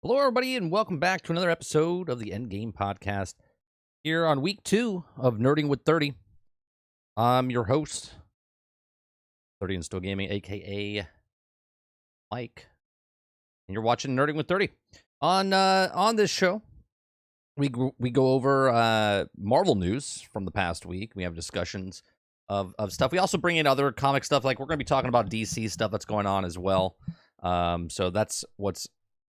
Hello, everybody, and welcome back to another episode of the Endgame Podcast. Here on week 2 of Nerding with 30, I'm your host, 30 and Still Gaming, aka Mike, and you're watching Nerding with 30. On this show, we go over Marvel news from the past week. We have discussions of stuff. We also bring in other comic stuff, like we're going to be talking about DC stuff that's going on as well. So that's what's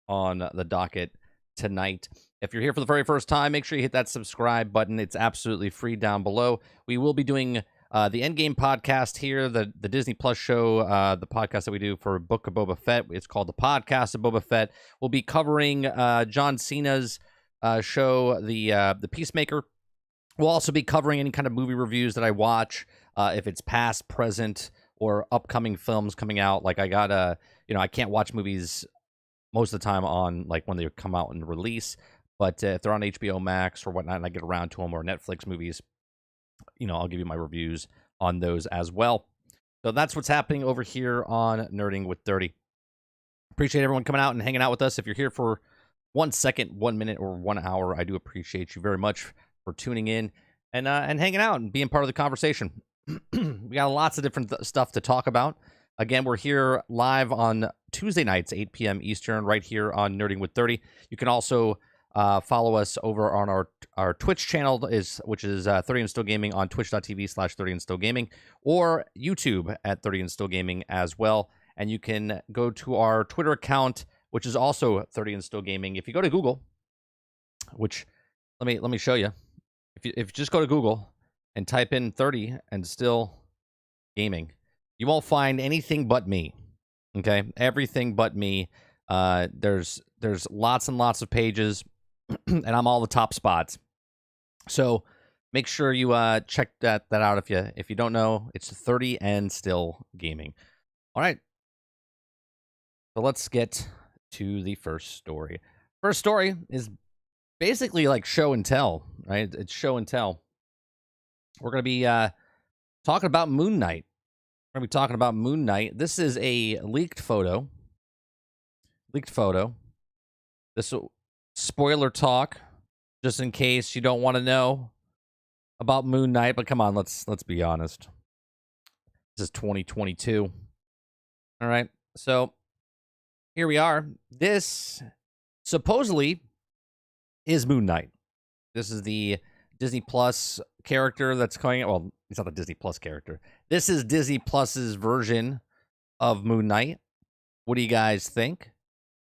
on the docket tonight. If you're here for the very first time, make sure you hit that subscribe button. It's absolutely free down below. We will be doing the Endgame podcast here, the Disney Plus show, the podcast that we do for Book of Boba Fett. It's called the Podcast of Boba Fett. We'll be covering John Cena's show, the Peacemaker. We'll also be covering any kind of movie reviews that I watch, if it's past, present, or upcoming films coming out. Like I got I can't watch movies most of the time on like when they come out and release, but if they're on HBO Max or whatnot, and I get around to them, or Netflix movies, I'll give you my reviews on those as well. So that's what's happening over here on Nerding with 30. Appreciate everyone coming out and hanging out with us. If you're here for 1 second, 1 minute, or 1 hour, I do appreciate you very much for tuning in and hanging out and being part of the conversation. We got lots of different stuff to talk about. Again, we're here live on Tuesday nights, 8 p.m. Eastern, right here on Nerding with 30. You can also follow us over on our Twitch channel, which is 30 and Still Gaming on twitch.tv/30 and Still Gaming, or YouTube at 30 and Still Gaming as well. And you can go to our Twitter account, which is also 30 and Still Gaming. If you go to Google, which let me show you. If you just go to Google and type in 30 and Still Gaming, you won't find anything but me. Okay, everything but me. There's lots and lots of pages, and I'm all the top spots. So make sure you check that out if you don't know. It's 30 and Still Gaming. All right. So let's get to the first story. First story is basically like show and tell, right? It's show and tell. We're going to be talking about Moon Knight. We're going to be talking about Moon Knight. This is a leaked photo. This spoiler talk, just in case you don't want to know about Moon Knight. But come on, let's be honest. This is 2022. All right, so here we are. This supposedly is Moon Knight. This is the Disney Plus character that's coming. Well, it's not the Disney Plus character. This is Disney Plus's version of Moon Knight. What do you guys think?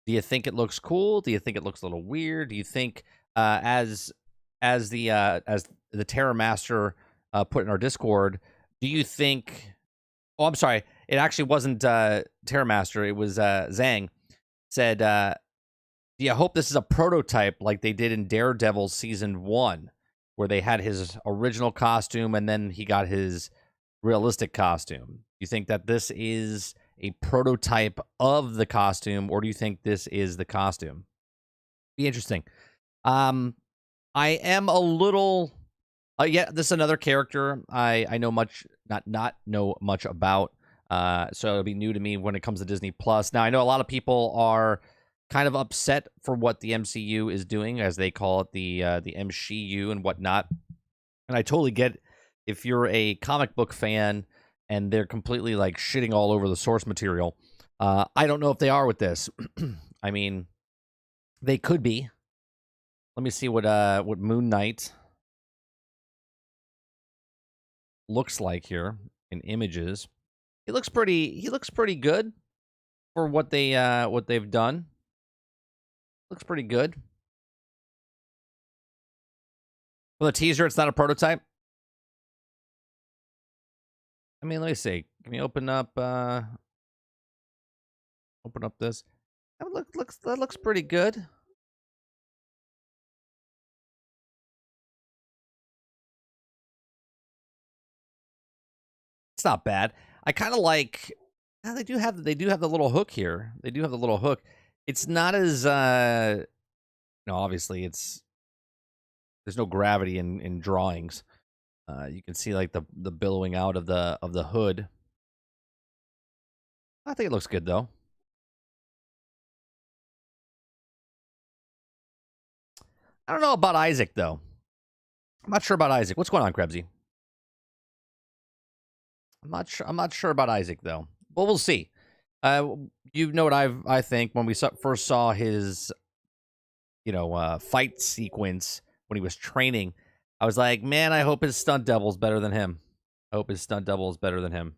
Do you think it looks cool? Do you think it looks a little weird? Do you think, as the Terror Master put in our Discord, do you think? Oh, I'm sorry. It actually wasn't Terror Master. It was Zhang said. Do you hope this is a prototype like they did in Daredevil season 1, where they had his original costume and then he got his realistic costume? Do you think that this is a prototype of the costume, or do you think this is the costume? Be interesting. I am a little this is another character I know not know much about. So it'll be new to me when it comes to Disney Plus. Now I know a lot of people are kind of upset for what the MCU is doing, as they call it, the MCU and whatnot. And I totally get if you're a comic book fan and they're completely like shitting all over the source material. I don't know if they are with this. I mean, they could be. Let me see what Moon Knight looks like here in images. He looks pretty good for what they've done. Looks pretty good. For the teaser, it's not a prototype. I mean, let me see. Can we open up this? That looks pretty good. It's not bad. I kind of like. They do have the little hook here. They do have the little hook. It's not as obviously there's no gravity in drawings. You can see like the billowing out of the hood. I think it looks good though. I don't know about Isaac, though. I'm not sure about Isaac. What's going on, Krebsy? I'm not sure about Isaac, though. But we'll see. You know what I think when we first saw his, fight sequence when he was training, I was like, man, I hope his stunt double is better than him. I hope his stunt double is better than him.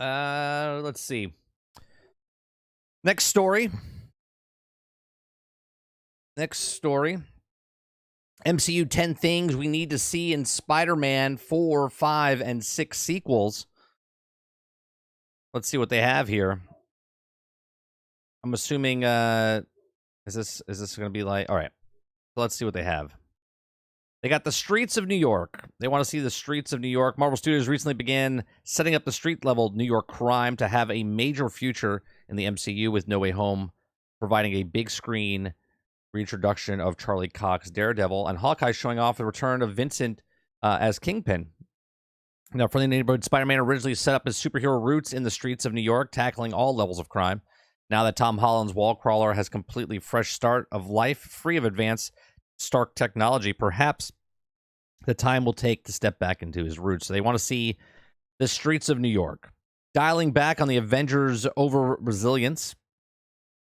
Let's see. Next story. MCU 10 things we need to see in Spider-Man 4, 5, and 6 sequels. Let's see what they have here. I'm assuming, is this going to be like, all right, so let's see what they have. They got the streets of New York. They want to see the streets of New York. Marvel Studios recently began setting up the street-level New York crime to have a major future in the MCU, with No Way Home providing a big screen reintroduction of Charlie Cox, Daredevil, and Hawkeye showing off the return of Vincent as Kingpin. Now, Friendly Neighborhood Spider-Man originally set up his superhero roots in the streets of New York, tackling all levels of crime. Now that Tom Holland's Wallcrawler has completely fresh start of life, free of advanced Stark technology, perhaps the time will take to step back into his roots. So they want to see the streets of New York. Dialing back on the Avengers' over-resilience,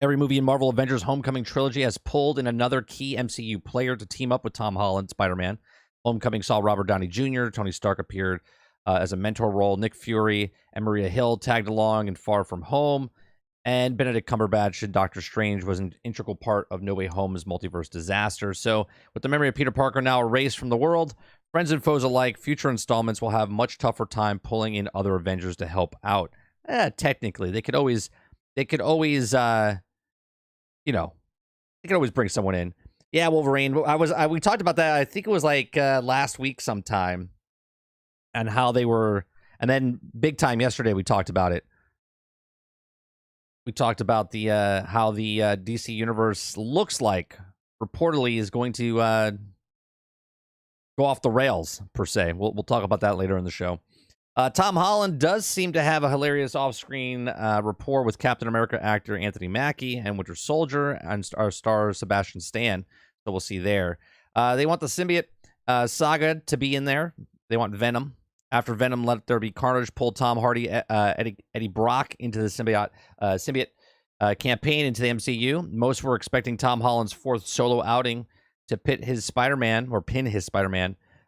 every movie in Marvel Avengers Homecoming trilogy has pulled in another key MCU player to team up with Tom Holland, Spider-Man. Homecoming saw Robert Downey Jr., Tony Stark appeared as a mentor role, Nick Fury and Maria Hill tagged along in Far From Home, and Benedict Cumberbatch in Doctor Strange was an integral part of No Way Home's multiverse disaster. So, with the memory of Peter Parker now erased from the world, friends and foes alike, future installments will have much tougher time pulling in other Avengers to help out. Technically, they could always bring someone in. Yeah, Wolverine. We talked about that. I think it was like last week sometime, and how they were, and then big time yesterday we talked about it. We talked about the how the DC universe looks like reportedly is going to go off the rails, per se. We'll talk about that later in the show. Tom Holland does seem to have a hilarious off-screen rapport with Captain America actor Anthony Mackie and Winter Soldier and our star Sebastian Stan. So we'll see there. They want the symbiote saga to be in there. They want Venom. After Venom Let There Be Carnage pulled Tom Hardy, Eddie Brock into the symbiote campaign into the MCU. Most were expecting Tom Holland's fourth solo outing to pin his Spider-Man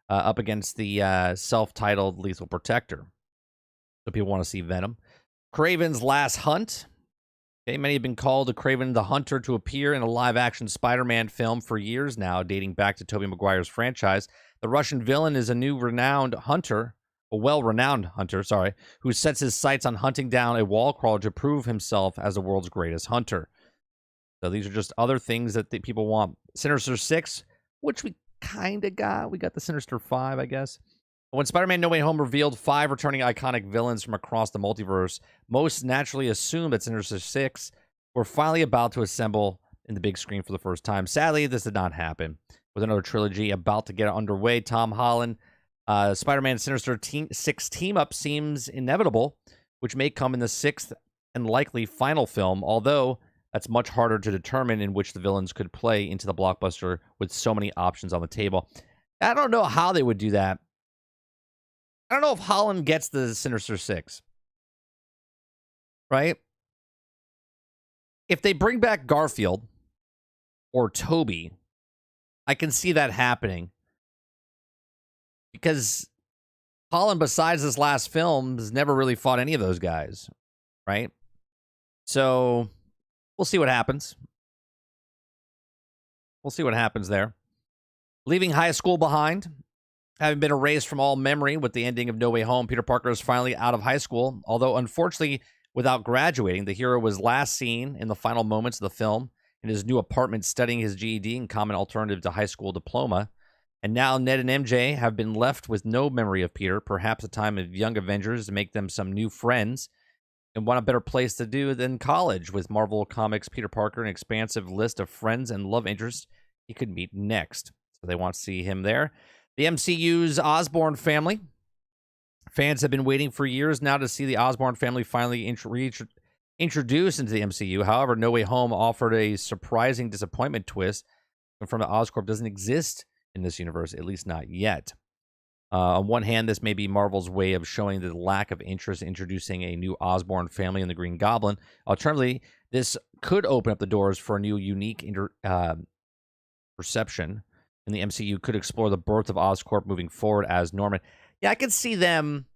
up against the self-titled Lethal Protector. So people want to see Venom. Kraven's Last Hunt. Okay, many have been called to Kraven the Hunter to appear in a live-action Spider-Man film for years now, dating back to Tobey Maguire's franchise. The Russian villain is a well-renowned hunter, who sets his sights on hunting down a wall crawler to prove himself as the world's greatest hunter. So these are just other things that people want. Sinister Six, which we kind of got. We got the Sinister Five, I guess. When Spider-Man No Way Home revealed 5 returning iconic villains from across the multiverse, most naturally assumed that Sinister Six were finally about to assemble in the big screen for the first time. Sadly, this did not happen. With another trilogy about to get underway, Tom Holland, Spider-Man Sinister Six team-up seems inevitable, which may come in the 6th and likely final film, although that's much harder to determine in which the villains could play into the blockbuster with so many options on the table. I don't know how they would do that. I don't know if Holland gets the Sinister Six. Right? If they bring back Garfield or Toby, I can see that happening. Because Holland, besides this last film, has never really fought any of those guys. Right? So we'll see what happens. We'll see what happens there. Leaving high school behind. Having been erased from all memory with the ending of No Way Home, Peter Parker is finally out of high school. Although, unfortunately, without graduating, the hero was last seen in the final moments of the film in his new apartment studying his GED and common alternative to high school diploma. And now Ned and MJ have been left with no memory of Peter, perhaps a time of young Avengers to make them some new friends. And what a better place to do than college, with Marvel Comics Peter Parker an expansive list of friends and love interests he could meet next. So they want to see him there. The MCU's Osborn family Fans have been waiting for years now to see the Osborn family finally introduced into the MCU. However, No Way Home offered a surprising disappointment twist. From the Oscorp doesn't exist in this universe, at least not yet. On one hand, this may be Marvel's way of showing the lack of interest in introducing a new Osborn family in the Green Goblin. Alternatively, this could open up the doors for a new, unique perception in the MCU. Could explore the birth of Oscorp moving forward as Norman. Yeah, I could see them.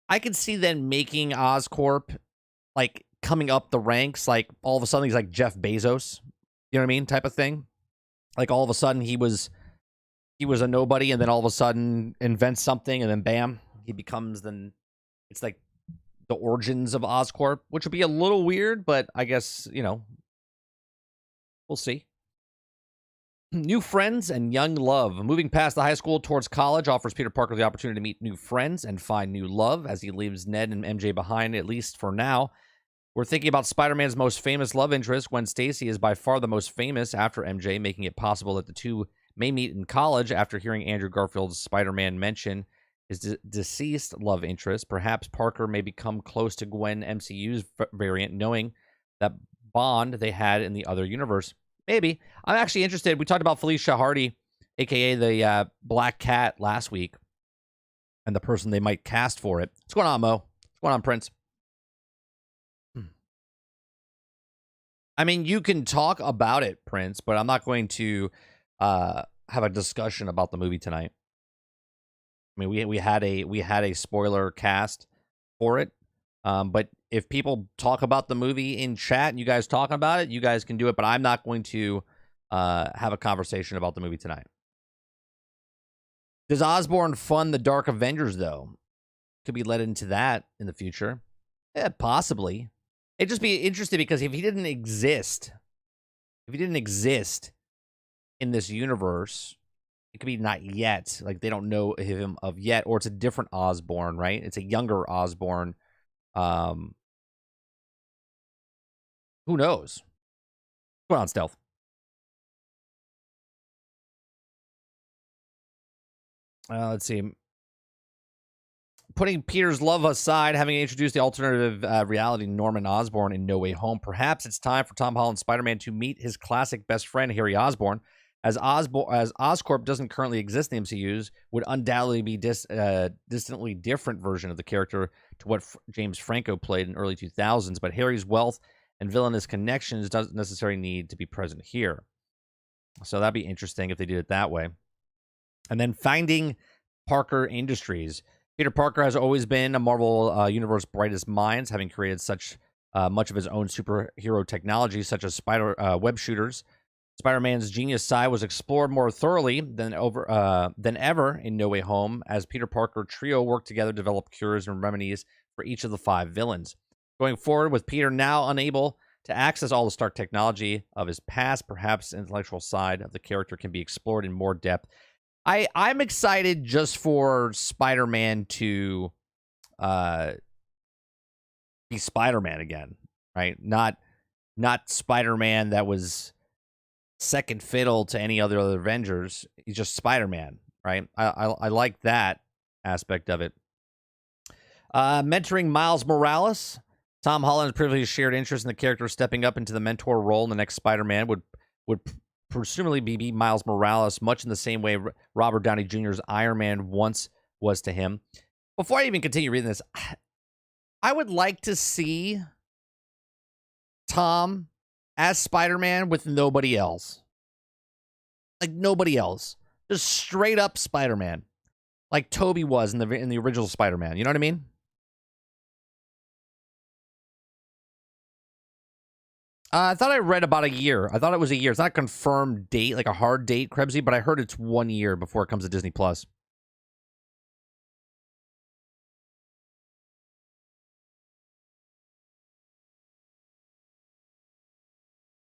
I could see them making Oscorp like coming up the ranks. Like all of a sudden, he's like Jeff Bezos. You know what I mean? Type of thing. Like all of a sudden, he was a nobody, and then all of a sudden invents something, and then bam, he becomes. Then it's like the origins of Oscorp, which would be a little weird, but I guess we'll see. New friends and young love. Moving past the high school towards college offers Peter Parker the opportunity to meet new friends and find new love as he leaves Ned and MJ behind, at least for now. We're thinking about Spider-Man's most famous love interest. Gwen Stacy is by far the most famous after MJ, making it possible that the two may meet in college. After hearing Andrew Garfield's Spider-Man mention his deceased love interest, perhaps Parker may become close to Gwen MCU's variant, knowing that bond they had in the other universe. Maybe. I'm actually interested. We talked about Felicia Hardy, a.k.a. the Black Cat, last week, and the person they might cast for it. What's going on, Mo? What's going on, Prince? I mean, you can talk about it, Prince, but I'm not going to have a discussion about the movie tonight. I mean, we had a spoiler cast for it, but if people talk about the movie in chat and you guys talking about it, you guys can do it. But I'm not going to have a conversation about the movie tonight. Does Osborn fund the Dark Avengers though? Could be led into that in the future. Yeah, possibly. It'd just be interesting because if he didn't exist in this universe, it could be not yet. Like they don't know him of yet, or it's a different Osborn, right? It's a younger Osborn. Who knows? What's going on, Stealth? Let's see. Putting Peter's love aside, having introduced the alternative reality Norman Osborn in No Way Home, perhaps it's time for Tom Holland's Spider-Man to meet his classic best friend, Harry Osborn. As Oscorp doesn't currently exist in the MCU's, would undoubtedly be distantly different version of the character to what James Franco played in early 2000s, but Harry's wealth and villainous connections doesn't necessarily need to be present here. So that'd be interesting if they did it that way. And then finding Parker Industries. Peter Parker has always been a Marvel Universe brightest minds, having created such much of his own superhero technology, such as web shooters. Spider-Man's genius side was explored more thoroughly than ever in No Way Home, as Peter Parker trio worked together to develop cures and remedies for each of the 5 villains. Going forward, with Peter now unable to access all the Stark technology of his past, perhaps the intellectual side of the character can be explored in more depth. I'm excited just for Spider-Man to be Spider-Man again, right? Not Spider-Man that was second fiddle to any other Avengers. He's just Spider-Man, right? I like that aspect of it. Mentoring Miles Morales. Tom Holland previously shared interest in the character stepping up into the mentor role in the next Spider-Man would presumably be Miles Morales, much in the same way Robert Downey Jr.'s Iron Man once was to him. Before I even continue reading this, I would like to see Tom as Spider-Man with nobody else. Like nobody else. Just straight up Spider-Man. Like Tobey was in the original Spider-Man. You know what I mean? I thought I read about a year. I thought it was a year. It's not a confirmed date, like a hard date, Krebsy, but I heard it's 1 year before it comes to Disney Plus.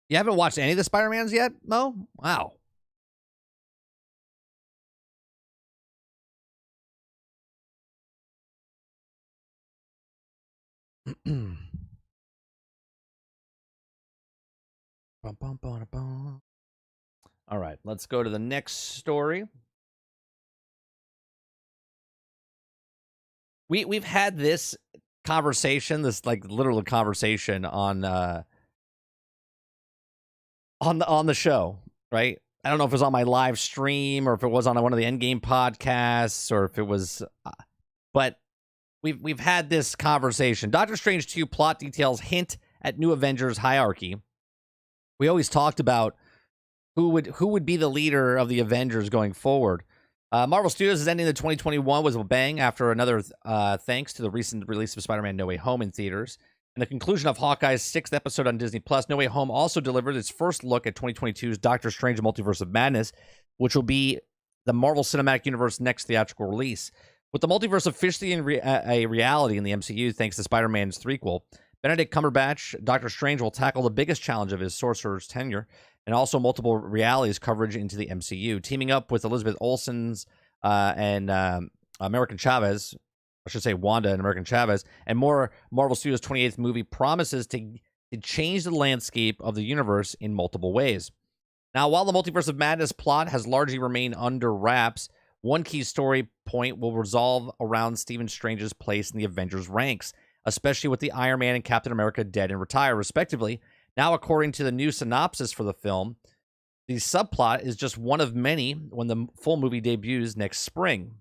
You haven't watched any of the Spider-Mans yet, Mo? Wow. All right, let's go to the next story. we've had this conversation, this like literal conversation on the show, right? I don't know if it was on my live stream or if it was on one of the Endgame podcasts or if it was, but we've had this conversation. Doctor Strange 2 plot details hint at new Avengers hierarchy. We always talked about who would be the leader of the Avengers going forward. Marvel Studios is ending the 2021 with a bang after another thanks to the recent release of Spider-Man No Way Home in theaters. And the conclusion of Hawkeye's 6th episode on Disney Plus, No Way Home also delivered its first look at 2022's Doctor Strange Multiverse of Madness, which will be the Marvel Cinematic Universe next theatrical release. With the multiverse officially in a reality in the MCU thanks to Spider-Man's threequel, Benedict Cumberbatch, Doctor Strange will tackle the biggest challenge of his Sorcerer's tenure, and also multiple realities coverage into the MCU, teaming up with Elizabeth Olsen's and American Chavez, I should say Wanda and American Chavez, and more. Marvel Studios' 28th movie promises to change the landscape of the universe in multiple ways. Now, while the Multiverse of Madness plot has largely remained under wraps, one key story point will resolve around Stephen Strange's place in the Avengers ranks, especially with the Iron Man and Captain America dead and retired, respectively. Now, according to the new synopsis for the film, the subplot is just one of many when the full movie debuts next spring.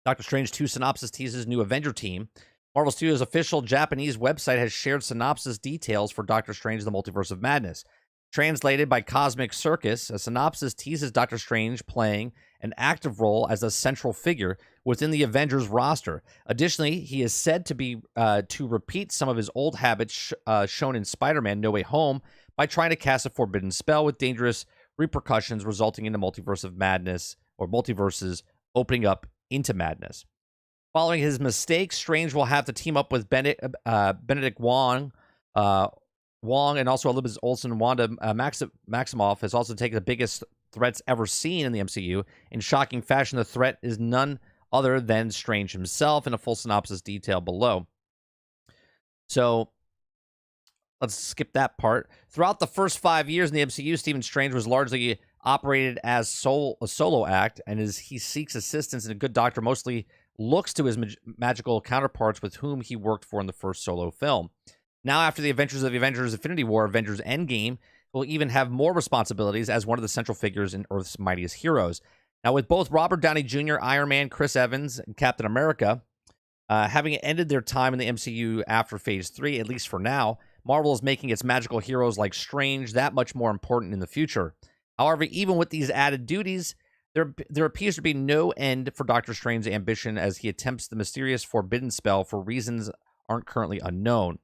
Doctor Strange 2 synopsis teases new Avenger team. Marvel Studios' official Japanese website has shared synopsis details for Doctor Strange: The Multiverse of Madness. Translated by Cosmic Circus, a synopsis teases Doctor Strange playing an active role as a central figure within the Avengers roster. Additionally, he is said to be to repeat some of his old habits shown in Spider-Man No Way Home by trying to cast a forbidden spell with dangerous repercussions, resulting in the Multiverse of Madness, or multiverses opening up into madness. Following his mistakes, Strange will have to team up with Benedict Wong, and also Elizabeth Olsen. Wanda Maximoff has also taken the biggest threats ever seen in the MCU. In shocking fashion, the threat is none other than Strange himself, in a full synopsis detail below. So let's skip that part. Throughout the first 5 years in the MCU, Stephen Strange was largely operated as a solo act, and as he seeks assistance and a good doctor mostly looks to his magical counterparts with whom he worked for in the first solo film. Now, after the adventures of the Avengers Infinity War, Avengers Endgame, will even have more responsibilities as one of the central figures in Earth's mightiest heroes. Now, with both Robert Downey Jr., Iron Man, Chris Evans, and Captain America having ended their time in the MCU after Phase 3, at least for now, Marvel is making its magical heroes like Strange that much more important in the future. However, even with these added duties, there appears to be no end for Doctor Strange's ambition as he attempts the mysterious forbidden spell for reasons aren't currently unknown.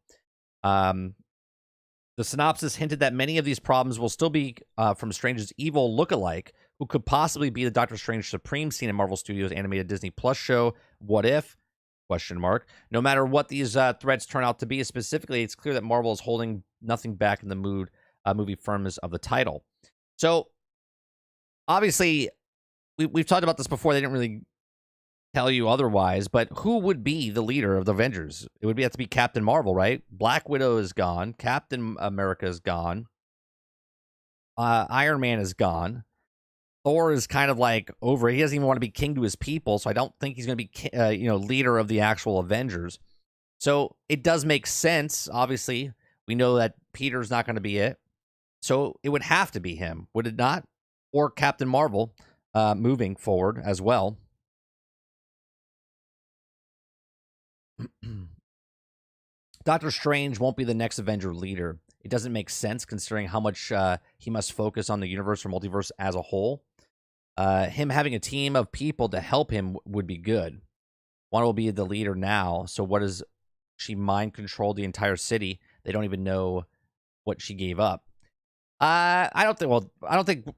The synopsis hinted that many of these problems will still be from Strange's evil lookalike, who could possibly be the Doctor Strange Supreme seen in Marvel Studios' animated Disney Plus show, What If? Question mark. No matter what these threats turn out to be, specifically, it's clear that Marvel is holding nothing back in the movie firmness of the title. So, obviously, we've talked about this before. They didn't really tell you otherwise, but who would be the leader of the Avengers? It would have to be Captain Marvel, right? Black Widow is gone. Captain America is gone. Iron Man is gone. Thor is kind of like over. He doesn't even want to be king to his people, so I don't think he's going to be, leader of the actual Avengers. So it does make sense. Obviously, we know that Peter's not going to be it, so it would have to be him, would it not? Or Captain Marvel, moving forward as well. Doctor Strange won't be the next Avenger leader. It doesn't make sense considering how much he must focus on the universe or multiverse as a whole. Him having a team of people to help him would be good. One will be the leader now. So what does she mind control the entire city? They don't even know what she gave up. I don't think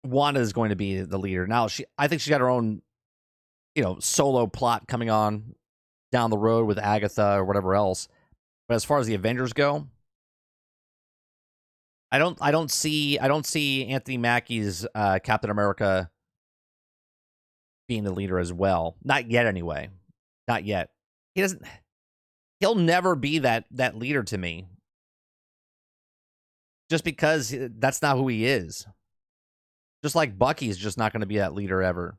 Wanda is going to be the leader. Now I think she got her own, solo plot coming on down the road with Agatha or whatever else. But as far as the Avengers go, I don't see Anthony Mackie's Captain America being the leader as well. Not yet, anyway. Not yet. He'll never be that leader to me. Just because that's not who he is. Just like Bucky's just not going to be that leader ever.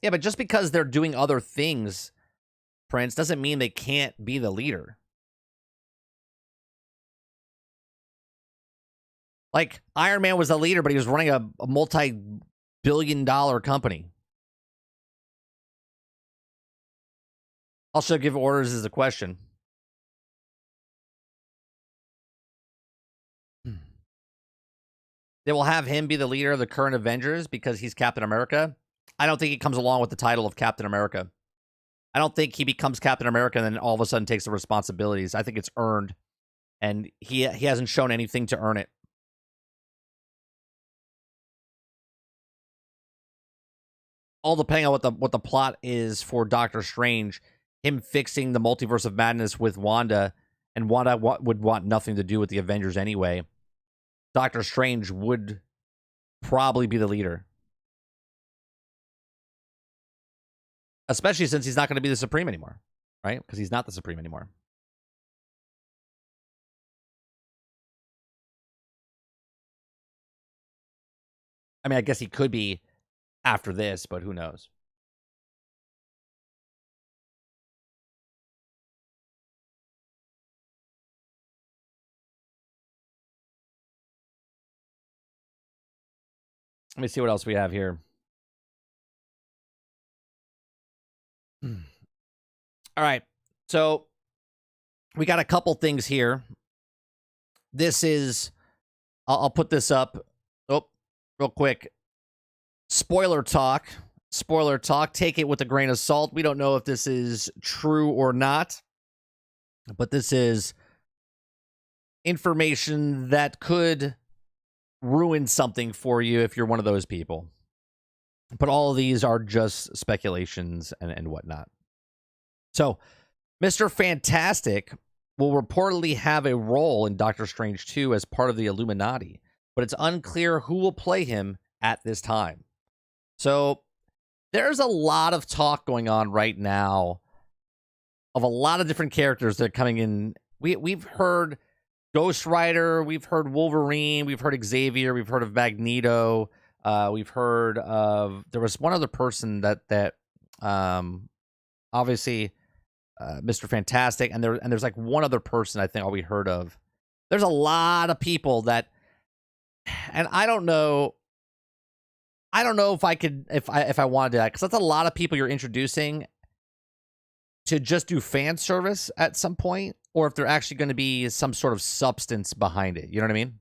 Yeah, but just because they're doing other things, Prince, doesn't mean they can't be the leader. Like, Iron Man was the leader, but he was running a multi-billion-dollar company. Also, give orders is the question. They will have him be the leader of the current Avengers because he's Captain America. I don't think he comes along with the title of Captain America. I don't think he becomes Captain America and then all of a sudden takes the responsibilities. I think it's earned, and he hasn't shown anything to earn it. All depending on what the plot is for Doctor Strange, him fixing the multiverse of madness with Wanda, and Wanda would want nothing to do with the Avengers anyway. Doctor Strange would probably be the leader. Especially since he's not going to be the Supreme anymore, right? Because he's not the Supreme anymore. I mean, I guess he could be after this, but who knows? Let me see what else we have here. All right. So we got a couple things here. This is, I'll put this up. Oh, real quick. Spoiler talk. Spoiler talk. Take it with a grain of salt. We don't know if this is true or not, but this is information that could ruin something for you if you're one of those people. But all of these are just speculations and whatnot. So, Mr. Fantastic will reportedly have a role in Doctor Strange 2 as part of the Illuminati, but it's unclear who will play him at this time. So, there's a lot of talk going on right now of a lot of different characters that are coming in. We've heard Ghost Rider, we've heard Wolverine, we've heard Xavier, we've heard of Magneto, we've heard of, there was one other person that obviously Mr. Fantastic, and there's like one other person I think all we heard of. There's a lot of people that, and I don't know if I could, if I wanted to do that, because that's a lot of people you're introducing to just do fan service at some point, or if they're actually going to be some sort of substance behind it. You know what I mean?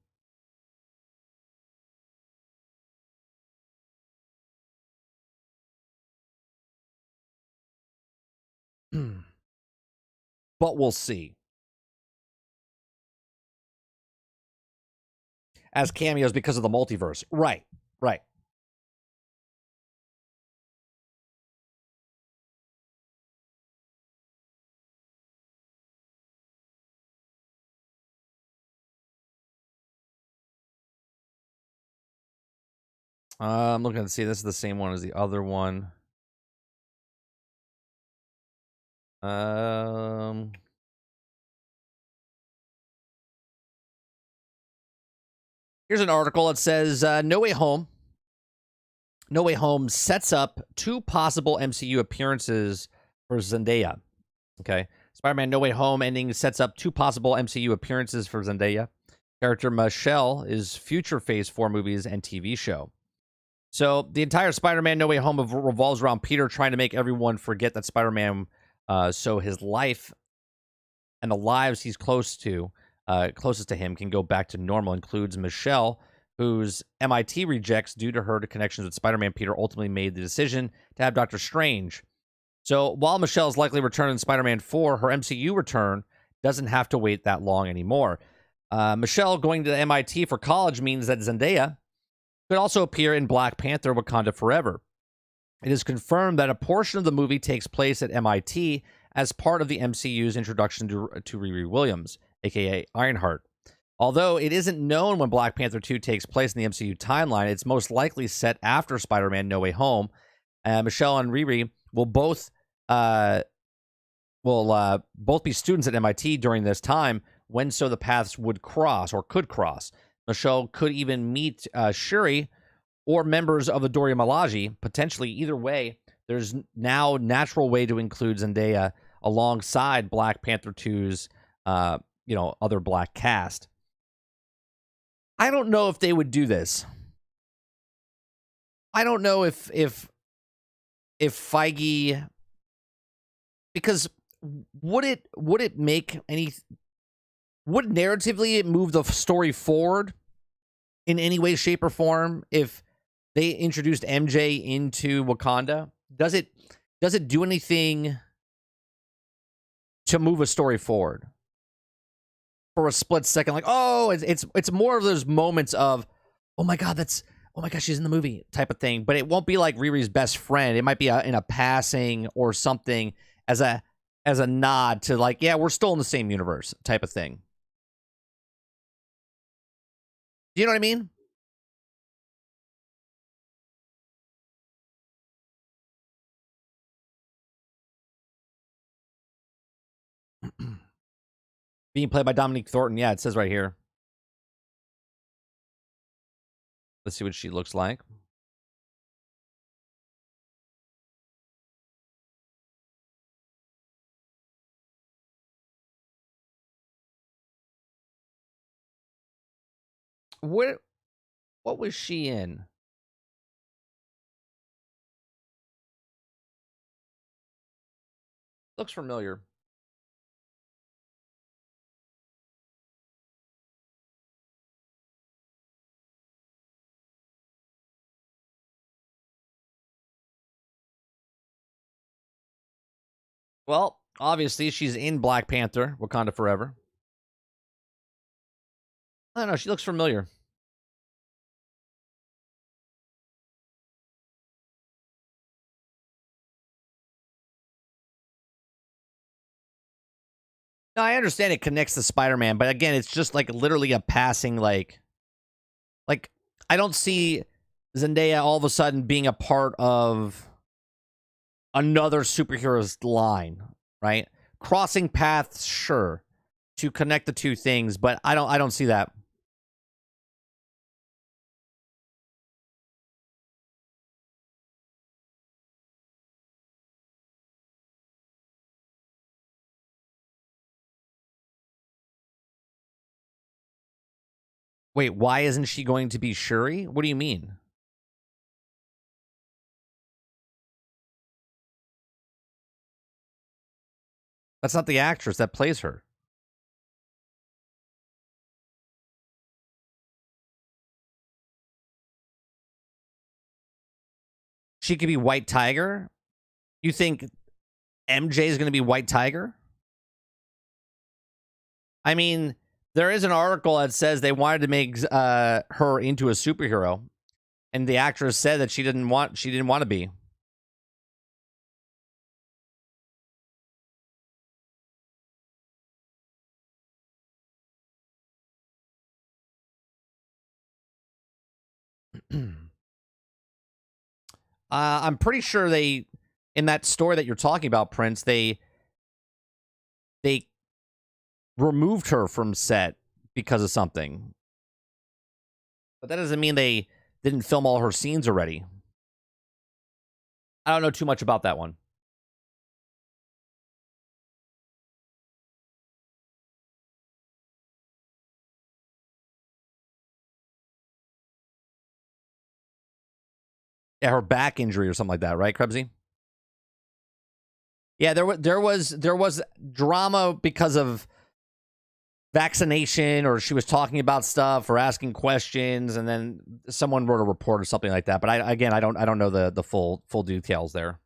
But we'll see. As cameos because of the multiverse. Right, right. I'm looking to see. This is the same one as the other one. Here's an article that says No Way Home. No Way Home sets up 2 possible MCU appearances for Zendaya. Okay. Spider-Man No Way Home ending sets up 2 possible MCU appearances for Zendaya. Character Michelle is future Phase 4 movies and TV show. So the entire Spider-Man No Way Home revolves around Peter trying to make everyone forget that Spider-Man, so his life and the lives he's closest to him can go back to normal. Includes Michelle, whose MIT rejects due to her connections with Spider-Man. Peter ultimately made the decision to have Doctor Strange. So while Michelle's likely return in Spider-Man 4, her MCU return doesn't have to wait that long anymore. Michelle going to MIT for college means that Zendaya could also appear in Black Panther: Wakanda Forever. It is confirmed that a portion of the movie takes place at MIT as part of the MCU's introduction to Riri Williams, aka Ironheart. Although it isn't known when Black Panther 2 takes place in the MCU timeline, it's most likely set after Spider-Man No Way Home. Michelle and Riri will both be students at MIT during this time, when so the paths would cross or could cross. Michelle could even meet Shuri or members of the Dora Milaje, potentially. Either way, there's now natural way to include Zendaya alongside Black Panther 2's, other black cast. I don't know if they would do this. I don't know if Feige, because would it make any, would narratively it move the story forward in any way, shape, or form if they introduced MJ into Wakanda? Does it do anything to move a story forward for a split second? Like, oh, it's more of those moments of, oh my god, she's in the movie type of thing. But it won't be like Riri's best friend. It might be in a passing or something as a nod to like, yeah, we're still in the same universe type of thing. Do you know what I mean? Being played by Dominique Thornton. Yeah, it says right here. Let's see what she looks like. What was she in? Looks familiar. Well, obviously she's in Black Panther, Wakanda Forever. I don't know, she looks familiar. No, I understand it connects to Spider-Man, but again, it's just like literally a passing like I don't see Zendaya all of a sudden being a part of another superhero's line, right? Crossing paths, sure, to connect the two things, but I don't see that. Wait, why isn't she going to be Shuri? What do you mean? That's not the actress that plays her. She could be White Tiger? You think MJ is going to be White Tiger? I mean, there is an article that says they wanted to make her into a superhero, and the actress said that she didn't want to be. I'm pretty sure they, in that story that you're talking about, Prince, they removed her from set because of something. But that doesn't mean they didn't film all her scenes already. I don't know too much about that one. Yeah, her back injury or something like that, right, Krebsy? Yeah, there was drama because of vaccination, or she was talking about stuff or asking questions, and then someone wrote a report or something like that. But I don't know the full details there.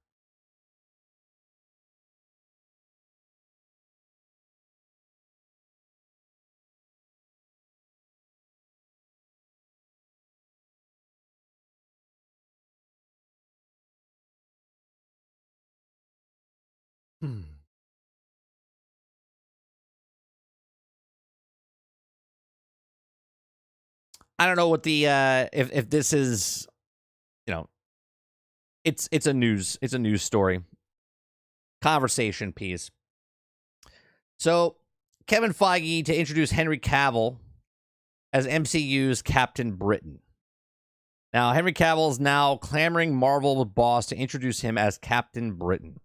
I don't know what the if this is, it's a news story, conversation piece. So Kevin Feige to introduce Henry Cavill as MCU's Captain Britain. Now, Henry Cavill is now clamoring Marvel boss to introduce him as Captain Britain.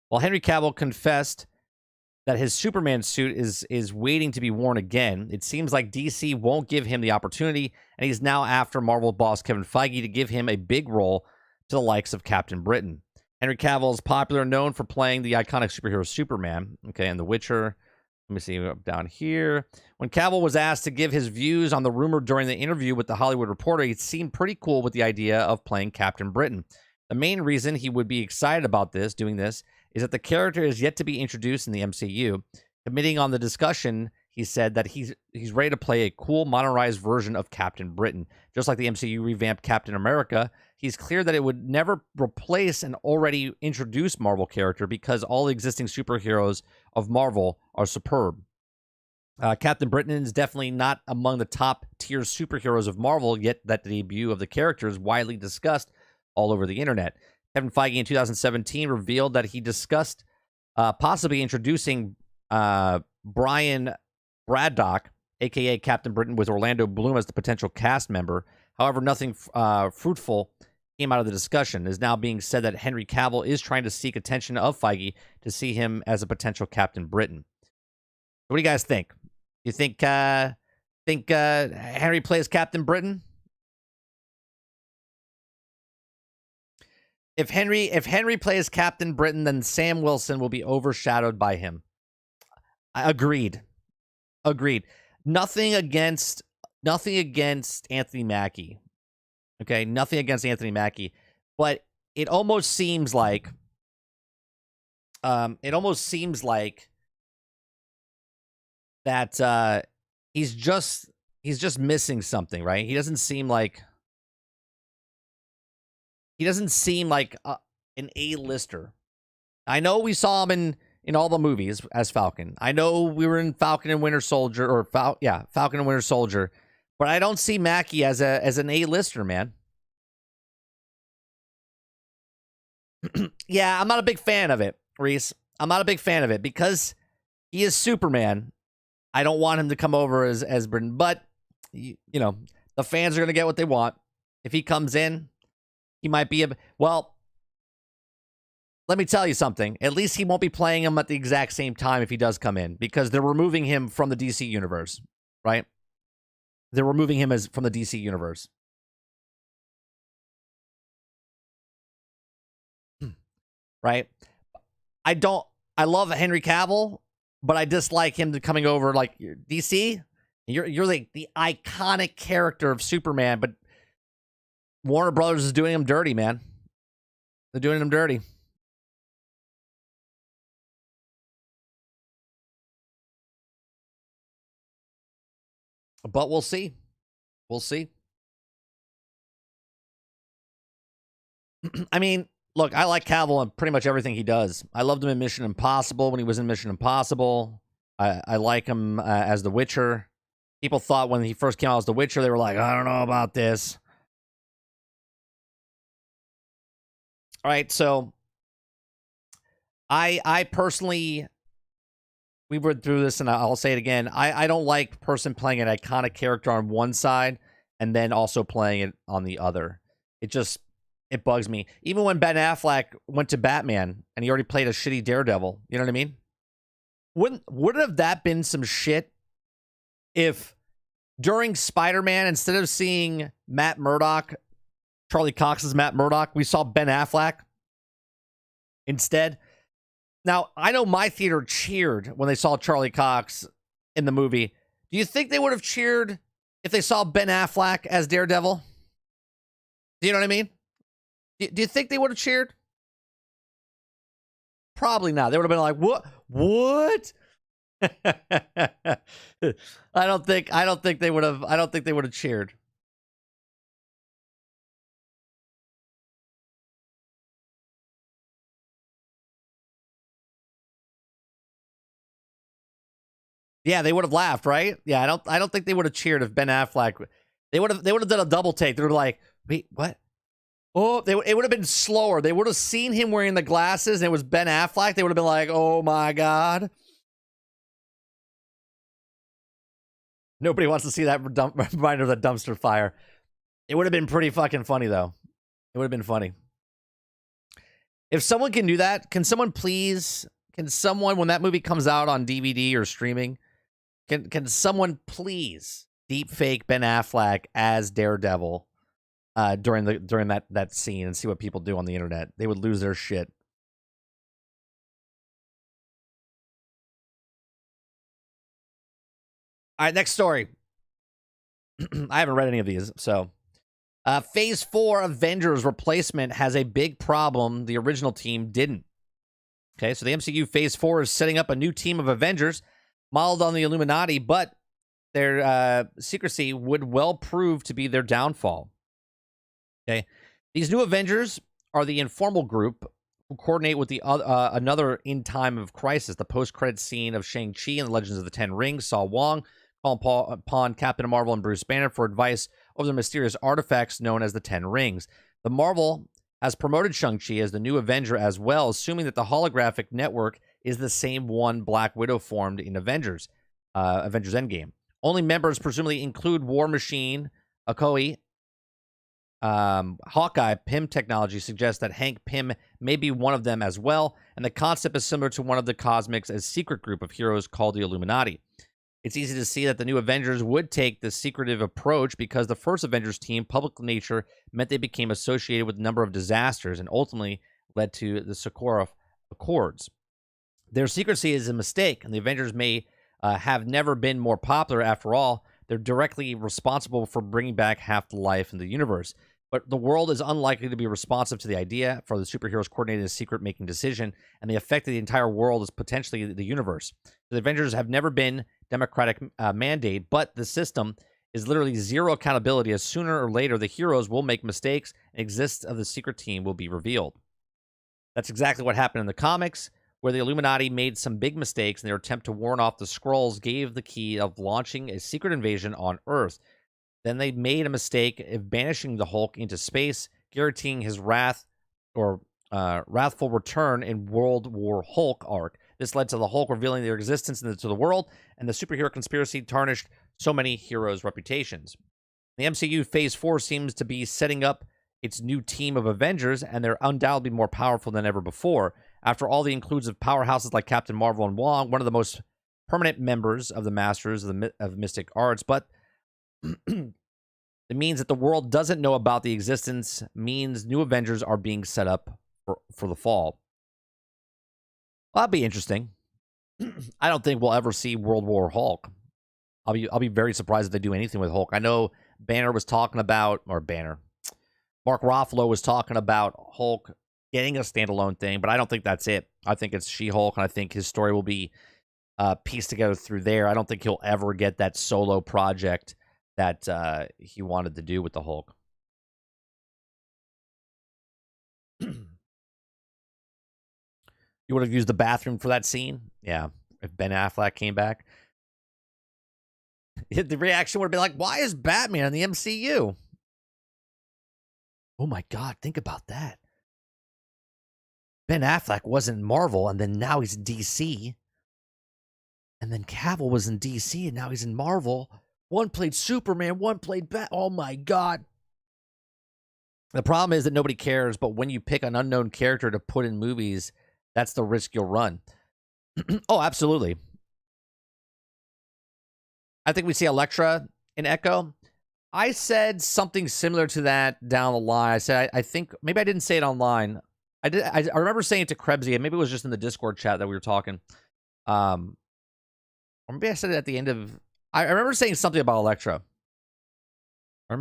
While Henry Cavill confessed that his Superman suit is waiting to be worn again, it seems like DC won't give him the opportunity, and he's now after Marvel boss Kevin Feige to give him a big role to the likes of Captain Britain. Henry Cavill is popular, known for playing the iconic superhero Superman, okay, and The Witcher. Let me see down here. When Cavill was asked to give his views on the rumor during the interview with The Hollywood Reporter, he seemed pretty cool with the idea of playing Captain Britain. The main reason he would be excited about doing this, is that the character is yet to be introduced in the MCU. Commenting on the discussion, he said that he's ready to play a cool, modernized version of Captain Britain. Just like the MCU revamped Captain America, he's clear that it would never replace an already introduced Marvel character because all the existing superheroes of Marvel are superb. Captain Britain is definitely not among the top tier superheroes of Marvel, yet that the debut of the character is widely discussed all over the internet. Kevin Feige in 2017 revealed that he discussed possibly introducing Brian Braddock, a.k.a. Captain Britain, with Orlando Bloom as the potential cast member. However, nothing fruitful came out of the discussion. It is now being said that Henry Cavill is trying to seek attention of Feige to see him as a potential Captain Britain. What do you guys think? You think Henry plays Captain Britain? If Henry plays Captain Britain, then Sam Wilson will be overshadowed by him. Agreed. Nothing against Anthony Mackie. Okay, nothing against Anthony Mackie, but it almost seems like that he's just missing something, right? He doesn't seem like an A-lister. I know we saw him in all the movies as Falcon. I know we were in Falcon and Winter Soldier, Falcon and Winter Soldier, but I don't see Mackie as an A-lister, man. Yeah, I'm not a big fan of it, Reese. I'm not a big fan of it because he is Superman. I don't want him to come over as Britain, but you know, the fans are going to get what they want. If he comes in, he might be well, let me tell you something. At least he won't be playing him at the exact same time if he does come in, because they're removing him from the DC universe, right? They're removing him from the DC universe. Right? I love Henry Cavill, but I dislike him coming over like DC. You're like the iconic character of Superman, but Warner Brothers is doing him dirty, man. They're doing him dirty. But we'll see. We'll see. I mean, look, I like Cavill in pretty much everything he does. I loved him in Mission Impossible when he was in Mission Impossible. I like him as The Witcher. People thought when he first came out as The Witcher, they were like, I don't know about this. All right, so I personally, we went through this, and I'll say it again. I don't like person playing an iconic character on one side and then also playing it on the other. It bugs me. Even when Ben Affleck went to Batman and he already played a shitty Daredevil, you know what I mean? Wouldn't have that been some shit if during Spider-Man, instead of seeing Matt Murdock, Charlie Cox's Matt Murdock, we saw Ben Affleck instead? Now, I know my theater cheered when they saw Charlie Cox in the movie. Do you think they would have cheered if they saw Ben Affleck as Daredevil? Do you know what I mean? Do you think they would have cheered? Probably not. They would have been like, "What? What?" I don't think they would have. I don't think they would have cheered. Yeah, they would have laughed, right? Yeah, I don't think they would have cheered if Ben Affleck. They would have done a double take. They were like, "Wait, what?" Oh, it would have been slower. They would have seen him wearing the glasses, and it was Ben Affleck. They would have been like, "Oh my god!" Nobody wants to see that reminder of the dumpster fire. It would have been pretty fucking funny, though. It would have been funny. If someone can do that, can someone, when that movie comes out on DVD or streaming, can someone please deep fake Ben Affleck as Daredevil during that scene and see what people do on the internet? They would lose their shit. All right, next story. I haven't read any of these, so Phase 4 Avengers replacement has a big problem the original team didn't. Okay, so the MCU Phase 4 is setting up a new team of Avengers modeled on the Illuminati, but their secrecy would well prove to be their downfall. Okay, these new Avengers are the informal group who coordinate with the another in time of crisis. The post-credit scene of Shang-Chi and the Legends of the Ten Rings saw Wong call upon Captain Marvel and Bruce Banner for advice over the mysterious artifacts known as the Ten Rings. The Marvel has promoted Shang-Chi as the new Avenger as well, assuming that the holographic network is the same one Black Widow formed in Avengers Endgame. Only members presumably include War Machine, Okoye, Hawkeye. Pym technology suggests that Hank Pym may be one of them as well, and the concept is similar to one of the Cosmics' a secret group of heroes called the Illuminati. It's easy to see that the new Avengers would take the secretive approach because the first Avengers team, public nature, meant they became associated with a number of disasters and ultimately led to the Sokovia Accords. Their secrecy is a mistake, and the Avengers may have never been more popular. After all, they're directly responsible for bringing back half the life in the universe. But the world is unlikely to be responsive to the idea for the superheroes coordinating a secret-making decision, and the effect of the entire world is potentially the universe. The Avengers have never been democratic mandate, but the system is literally zero accountability, as sooner or later the heroes will make mistakes and existence of the secret team will be revealed. That's exactly what happened in the comics, where the Illuminati made some big mistakes, and their attempt to warn off the Skrulls gave the key of launching a secret invasion on Earth. Then they made a mistake of banishing the Hulk into space, guaranteeing his wrathful return in World War Hulk arc. This led to the Hulk revealing their existence to the world, and the superhero conspiracy tarnished so many heroes' reputations. The MCU Phase 4 seems to be setting up its new team of Avengers, and they're undoubtedly more powerful than ever before. After all, the includes of powerhouses like Captain Marvel and Wong, one of the most permanent members of the Masters of Mystic Arts, but it means that the world doesn't know about the existence, means new Avengers are being set up for the fall. Well, that'd be interesting. I don't think we'll ever see World War Hulk. I'll be very surprised if they do anything with Hulk. I know Mark Ruffalo was talking about Hulk getting a standalone thing, but I don't think that's it. I think it's She-Hulk, and I think his story will be pieced together through there. I don't think he'll ever get that solo project that he wanted to do with the Hulk. You would have used the bathroom for that scene? Yeah, if Ben Affleck came back. The reaction would have been like, why is Batman in the MCU? Oh my God, think about that. Ben Affleck wasn't in Marvel, and then now he's in DC. And then Cavill was in DC, and now he's in Marvel. One played Superman, one played Bat. Oh my God. The problem is that nobody cares, but when you pick an unknown character to put in movies, that's the risk you'll run. Oh, absolutely. I think we see Elektra in Echo. I said something similar to that down the line. I said, I think, maybe I didn't say it online. I remember saying it to Krebsy, and maybe it was just in the Discord chat that we were talking. Or maybe I said it at the end of... I remember saying something about Elektra. I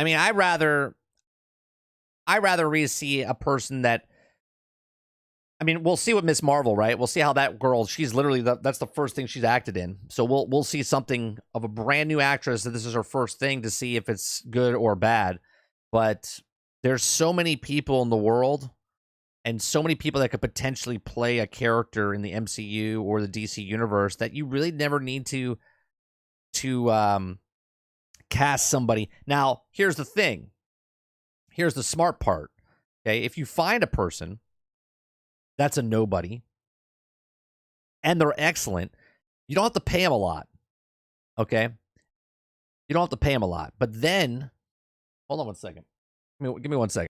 mean, I rather see a person that... I mean, we'll see what Miss Marvel, right? We'll see how that girl, she's literally, that's the first thing she's acted in. So we'll see something of a brand new actress that this is her first thing to see if it's good or bad. But there's so many people in the world and so many people that could potentially play a character in the MCU or the DC universe that you really never need to cast somebody. Now, here's the thing. Here's the smart part. Okay, if you find a person that's a nobody, and they're excellent, you don't have to pay them a lot. Okay? You don't have to pay them a lot. But then, hold on one second. Give me 1 second.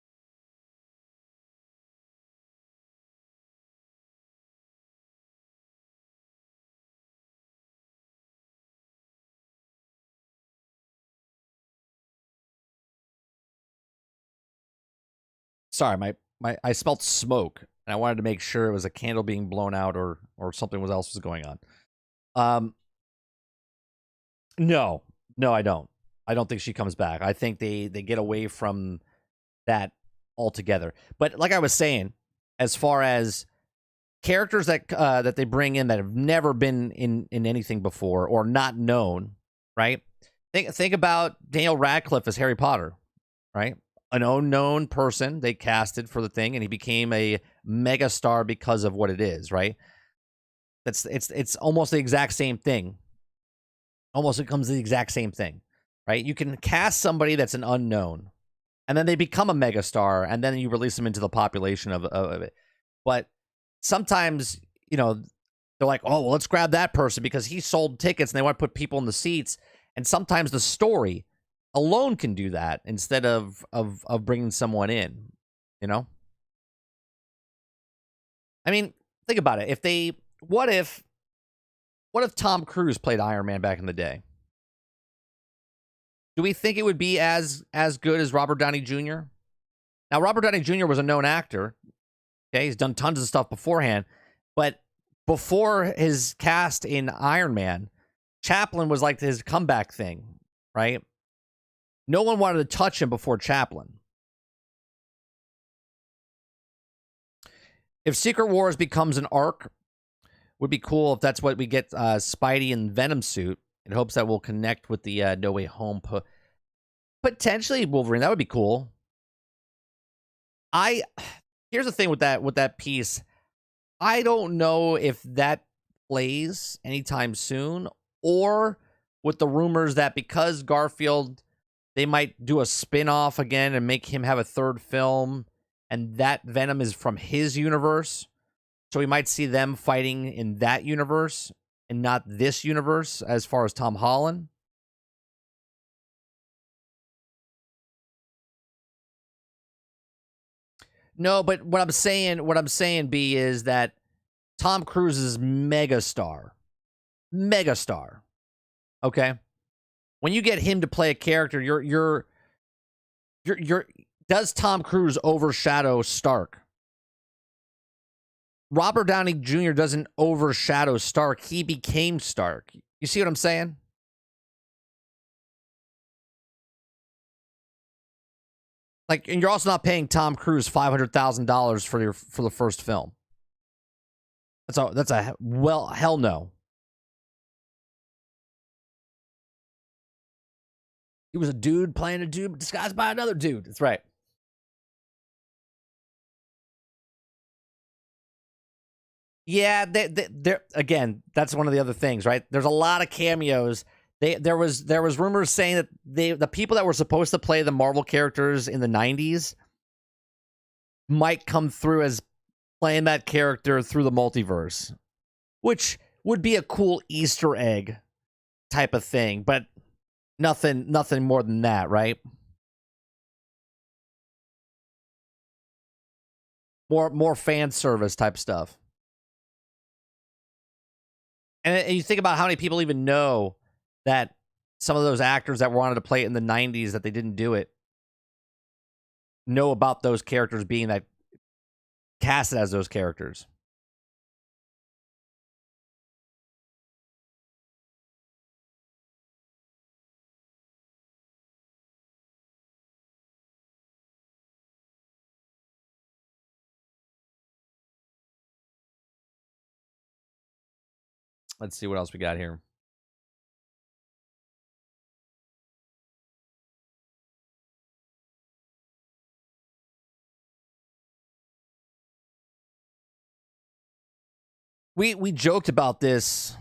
Sorry, I smelled smoke, and I wanted to make sure it was a candle being blown out or something else was going on. No, I don't. I don't think she comes back. I think they get away from that altogether. But like I was saying, as far as characters that they bring in that have never been in anything before or not known, right? Think about Daniel Radcliffe as Harry Potter, right? An unknown person they casted for the thing, and he became a mega star because of what it is, right? It's almost the exact same thing. Almost becomes the exact same thing, right? You can cast somebody that's an unknown, and then they become a mega star, and then you release them into the population of it. But sometimes, they're like, oh, well, let's grab that person because he sold tickets, and they want to put people in the seats. And sometimes the story alone can do that instead of bringing someone in, I mean, think about it. What if Tom Cruise played Iron Man back in the day? Do we think it would be as good as Robert Downey Jr.? Now, Robert Downey Jr. was a known actor. Okay, he's done tons of stuff beforehand, but before his cast in Iron Man, Chaplin was like his comeback thing, right? No one wanted to touch him before Chaplin. If Secret Wars becomes an arc, would be cool if that's what we get Spidey and Venom suit in hopes that we'll connect with the No Way Home. Potentially Wolverine. That would be cool. Here's the thing with that piece. I don't know if that plays anytime soon, or with the rumors that because Garfield, they might do a spin-off again and make him have a third film, and that Venom is from his universe. So we might see them fighting in that universe and not this universe as far as Tom Holland. No, but what I'm saying, B, is that Tom Cruise is megastar. Megastar. Okay? When you get him to play a character, you're does Tom Cruise overshadow Stark? Robert Downey Jr. doesn't overshadow Stark. He became Stark. You see what I'm saying? Like, and you're also not paying Tom Cruise $500,000 for the first film. That's a well, hell no. He was a dude playing a dude disguised by another dude. That's right. Yeah, they're again. That's one of the other things, right? There's a lot of cameos. There was rumors saying that the people that were supposed to play the Marvel characters in the 90s might come through as playing that character through the multiverse, which would be a cool Easter egg type of thing, but nothing more than that, right? More fan service type stuff. And you think about how many people even know that some of those actors that wanted to play it in the 90s that they didn't do it know about those characters being that casted as those characters. Let's see what else we got here. We joked about this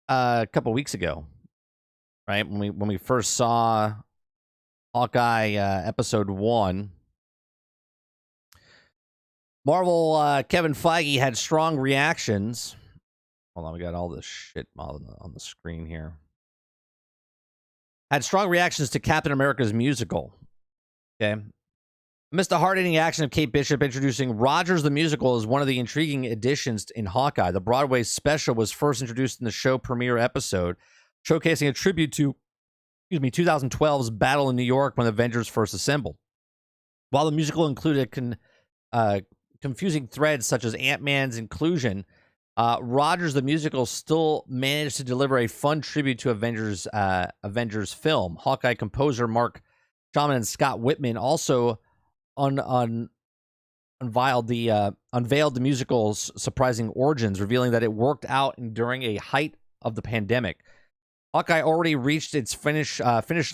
a couple weeks ago, right? When we first saw Hawkeye episode 1. Marvel Kevin Feige had strong reactions. Hold on, we got all this shit on the screen here. Had strong reactions to Captain America's musical. Okay. Amidst the hard-hitting action of Kate Bishop introducing Rogers the Musical as one of the intriguing additions in Hawkeye, the Broadway special was first introduced in the show premiere episode, showcasing a tribute to 2012's battle in New York when the Avengers first assembled. While the musical included confusing threads such as Ant-Man's inclusion, Rogers the Musical still managed to deliver a fun tribute to Avengers film. Hawkeye composer Mark Shaman and Scott Whitman also unveiled the musical's surprising origins, revealing that it worked out during a height of the pandemic. Hawkeye already reached its finish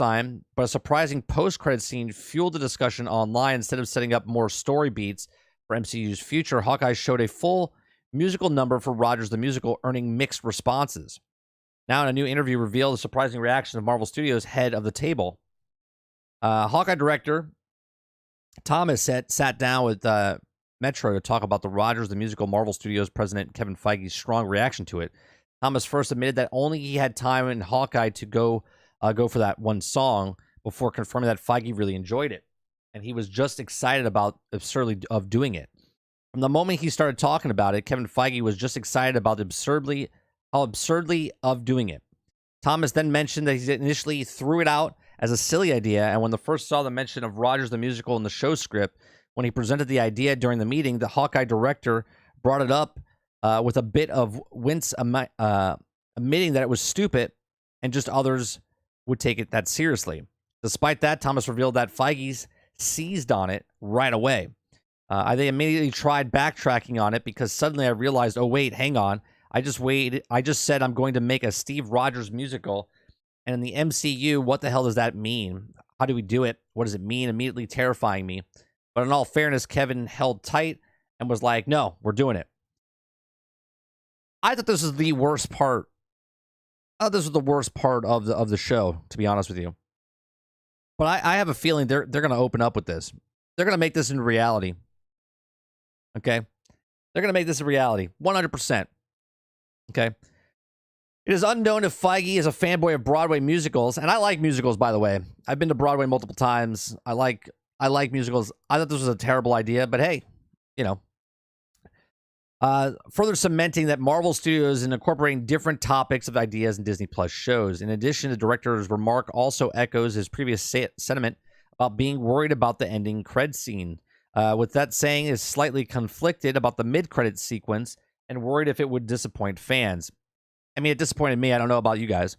line, but a surprising post-credit scene fueled the discussion online. Instead of setting up more story beats for MCU's future, Hawkeye showed a full musical number for Rogers the Musical, earning mixed responses. Now, in a new interview, revealed the surprising reaction of Marvel Studios' head of the table. Hawkeye director Thomas sat down with Metro to talk about the Rogers the Musical. Marvel Studios president Kevin Feige's strong reaction to it. Thomas first admitted that only he had time in Hawkeye to go for that one song before confirming that Feige really enjoyed it, and he was just excited about absurdly of doing it. From the moment he started talking about it, Kevin Feige was just excited about how absurdly of doing it. Thomas then mentioned that he initially threw it out as a silly idea, and when the first saw the mention of Rogers the Musical in the show script, when he presented the idea during the meeting, the Hawkeye director brought it up with a bit of wince, admitting that it was stupid, and just others would take it that seriously. Despite that, Thomas revealed that Feige seized on it right away. They immediately tried backtracking on it because suddenly I realized, oh wait, hang on. I just said I'm going to make a Steve Rogers musical. And in the MCU, what the hell does that mean? How do we do it? What does it mean? Immediately terrifying me. But in all fairness, Kevin held tight and was like, no, we're doing it. I thought this was the worst part. This was the worst part of the show, to be honest with you. But I have a feeling they're going to open up with this. They're going to make this into reality. Okay? They're going to make this a reality. 100%. Okay? It is unknown if Feige is a fanboy of Broadway musicals, and I like musicals, by the way. I've been to Broadway multiple times. I like musicals. I thought this was a terrible idea, but hey, you know. Further cementing that Marvel Studios is incorporating different topics of ideas in Disney Plus shows. In addition, the director's remark also echoes his previous sentiment about being worried about the ending cred scene. With that saying, is slightly conflicted about the mid-credit sequence and worried if it would disappoint fans. I mean, it disappointed me. I don't know about you guys.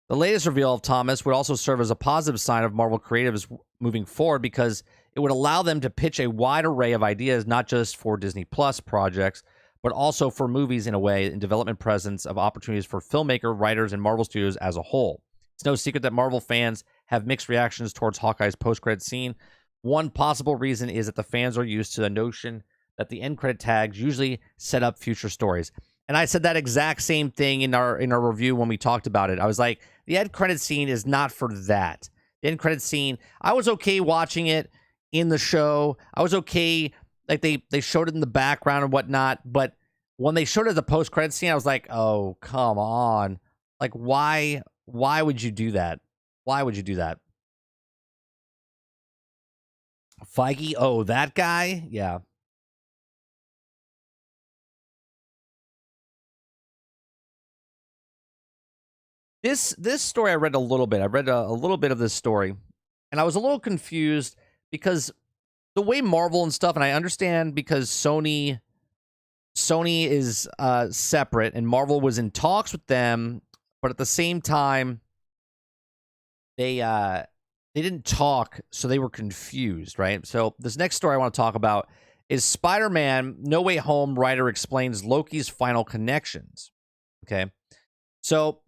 The latest reveal of Thomas would also serve as a positive sign of Marvel creatives moving forward because it would allow them to pitch a wide array of ideas, not just for Disney Plus projects, but also for movies in a way, in development presence of opportunities for filmmaker, writers, and Marvel Studios as a whole. It's no secret that Marvel fans have mixed reactions towards Hawkeye's post-credit scene. One possible reason is that the fans are used to the notion that the end credit tags usually set up future stories. And I said that exact same thing in our review when we talked about it. I was like, the end credit scene is not for that. The end credit scene, I was okay watching it in the show. I was okay, like they showed it in the background and whatnot. But when they showed it the post credit scene, I was like, oh, come on. Like, why would you do that? Why would you do that? Feige, oh, that guy? Yeah. This story I read a little bit. I read a little bit of this story, and I was a little confused because the way Marvel and stuff, and I understand because Sony is separate, and Marvel was in talks with them, but at the same time, they didn't talk, so they were confused, right? So this next story I want to talk about is Spider-Man No Way Home writer explains Loki's final connections. Okay, so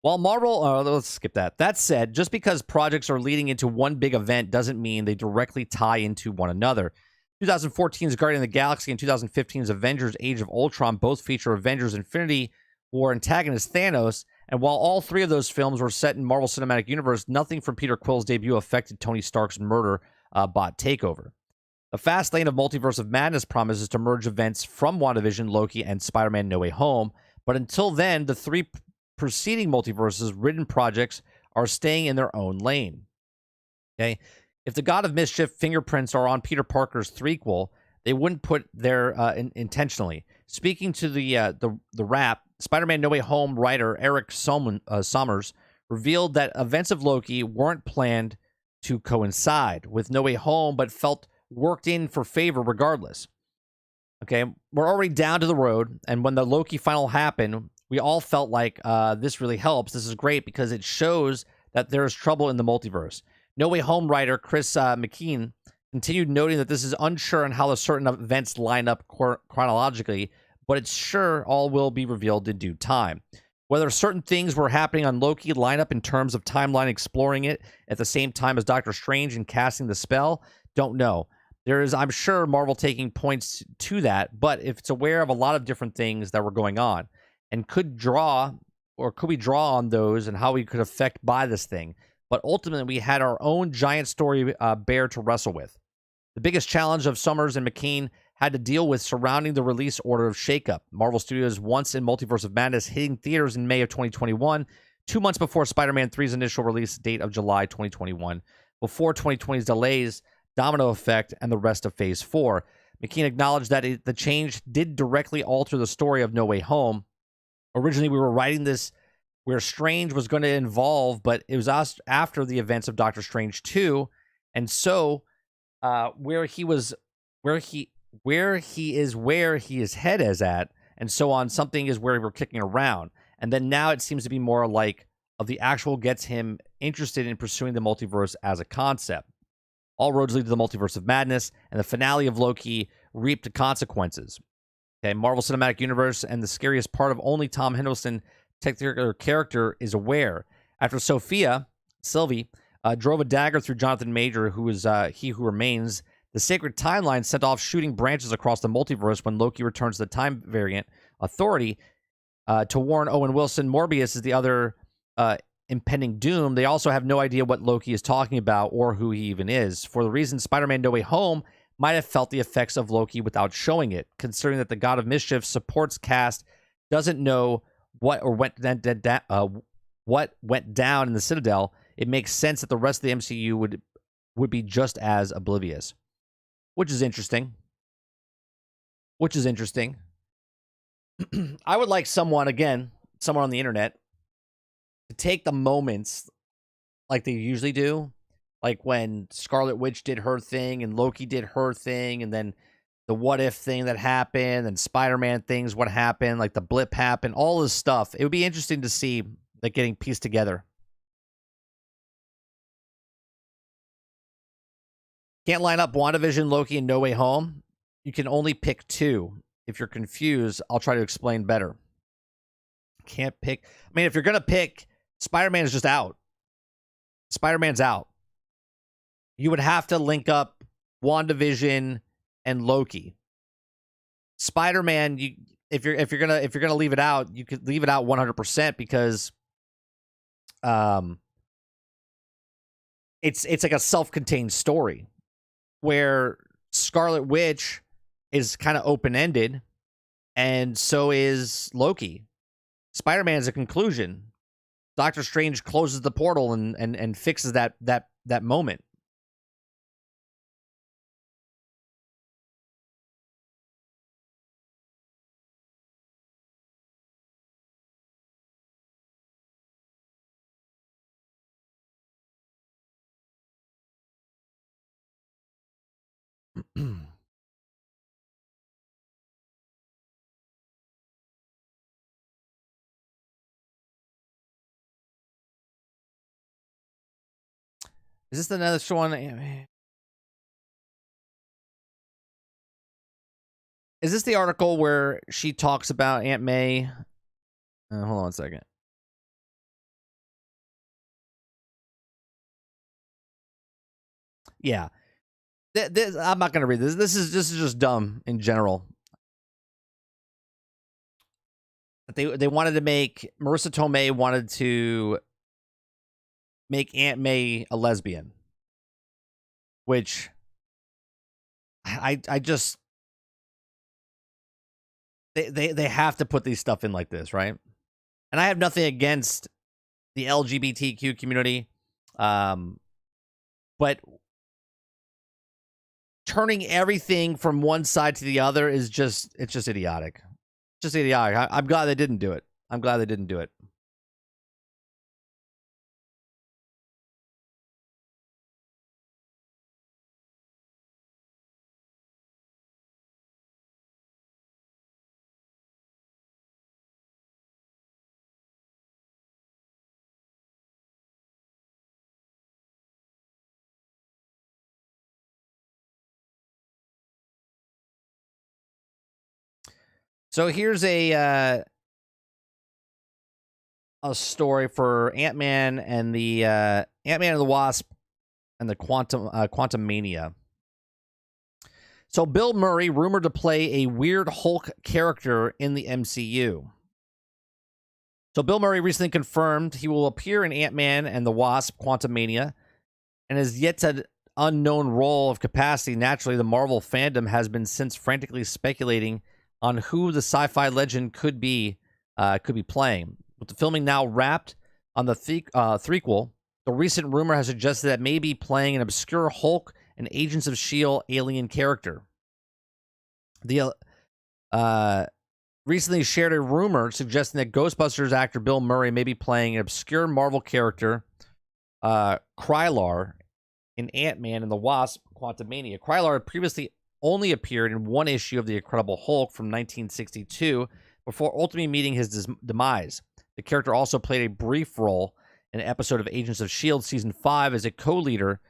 while Marvel, let's skip that. That said, just because projects are leading into one big event doesn't mean they directly tie into one another. 2014's Guardian of the Galaxy and 2015's Avengers Age of Ultron both feature Avengers Infinity War antagonist Thanos, and while all three of those films were set in Marvel Cinematic Universe, nothing from Peter Quill's debut affected Tony Stark's murder bot takeover. The fast lane of Multiverse of Madness promises to merge events from WandaVision, Loki, and Spider-Man No Way Home, But until then, the three preceding multiverses written projects are staying in their own lane. Okay, if the God of Mischief fingerprints are on Peter Parker's threequel, they wouldn't put there intentionally. Speaking to the Wrap, Spider-Man No Way Home writer Eric Sommers revealed that events of Loki weren't planned to coincide with No Way Home, but felt worked in for favor regardless. Okay, we're already down to the road, and when the Loki final happened, we all felt like this really helps. This is great because it shows that there is trouble in the multiverse. No Way Home writer Chris McKean continued noting that this is unsure on how the certain events line up chronologically, but it's sure all will be revealed in due time. Whether certain things were happening on Loki line up in terms of timeline exploring it at the same time as Doctor Strange and casting the spell, don't know. There is, I'm sure, Marvel taking points to that, but if it's aware of a lot of different things that were going on and could we draw on those and how we could affect by this thing. But ultimately, we had our own giant story bear to wrestle with. The biggest challenge of Summers and McKean had to deal with surrounding the release order of Shakeup, Marvel Studios' once in Multiverse of Madness hitting theaters in May of 2021, 2 months before Spider-Man 3's initial release date of July 2021, before 2020's delays, domino effect, and the rest of Phase 4. McKean acknowledged that the change did directly alter the story of No Way Home. Originally, we were writing this where Strange was going to involve, but it was after the events of Doctor Strange 2, and so where his head is at, and so on, something is where we're kicking around. And then now it seems to be more like of the actual gets him interested in pursuing the multiverse as a concept. All roads lead to the Multiverse of Madness, and the finale of Loki reaped consequences. Okay, Marvel Cinematic Universe, and the scariest part of only Tom Hiddleston particular character is aware. After Sylvie, drove a dagger through Jonathan Major, who is He Who Remains, the sacred timeline sent off shooting branches across the multiverse when Loki returns to the time variant authority to warn Owen Wilson. Morbius is the other impending doom. They also have no idea what Loki is talking about or who he even is. For the reason Spider-Man No Way Home might have felt the effects of Loki without showing it, considering that the God of Mischief supports cast doesn't know what went down in the Citadel. It makes sense that the rest of the MCU would be just as oblivious, which is interesting. I would like someone on the internet to take the moments like they usually do, like when Scarlet Witch did her thing and Loki did her thing, and then the what if thing that happened, and Spider-Man things, what happened, like the blip happened, all this stuff. It would be interesting to see that getting pieced together. Can't line up WandaVision, Loki, and No Way Home. You can only pick two. If you're confused, I'll try to explain better. Can't pick. I mean, if you're going to pick, Spider-Man is just out. Spider-Man's out. You would have to link up WandaVision and Loki. Spider-Man, if you're gonna leave it out, you could leave it out 100% because it's like a self-contained story where Scarlet Witch is kind of open-ended, and so is Loki. Spider-Man is a conclusion. Doctor Strange closes the portal and fixes that moment. Is this another one? Is this the article where she talks about Aunt May? Hold on 1 second. Yeah. I'm not going to read this. This is just dumb in general. They wanted to make Marissa Tomei wanted to make Aunt May a lesbian, which I just They have to put these stuff in like this, right? And I have nothing against the LGBTQ community, but turning everything from one side to the other is just idiotic. Just idiotic. I'm glad they didn't do it. I'm glad they didn't do it. So here's a story for Ant-Man and the Ant-Man and the Wasp and the Quantum Mania. So Bill Murray rumored to play a weird Hulk character in the MCU. So Bill Murray recently confirmed he will appear in Ant-Man and the Wasp: Quantumania, and is yet to unknown role of capacity. Naturally, the Marvel fandom has been since frantically speculating on who the sci-fi legend could be playing. With the filming now wrapped on the threequel, the recent rumor has suggested that maybe playing an obscure Hulk and Agents of S.H.I.E.L.D. alien character. The recently shared a rumor suggesting that Ghostbusters actor Bill Murray may be playing an obscure Marvel character, Krylar, in Ant-Man and the Wasp: Quantumania. Krylar had previously only appeared in one issue of The Incredible Hulk from 1962 before ultimately meeting his demise. The character also played a brief role in an episode of Agents of S.H.I.E.L.D. Season 5 as a co-leader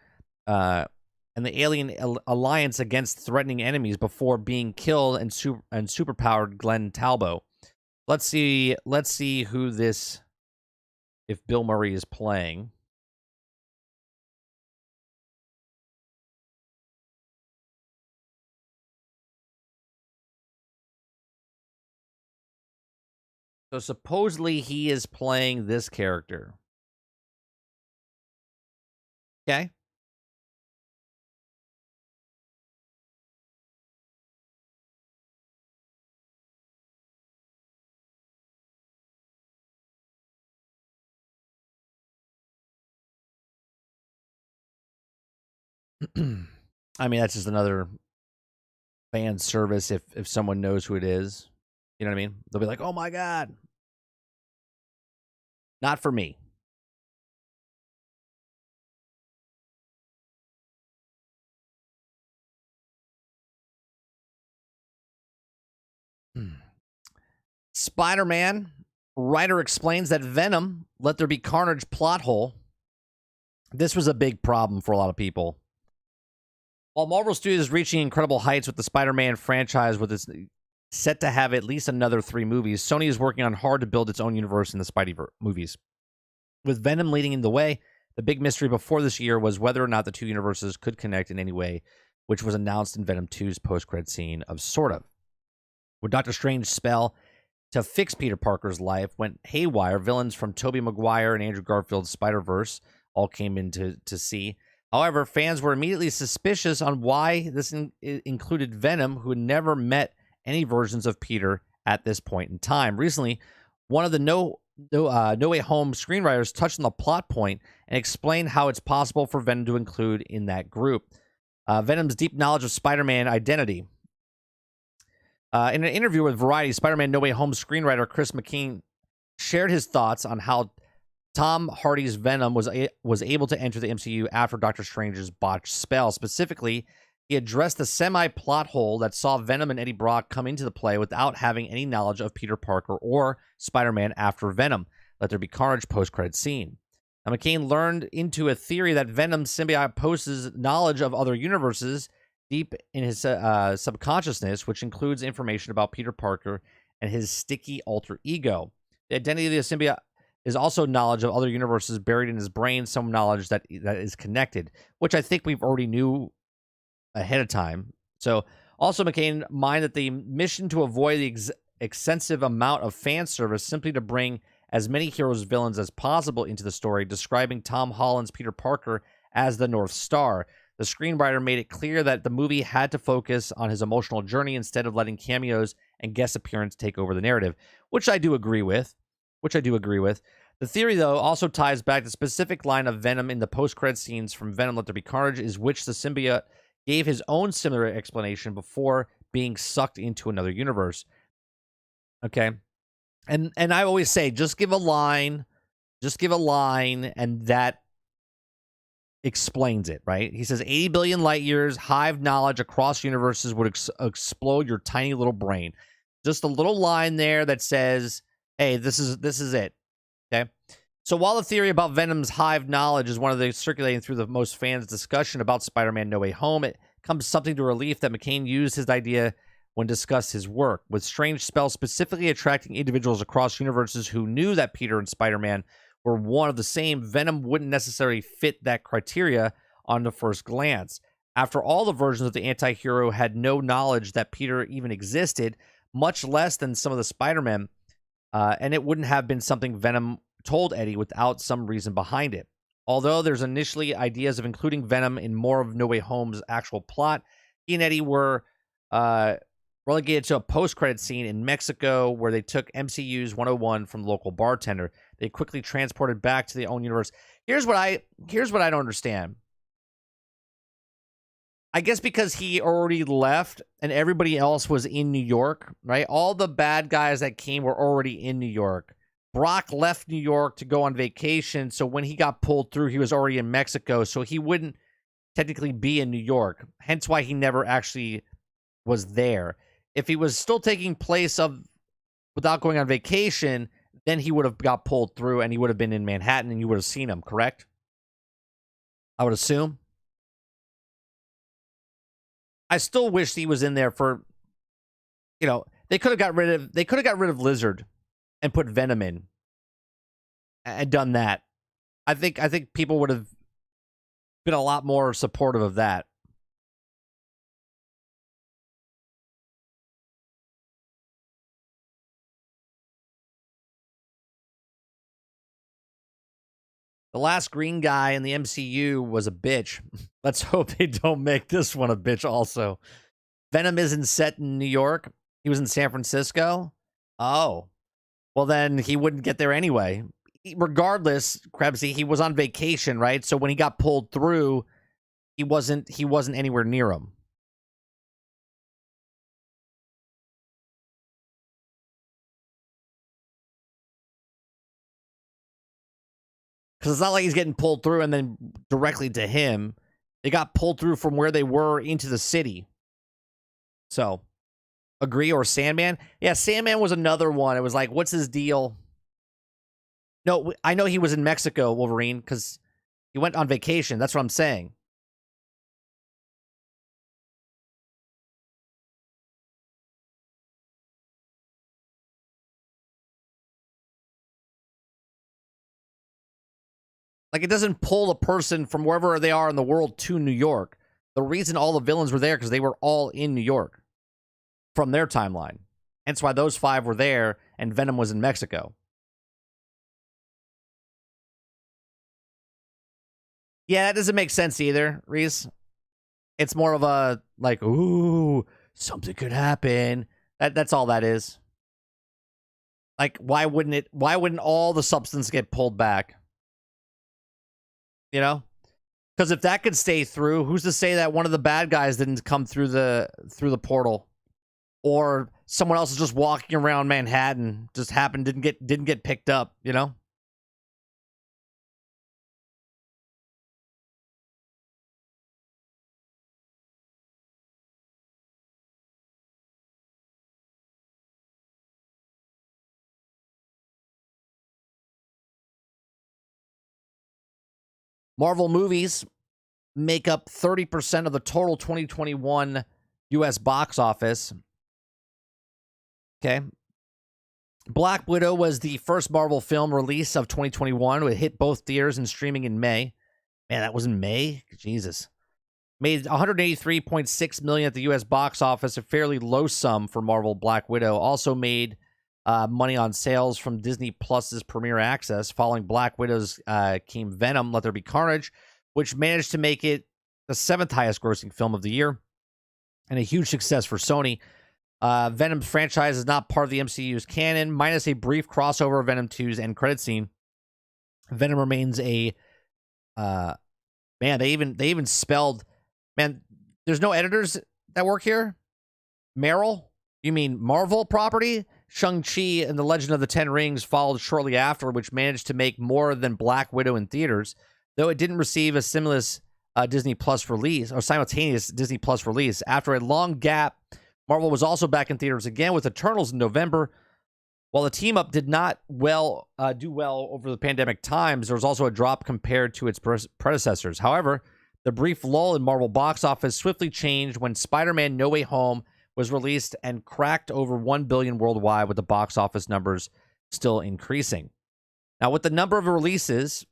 in the alien alliance against threatening enemies before being killed and superpowered Glenn Talbot. Let's see who this, if Bill Murray is playing. So supposedly he is playing this character. Okay. I mean, that's just another fan service if someone knows who it is. You know what I mean? They'll be like, "Oh my god." Not for me. Spider-Man writer explains that Venom Let There Be Carnage plot hole. This was a big problem for a lot of people. While Marvel Studios is reaching incredible heights with the Spider-Man franchise, with its set to have at least another 3 movies, Sony is working on hard to build its own universe in the Spidey movies. With Venom leading the way, the big mystery before this year was whether or not the 2 universes could connect in any way, which was announced in Venom 2's post-credit scene of Sort of. When Doctor Strange's spell to fix Peter Parker's life went haywire, villains from Tobey Maguire and Andrew Garfield's Spider-Verse all came in to see. However, fans were immediately suspicious on why this included Venom, who had never met any versions of Peter at this point in time. Recently, one of the No Way Home screenwriters touched on the plot point and explained how it's possible for Venom to include in that group. Venom's deep knowledge of Spider-Man identity. In an interview with Variety, Spider-Man No Way Home screenwriter Chris McKean shared his thoughts on how Tom Hardy's Venom was able to enter the MCU after Doctor Strange's botched spell. Specifically, he addressed the semi-plot hole that saw Venom and Eddie Brock come into the play without having any knowledge of Peter Parker or Spider-Man after Venom Let There Be Carnage post-credit scene. Now, McCain learned into a theory that Venom's symbiote possesses knowledge of other universes deep in his subconsciousness, which includes information about Peter Parker and his sticky alter ego. The identity of the symbiote is also knowledge of other universes buried in his brain, some knowledge that is connected, which I think we've already knew ahead of time. So also McCain mined that the mission to avoid the extensive amount of fan service simply to bring as many heroes villains as possible into the story, describing Tom Holland's Peter Parker as the North Star. The screenwriter made it clear that the movie had to focus on his emotional journey instead of letting cameos and guest appearance take over the narrative, which I do agree with. The theory, though, also ties back to the specific line of Venom in the post-credit scenes from Venom Let There Be Carnage, is which the symbiote gave his own similar explanation before being sucked into another universe. Okay. And I always say, just give a line, and that explains it, right? He says 80 billion light years, hive knowledge across universes would explode your tiny little brain. Just a little line there that says, hey, this is it. Okay. So while the theory about Venom's hive knowledge is one of the circulating through the most fans' discussion about Spider-Man No Way Home, it comes something to relief that McCane used his idea when discussed his work, with Strange spells specifically attracting individuals across universes who knew that Peter and Spider-Man were one of the same. Venom wouldn't necessarily fit that criteria on the first glance. After all, the versions of the anti-hero had no knowledge that Peter even existed, much less than some of the Spider-Men, and it wouldn't have been something Venom told Eddie without some reason behind it. Although there's initially ideas of including Venom in more of No Way Home's actual plot, he and Eddie were relegated to a post-credit scene in Mexico where they took MCU's 101 from the local bartender. They quickly transported back to their own universe. Here's what I don't understand. I guess because he already left and everybody else was in New York, right? All the bad guys that came were already in New York. Brock left New York to go on vacation, so when he got pulled through, he was already in Mexico, so he wouldn't technically be in New York. Hence why he never actually was there. If he was still taking place without going on vacation, then he would have got pulled through and he would have been in Manhattan and you would have seen him, correct? I would assume. I still wish he was in there for, they could have got rid of Lizard and put Venom in and done that. I think people would have been a lot more supportive of that. The last green guy in the MCU was a bitch. Let's hope they don't make this one a bitch also. Venom isn't set in New York. He was in San Francisco. Oh. Well, then he wouldn't get there anyway. Regardless, Krebsy, he was on vacation, right? So when he got pulled through, he wasn't anywhere near him. Because it's not like he's getting pulled through and then directly to him. They got pulled through from where they were into the city. So, agree? Or Sandman? Yeah, Sandman was another one. It was like, what's his deal? No, I know he was in Mexico, Wolverine, because he went on vacation. That's what I'm saying. Like, it doesn't pull a person from wherever they are in the world to New York. The reason all the villains were there because they were all in New York from their timeline. Hence why those 5 were there and Venom was in Mexico. Yeah, that doesn't make sense either, Reese. It's more of a, like, ooh, something could happen. That's all that is. Like, why wouldn't all the substance get pulled back? Because if that could stay through, who's to say that one of the bad guys didn't come through the portal, or someone else is just walking around Manhattan, just didn't get picked up, Marvel movies make up 30% of the total 2021 U.S. box office. Okay. Black Widow was the first Marvel film release of 2021. It hit both theaters and streaming in May. Man, that was in May? Jesus. Made $183.6 million at the U.S. box office, a fairly low sum for Marvel Black Widow. Also made money on sales from Disney Plus's Premier Access. Following Black Widow's came Venom, Let There Be Carnage, which managed to make it the 7th highest grossing film of the year, and a huge success for Sony. Venom's franchise is not part of the MCU's canon, minus a brief crossover of Venom 2's end credit scene. Venom remains a man. They even spelled, man. There's no editors that work here. Merrill, you mean Marvel property? Shang-Chi and the Legend of the Ten Rings followed shortly after, which managed to make more than Black Widow in theaters, though it didn't receive a simultaneous Disney Plus release. After a long gap, Marvel was also back in theaters again with Eternals in November. While the team up did not do well over the pandemic times, there was also a drop compared to its predecessors. However, the brief lull in Marvel box office swiftly changed when Spider-Man No Way Home was released and cracked over $1 billion worldwide, with the box office numbers still increasing. Now, with the number of releases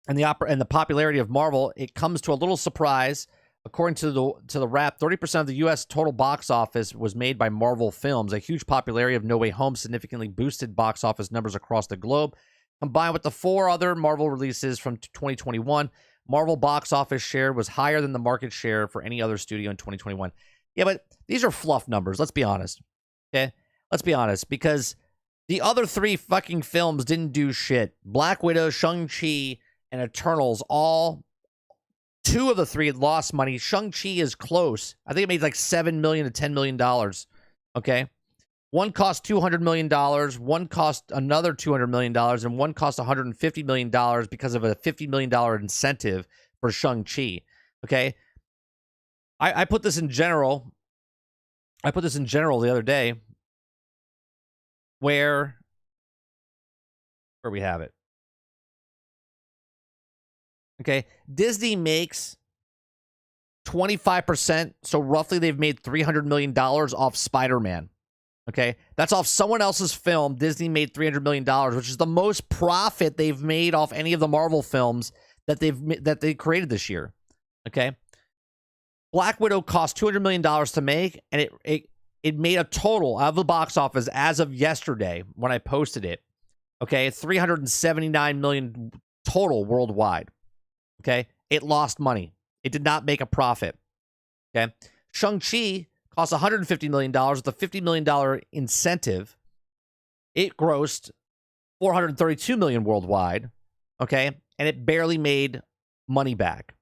and the popularity of Marvel, it comes to a little surprise. According to the Wrap, 30% of the U.S. total box office was made by Marvel films. A huge popularity of No Way Home significantly boosted box office numbers across the globe. Combined with the 4 other Marvel releases from 2021, Marvel box office share was higher than the market share for any other studio in 2021. Yeah, but these are fluff numbers. Let's be honest. Okay? Let's be honest. Because the other 3 fucking films didn't do shit. Black Widow, Shang-Chi, and Eternals, all 2 of the 3 had lost money. Shang-Chi is close. I think it made like $7 million to $10 million. Okay? One cost $200 million. One cost another $200 million. And one cost $150 million because of a $50 million incentive for Shang-Chi. Okay? I put this in general. I put this in general the other day where we have it. Okay. Disney makes 25%. So roughly they've made $300 million off Spider-Man. Okay. That's off someone else's film. Disney made $300 million, which is the most profit they've made off any of the Marvel films that they created this year. Okay. Black Widow cost $200 million to make, and it made a total out of the box office as of yesterday when I posted it. Okay, $379 million total worldwide. Okay, it lost money. It did not make a profit. Okay, Shang-Chi cost $150 million with a $50 million incentive. It grossed $432 million worldwide. Okay, and it barely made money back.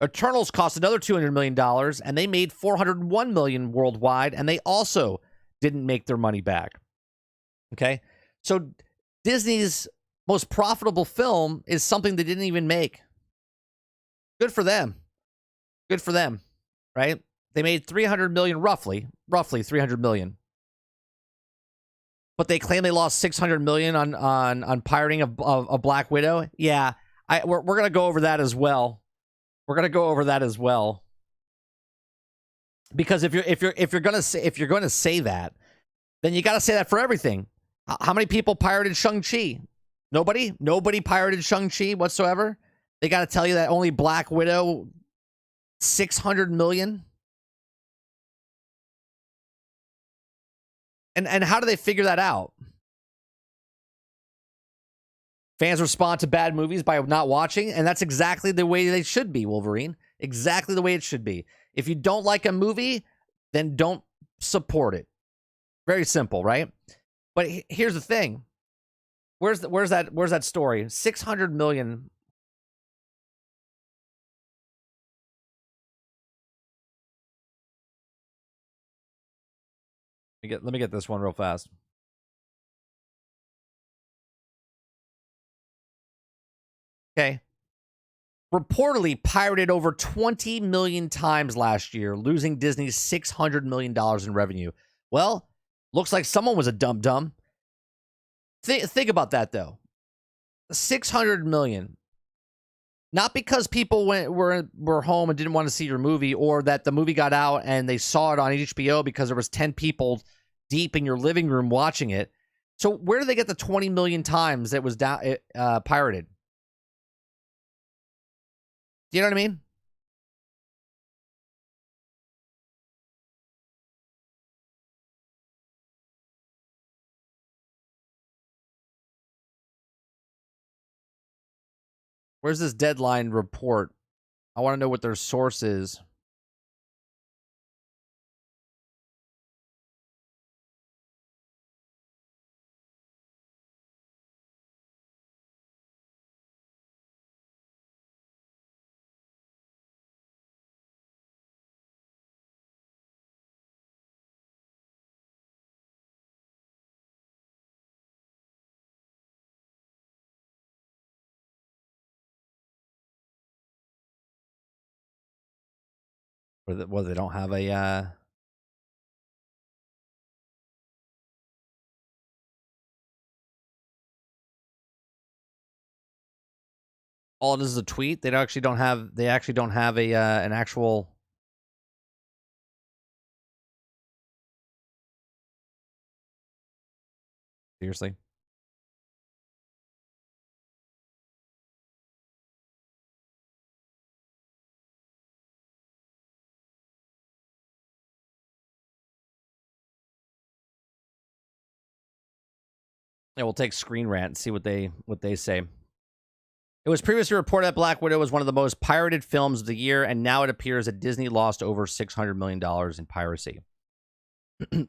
Eternals cost another $200 million, and they made $401 million worldwide, and they also didn't make their money back. Okay? So Disney's most profitable film is something they didn't even make. Good for them. Good for them, right? They made $300 million, roughly $300 million. But they claim they lost $600 million on pirating of Black Widow. Yeah, we're going to go over that as well. We're gonna go over that as well, because if you're gonna say that, then you got to say that for everything. How many people pirated Shang-Chi? Nobody pirated Shang-Chi whatsoever. They got to tell you that only Black Widow, $600 million. And how do they figure that out? Fans respond to bad movies by not watching, and that's exactly the way they should be, Wolverine. Exactly the way it should be. If you don't like a movie, then don't support it. Very simple, right? But here's the thing. Where's that story? $600 million. Let me get this one real fast. Okay. Reportedly pirated over 20 million times last year, losing Disney $600 million in revenue. Well, looks like someone was a dum-dum. Think about that, though. $600 million. Not because people were home and didn't want to see your movie, or that the movie got out and they saw it on HBO because there was 10 people deep in your living room watching it. So where did they get the 20 million times that was pirated? Do you know what I mean? Where's this Deadline report? I want to know what their source is. Well, they don't have a. All it is a tweet. They actually don't have. They actually don't have a an actual. Seriously. Yeah, we'll take Screen Rant and see what they say. It was previously reported that Black Widow was one of the most pirated films of the year, and now it appears that Disney lost over $600 million in piracy.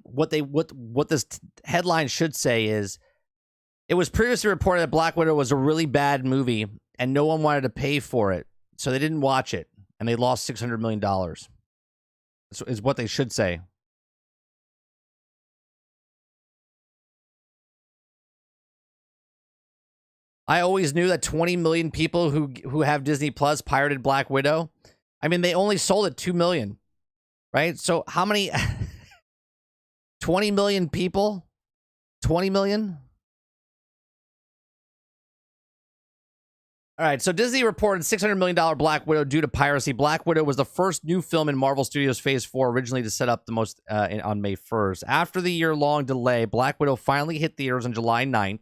What this headline should say is, it was previously reported that Black Widow was a really bad movie, and no one wanted to pay for it, so they didn't watch it, and they lost $600 million. Is what they should say. I always knew that 20 million people who have Disney Plus pirated Black Widow. I mean, they only sold it 2 million, right? So how many? 20 million people? 20 million? All right, so Disney reported $600 million Black Widow due to piracy. Black Widow was the first new film in Marvel Studios Phase 4, originally to set up the most on May 1st. After the year-long delay, Black Widow finally hit theaters on July 9th.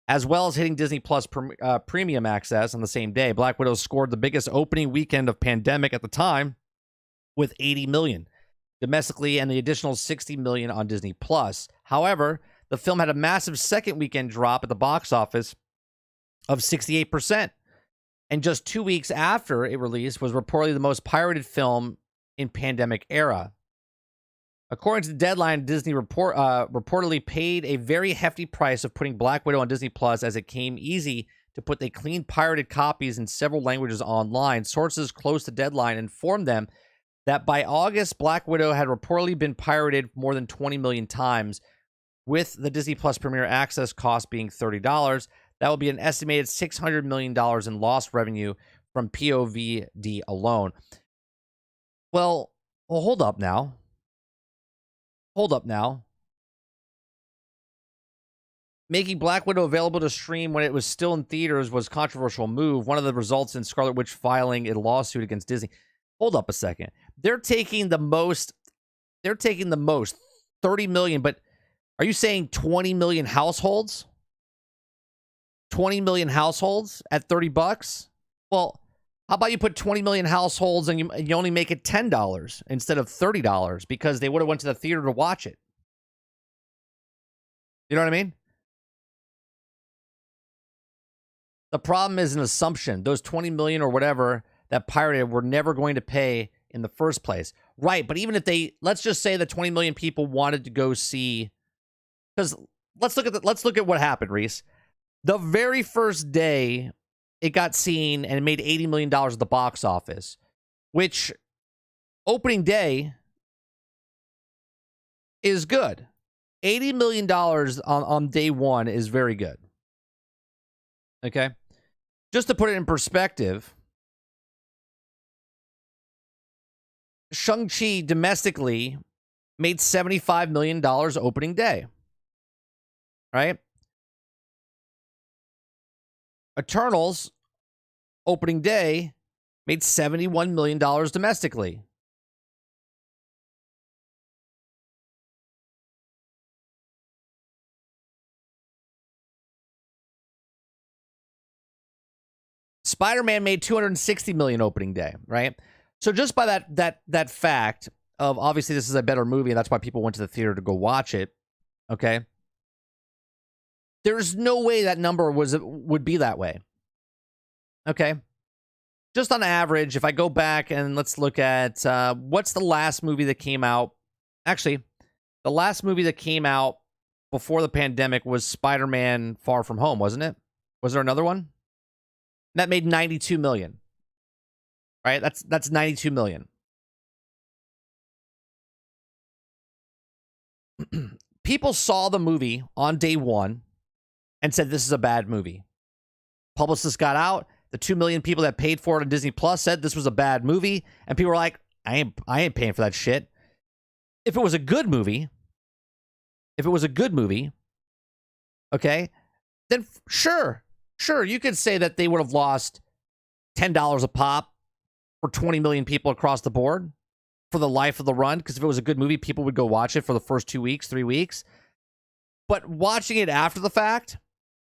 As well as hitting Disney Plus premium access on the same day. Black Widow scored the biggest opening weekend of pandemic at the time with 80 million domestically and the additional 60 million on Disney Plus. However, the film had a massive second weekend drop at the box office of 68%. And just 2 weeks after it released was reportedly the most pirated film in pandemic era. According to the Deadline, Disney reportedly paid a very hefty price of putting Black Widow on Disney Plus, as it came easy to put the clean pirated copies in several languages online. Sources close to Deadline informed them that by August, Black Widow had reportedly been pirated more than 20 million times, with the Disney Plus Premier Access cost being $30. That will be an estimated $600 million in lost revenue from POVD alone. Well, hold up now. Hold up now. Making Black Widow available to stream when it was still in theaters was a controversial move. One of the results in Scarlet Witch filing a lawsuit against Disney. Hold up a second. They're taking the most 30 million, but are you saying 20 million households? 20 million households at $30? Well, how about you put 20 million households and you only make it $10 instead of $30 because they would have went to the theater to watch it. You know what I mean? The problem is an assumption. Those 20 million or whatever that pirated were never going to pay in the first place. Right, but even if let's just say that 20 million people wanted to go see, because let's look at what happened, Reese. The very first day it got seen and it made $80 million at the box office, which opening day is good. $80 million on day one is very good. Okay? Just to put it in perspective, Shang-Chi domestically made $75 million opening day. Right? Eternals opening day made $71 million domestically. Spider-Man made $260 million opening day, right? So just by that fact of, obviously this is a better movie and that's why people went to the theater to go watch it, okay? There's no way that number would be that way. Okay? just on average, if I go back and let's look at what's the last movie that came out. Actually, the last movie that came out before the pandemic was Spider-Man Far From Home, wasn't it? Was there another one? That made 92 million. Right? That's 92 million. People saw the movie on day one and said this is a bad movie. Publicists got out. The 2 million people that paid for it on Disney Plus said this was a bad movie, and people were like, I ain't paying for that shit. If it was a good movie, okay, then sure, you could say that they would have lost $10 a pop for 20 million people across the board for the life of the run, because if it was a good movie, people would go watch it for the first 2 weeks, 3 weeks. But watching it after the fact,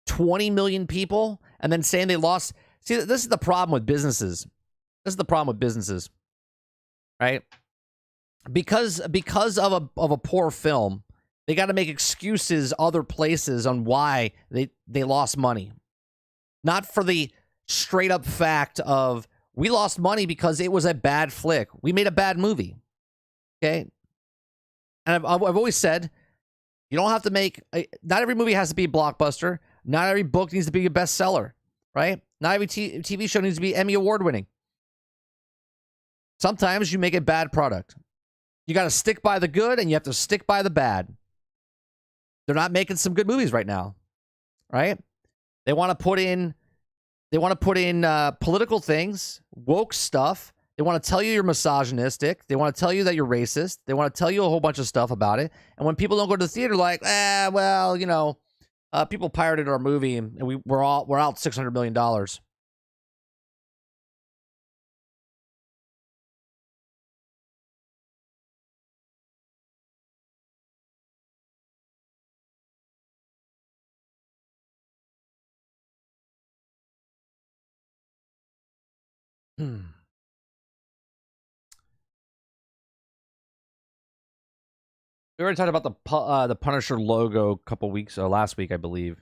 20 million people, and then saying they lost. See, this is the problem with businesses. Right? Because of a poor film, they got to make excuses other places on why they lost money. Not for the straight up fact of, we lost money because it was a bad flick. We made a bad movie. Okay? And I've always said, you don't have to make... not every movie has to be a blockbuster. Not every book needs to be a bestseller. Right? Not every TV show needs to be Emmy Award winning. Sometimes you make a bad product. You got to stick by the good and you have to stick by the bad. They're not making some good movies right now. Right? They want to put in political things, woke stuff. They want to tell you you're misogynistic. They want to tell you that you're racist. They want to tell you a whole bunch of stuff about it. And when people don't go to the theater, like, well, people pirated our movie and we're out $600 million. We already talked about the Punisher logo a couple weeks, last week, I believe.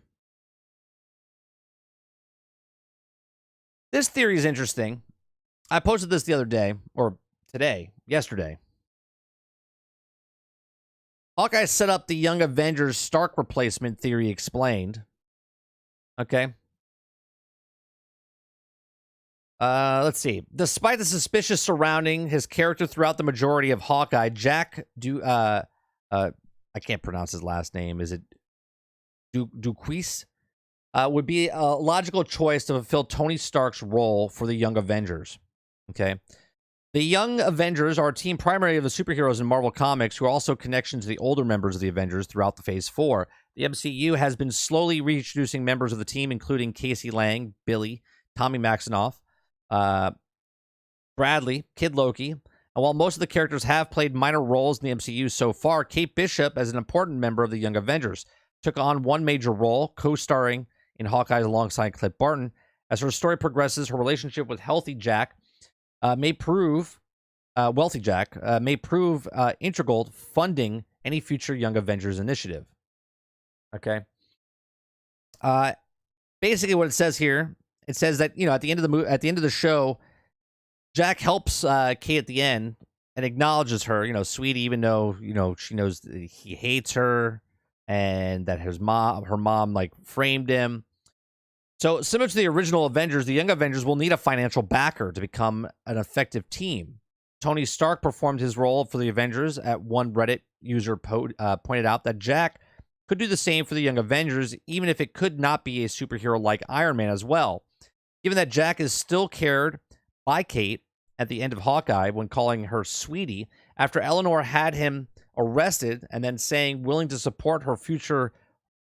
This theory is interesting. I posted this the other day, or yesterday. Hawkeye set up the Young Avengers Stark replacement theory explained. Okay. Let's see. Despite the suspicious surrounding his character throughout the majority of Hawkeye, Jack I can't pronounce his last name. Is it Duquesne? Would be a logical choice to fulfill Tony Stark's role for the Young Avengers. Okay. The Young Avengers are a team primarily of the superheroes in Marvel Comics who are also connections to the older members of the Avengers throughout the Phase 4. The MCU has been slowly reintroducing members of the team, including Casey Lang, Billy, Tommy Maximoff, Bradley, Kid Loki. And while most of the characters have played minor roles in the MCU so far, Kate Bishop, as an important member of the Young Avengers, took on one major role, co-starring in Hawkeye alongside Clint Barton. As her story progresses, her relationship with Wealthy Jack may prove integral to funding any future Young Avengers initiative. Okay. Basically, what it says here, it says that at the end of the show, Jack helps Kate at the end and acknowledges her, sweetie, even though she knows that he hates her and that her mom like framed him. So similar to the original Avengers, the Young Avengers will need a financial backer to become an effective team. Tony Stark performed his role for the Avengers. At one Reddit user pointed out that Jack could do the same for the Young Avengers, even if it could not be a superhero like Iron Man as well. Given that Jack is still cared by Kate at the end of Hawkeye when calling her sweetie, after Eleanor had him arrested and then saying willing to support her future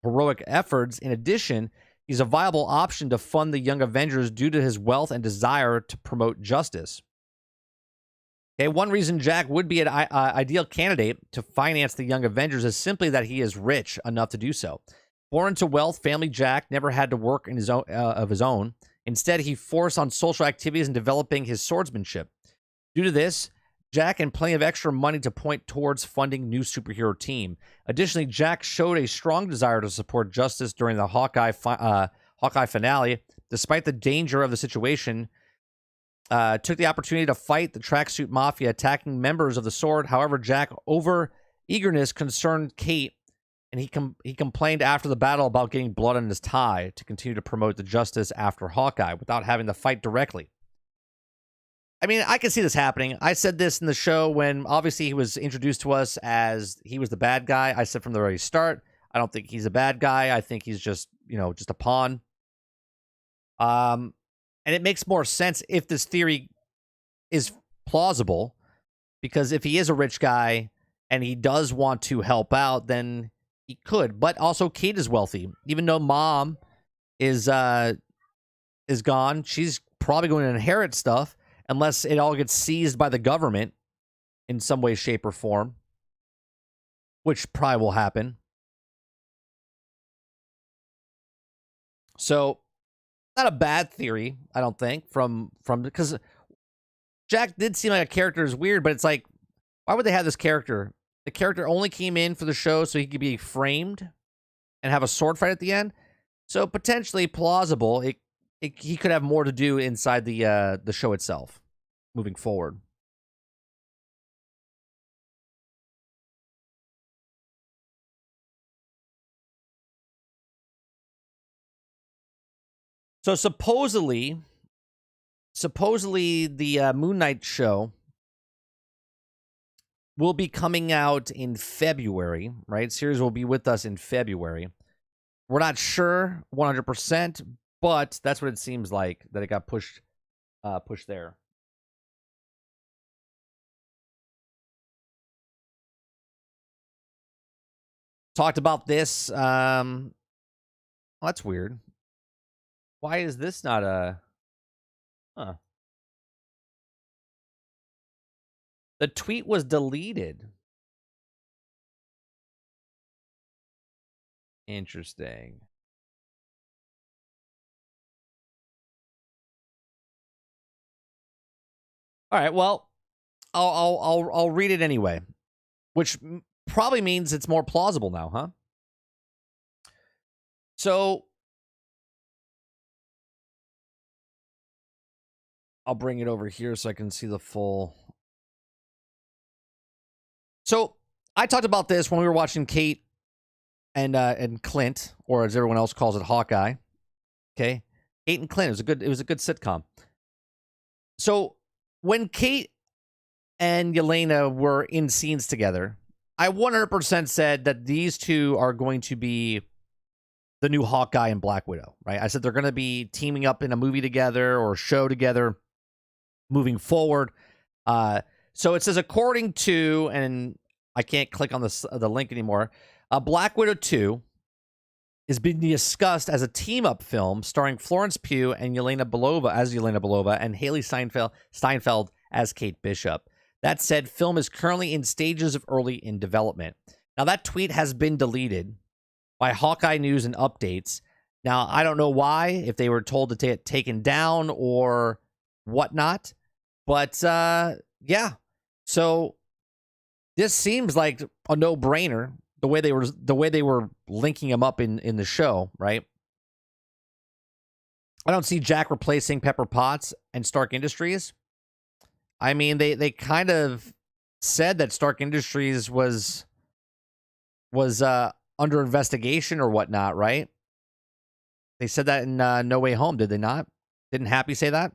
heroic efforts. In addition, he's a viable option to fund the Young Avengers due to his wealth and desire to promote justice. Okay, one reason Jack would be an ideal candidate to finance the Young Avengers is simply that he is rich enough to do so. Born into wealth, family Jack never had to work in his own. Instead, he forced on social activities and developing his swordsmanship. Due to this, Jack had plenty of extra money to point towards funding new superhero team. Additionally, Jack showed a strong desire to support justice during the Hawkeye finale. Despite the danger of the situation, took the opportunity to fight the tracksuit mafia attacking members of the Sword. However, Jack over eagerness concerned Kate, and he complained after the battle about getting blood on his tie to continue to promote the justice after Hawkeye without having to fight directly. I mean, I can see this happening. I said this in the show when obviously he was introduced to us as he was the bad guy. I said from the very start, I don't think he's a bad guy. I think he's just, just a pawn. And it makes more sense if this theory is plausible, because if he is a rich guy and he does want to help out, then he could. But also Kate is wealthy. Even though mom is gone, she's probably going to inherit stuff unless it all gets seized by the government in some way, shape, or form, which probably will happen. So, not a bad theory, I don't think, from because Jack did seem like a character is weird, but it's like, why would they have this character? The character only came in for the show so he could be framed and have a sword fight at the end. So potentially plausible. He could have more to do inside the show itself moving forward. So supposedly the Moon Knight show will be coming out in February, right? Series will be with us in February. We're not sure 100%, but that's what it seems like, that it got pushed there. Talked about this. Oh, that's weird. Why is this not a... Huh. The tweet was deleted. Interesting. All right, well, I'll read it anyway, which probably means it's more plausible now, huh? So I'll bring it over here so I can see the full. So I talked about this when we were watching Kate and Clint, or as everyone else calls it, Hawkeye. Okay, Kate and Clint. It was a good sitcom. So when Kate and Yelena were in scenes together, I 100% said that these two are going to be the new Hawkeye and Black Widow, right? I said they're going to be teaming up in a movie together or a show together moving forward. So it says, according to, and I can't click on the link anymore, Black Widow 2 is being discussed as a team-up film starring Florence Pugh and Yelena Belova and Haley Steinfeld as Kate Bishop. That said, film is currently in stages of early in development. Now, that tweet has been deleted by Hawkeye News and Updates. Now, I don't know why, if they were told to get taken down or whatnot, but yeah. So this seems like a no-brainer, the way they were linking him up in the show, right? I don't see Jack replacing Pepper Potts and Stark Industries. I mean, they kind of said that Stark Industries was under investigation or whatnot, right? They said that in No Way Home, did they not? Didn't Happy say that?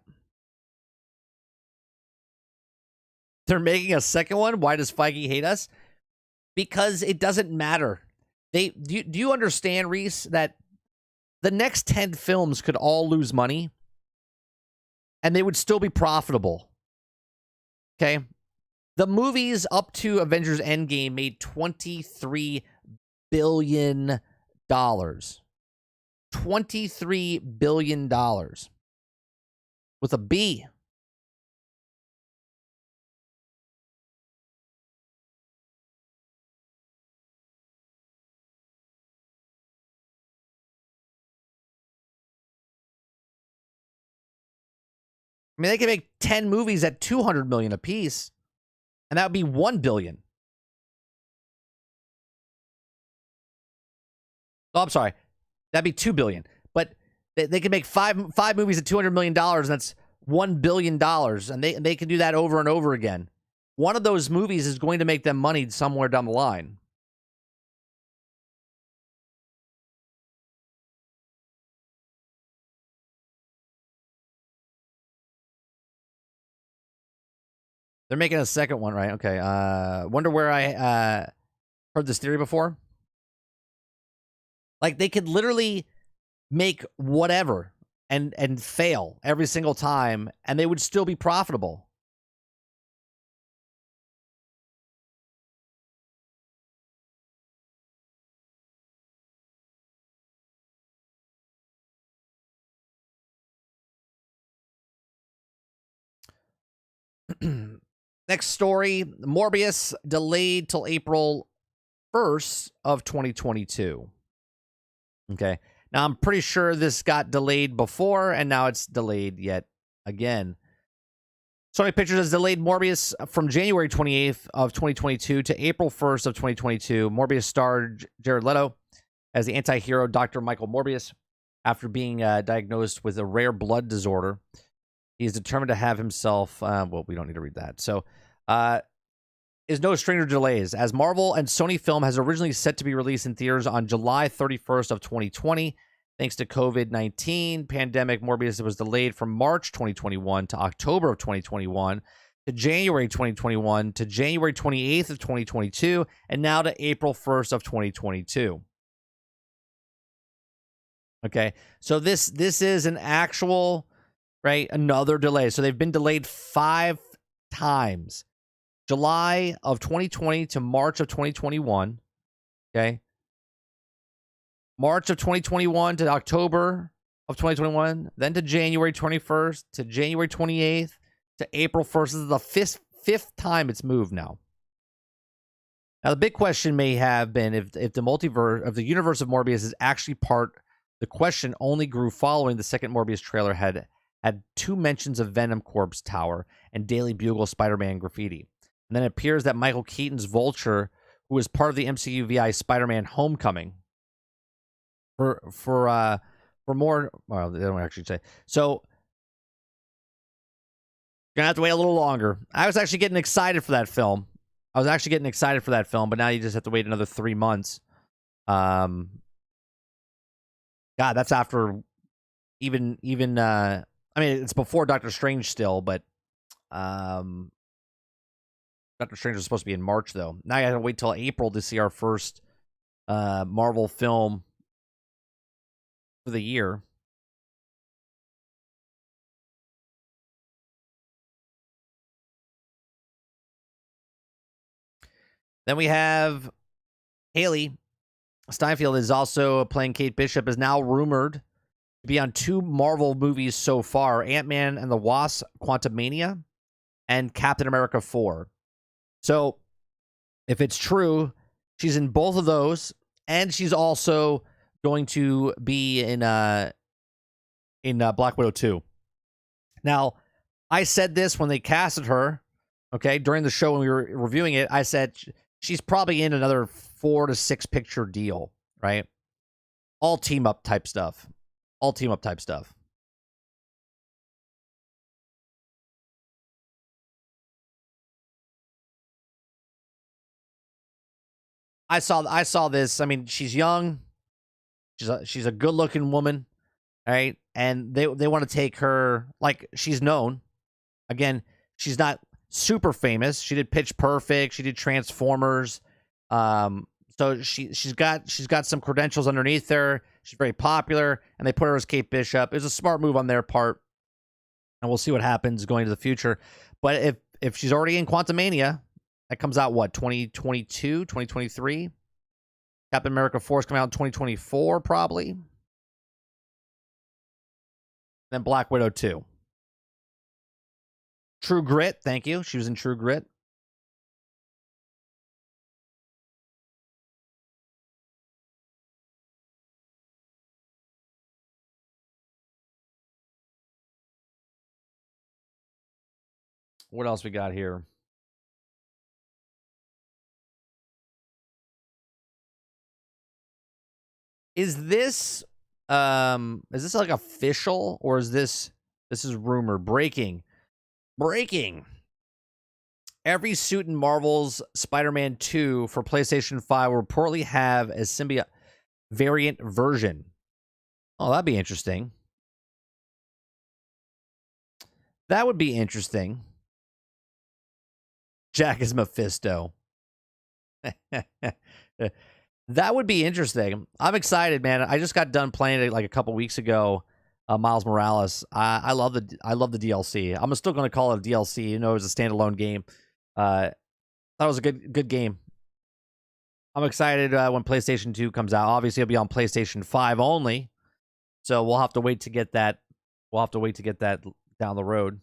They're making a second one? Why does Feige hate us? Because it doesn't matter. Do you understand, Reese, that the next 10 films could all lose money and they would still be profitable? Okay? The movies up to Avengers Endgame made $23 billion. $23 billion. With a B. I mean, they can make 10 movies at $200 million apiece, and that would be $1 billion. Oh, I'm sorry. That'd be $2 billion. But they can make five movies at $200 million, and that's $1 billion, and they can do that over and over again. One of those movies is going to make them money somewhere down the line. They're making a second one, right? Okay. Wonder where I heard this theory before. Like, they could literally make whatever and fail every single time, and they would still be profitable. Next story, Morbius delayed till April 1st of 2022. Okay. Now, I'm pretty sure this got delayed before, and now it's delayed yet again. Sony Pictures has delayed Morbius from January 28th of 2022 to April 1st of 2022. Morbius starred Jared Leto as the anti-hero Dr. Michael Morbius. After being diagnosed with a rare blood disorder, he is determined to have himself... well, we don't need to read that. So, is no stranger to delays, as Marvel and Sony Film has originally set to be released in theaters on July 31st of 2020. Thanks to COVID-19 pandemic, Morbius was delayed from March 2021 to October of 2021 to January 2021 to January 28th of 2022, and now to April 1st of 2022. Okay, so this is an actual, right, another delay. So they've been delayed 5 times. July of 2020 to March of 2021. Okay. March of 2021 to October of 2021. Then to January 21st to January 28th to April 1st. This is the fifth time it's moved now. Now, the big question may have been if the multiverse of the universe of Morbius is actually part. The question only grew following the second Morbius trailer had 2 mentions of Venom Corp's Tower and Daily Bugle Spider-Man graffiti. And then it appears that Michael Keaton's Vulture, who is part of the MCU via Spider-Man Homecoming, for more. Well, they don't actually say. So you're gonna have to wait a little longer. I was actually getting excited for that film. But now you just have to wait another 3 months. God, that's after even. I mean, it's before Doctor Strange still, but Doctor Strange was supposed to be in March, though. Now I have to wait till April to see our first Marvel film for the year. Then we have Haley Steinfeld is also playing Kate Bishop, is now rumored to be on 2 Marvel movies so far, Ant-Man and the Wasp, Quantumania, and Captain America 4. So, if it's true, she's in both of those, and she's also going to be in Black Widow 2. Now, I said this when they casted her, okay, during the show when we were reviewing it. I said she's probably in another 4 to 6 picture deal, right? All team up type stuff. I saw this. I mean, she's young. She's a good looking woman, right? And they want to take her, like, she's known. Again, she's not super famous. She did Pitch Perfect. She did Transformers. So she's got some credentials underneath her. She's very popular, and they put her as Kate Bishop. It was a smart move on their part, and we'll see what happens going into the future. But if she's already in Quantumania, that comes out, what, 2022, 2023? Captain America 4 is coming out in 2024, probably. Then Black Widow 2. True Grit, thank you. She was in True Grit. What else we got here? Is this like official, or is this This is rumor. Breaking. Every suit in Marvel's Spider-Man 2 for PlayStation 5 will reportedly have a symbiote variant version. Oh, that'd be interesting. That would be interesting. Jack is Mephisto. That would be interesting. I'm excited, man. I just got done playing it like a couple weeks ago. Miles Morales. I love the DLC. I'm still going to call it a DLC. You know, it was a standalone game. That was a good game. I'm excited when PlayStation 2 comes out. Obviously, it'll be on PlayStation 5 only. So we'll have to wait to get that. We'll have to wait to get that down the road.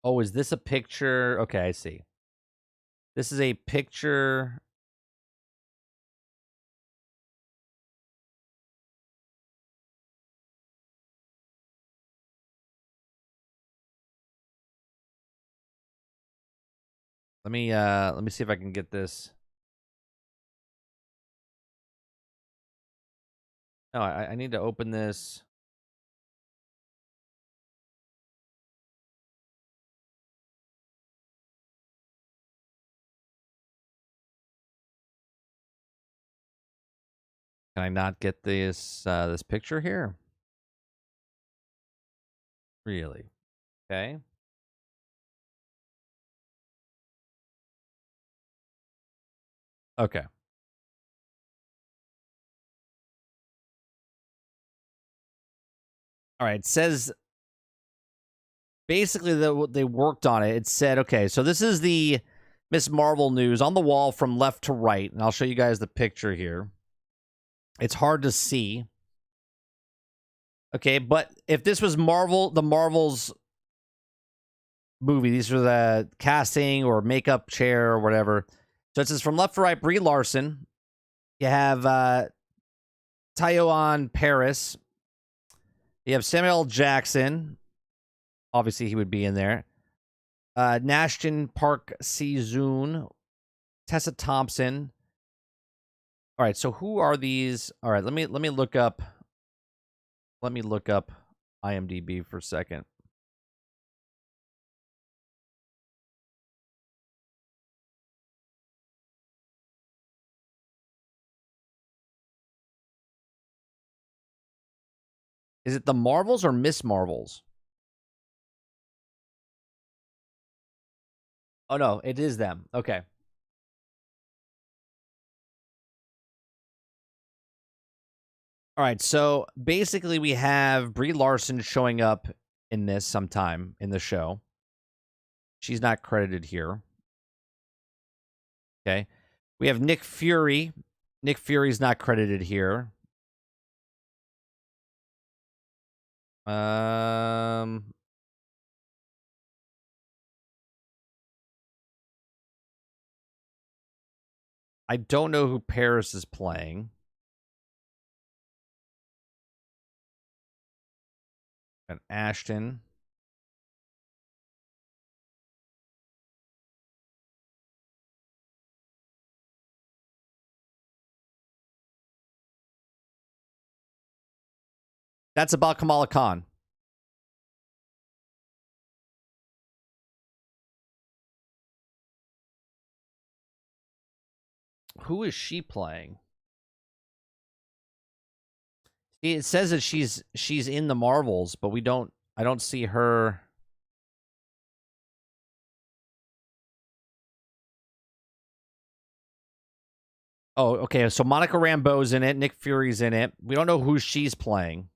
Oh, is this a picture? Okay, I see. This is a picture. Let me see if I can get this. No, I need to open this. Can I not get this this picture here? Really? Okay. Okay. All right. It says basically that they worked on it. It said, okay, so this is the Miss Marvel news on the wall from left to right, and I'll show you guys the picture here. It's hard to see. Okay, but if this was the Marvel's movie, these are the casting or makeup chair or whatever. So it says from left to right, Brie Larson. You have Tyon Paris. You have Samuel Jackson. Obviously, he would be in there. Nashton Park Sejun. Tessa Thompson. All right, so who are these? All right, let me look up. Let me look up IMDb for a second. Is it the Marvels or Miss Marvels? Oh no, it is them. Okay. All right, so basically we have Brie Larson showing up in this sometime in the show. She's not credited here. Okay. We have Nick Fury. Nick Fury's not credited here. I don't know who Paris is playing. And Ashton. That's about Kamala Khan. Who is she playing? It says that she's in the Marvels, but I don't see her. Oh, okay. So Monica Rambeau's in it. Nick Fury's in it. We don't know who she's playing.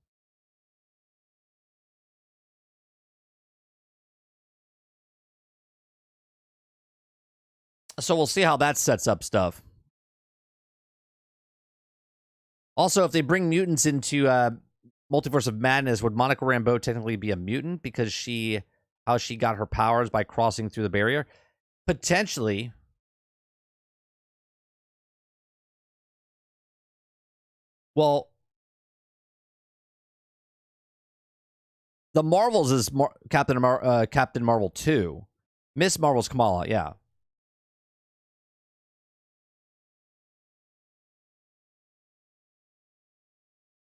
So we'll see how that sets up stuff. Also, if they bring mutants into Multiverse of Madness, would Monica Rambeau technically be a mutant because how she got her powers by crossing through the barrier? Potentially. Well, The Marvels is Captain Marvel 2. Miss Marvel's Kamala, yeah.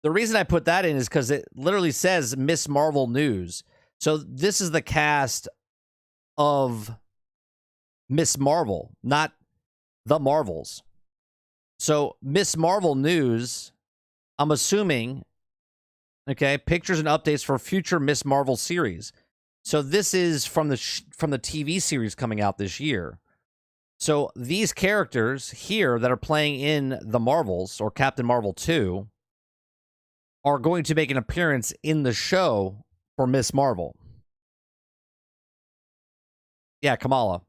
The reason I put that in is because it literally says Miss Marvel News. So this is the cast of Miss Marvel, not the Marvels. So Miss Marvel News, I'm assuming, okay, pictures and updates for future Miss Marvel series. So this is from the TV series coming out this year. So these characters here that are playing in the Marvels or Captain Marvel 2 are going to make an appearance in the show for Miss Marvel. Yeah, Kamala.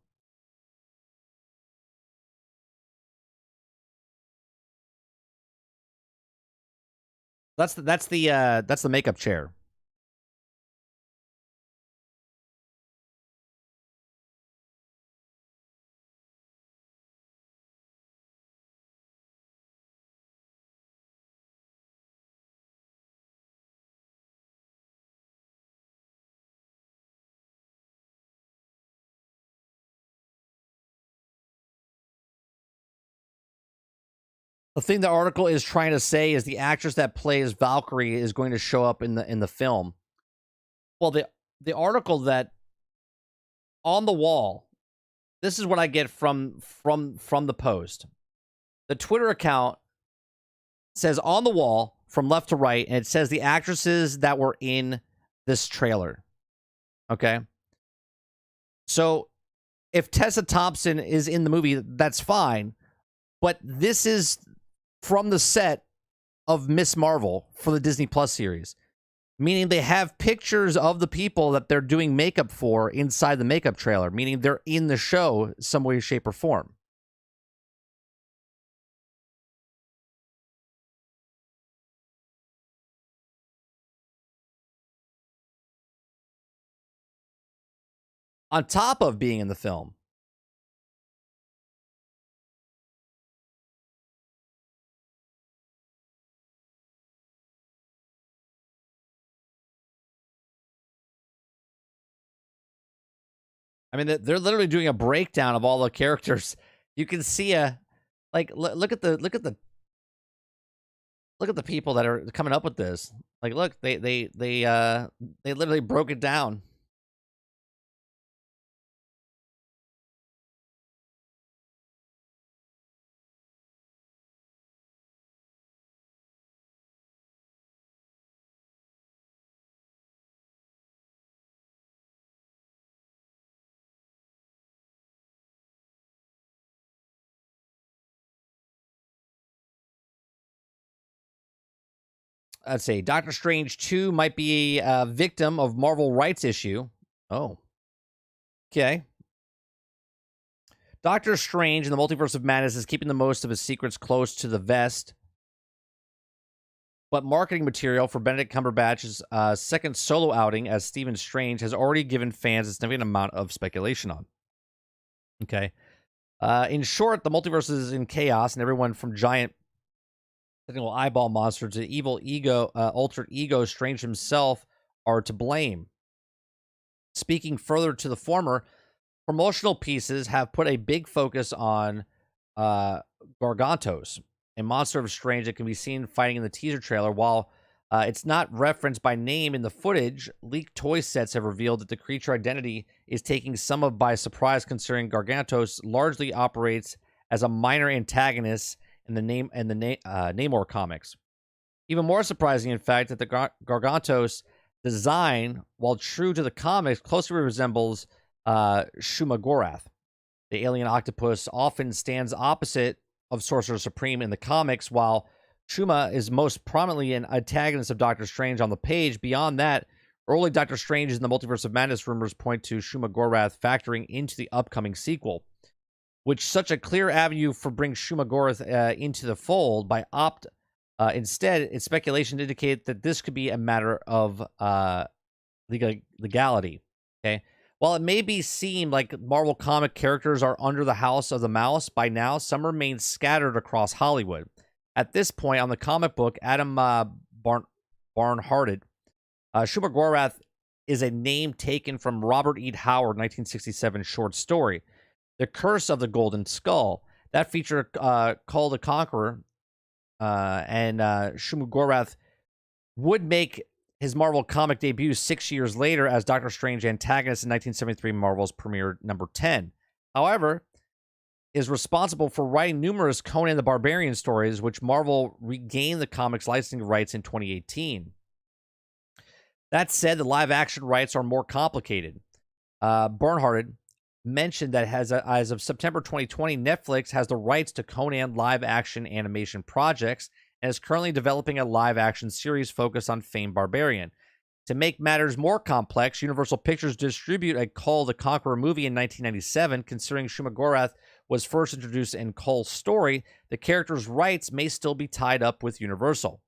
That's the makeup chair. The thing the article is trying to say is the actress that plays Valkyrie is going to show up in the film. Well, the article that on the wall, this is what I get from the post. The Twitter account says on the wall from left to right, and it says the actresses that were in this trailer. Okay. So if Tessa Thompson is in the movie, that's fine. But this is from the set of Miss Marvel for the Disney Plus series, meaning they have pictures of the people that they're doing makeup for inside the makeup trailer, meaning they're in the show some way, shape, or form. On top of being in the film. I mean, they're literally doing a breakdown of all the characters. You can see look at the people that are coming up with this. Like, look, they literally broke it down. Let's see. Doctor Strange 2 might be a victim of Marvel rights issue. Oh. Okay. Doctor Strange in the Multiverse of Madness is keeping the most of his secrets close to the vest. But marketing material for Benedict Cumberbatch's second solo outing as Stephen Strange has already given fans a significant amount of speculation on. Okay. In short, the multiverse is in chaos, and everyone from giant technical eyeball monster to evil ego, altered ego, Strange himself are to blame. Speaking further to the former, promotional pieces have put a big focus on Gargantos, a monster of Strange that can be seen fighting in the teaser trailer. While it's not referenced by name in the footage, leaked toy sets have revealed that the creature identity is taking some of by surprise, considering Gargantos largely operates as a minor antagonist in the Namor comics. Even more surprising, in fact, that the Gargantos design, while true to the comics, closely resembles Shuma-Gorath. The alien octopus often stands opposite of Sorcerer Supreme in the comics, while Shuma is most prominently an antagonist of Doctor Strange on the page. Beyond that, early Doctor Strange in the Multiverse of Madness rumors point to Shuma-Gorath factoring into the upcoming sequel, which such a clear avenue for bring Shuma-Gorath into the fold by opt. Instead, it's speculation to indicate that this could be a matter of legality. Okay. While it may be seem like Marvel comic characters are under the House of the Mouse by now, some remain scattered across Hollywood. At this point, on the comic book, Adam Barnhardt, Shuma-Gorath is a name taken from Robert E. Howard 1967 short story, The Curse of the Golden Skull. That feature Kull the Conqueror and Shuma-Gorath would make his Marvel comic debut 6 years later as Doctor Strange antagonist in 1973 Marvel's premiere number 10. However, is responsible for writing numerous Conan the Barbarian stories, which Marvel regained the comics licensing rights in 2018. That said, the live-action rights are more complicated. Bernhardt mentioned that as of September 2020, Netflix has the rights to Conan live-action animation projects and is currently developing a live-action series focused on famed Barbarian. To make matters more complex, Universal Pictures distributed a Kull the Conqueror movie in 1997. Considering Shuma-Gorath was first introduced in Kull's story, the character's rights may still be tied up with Universal.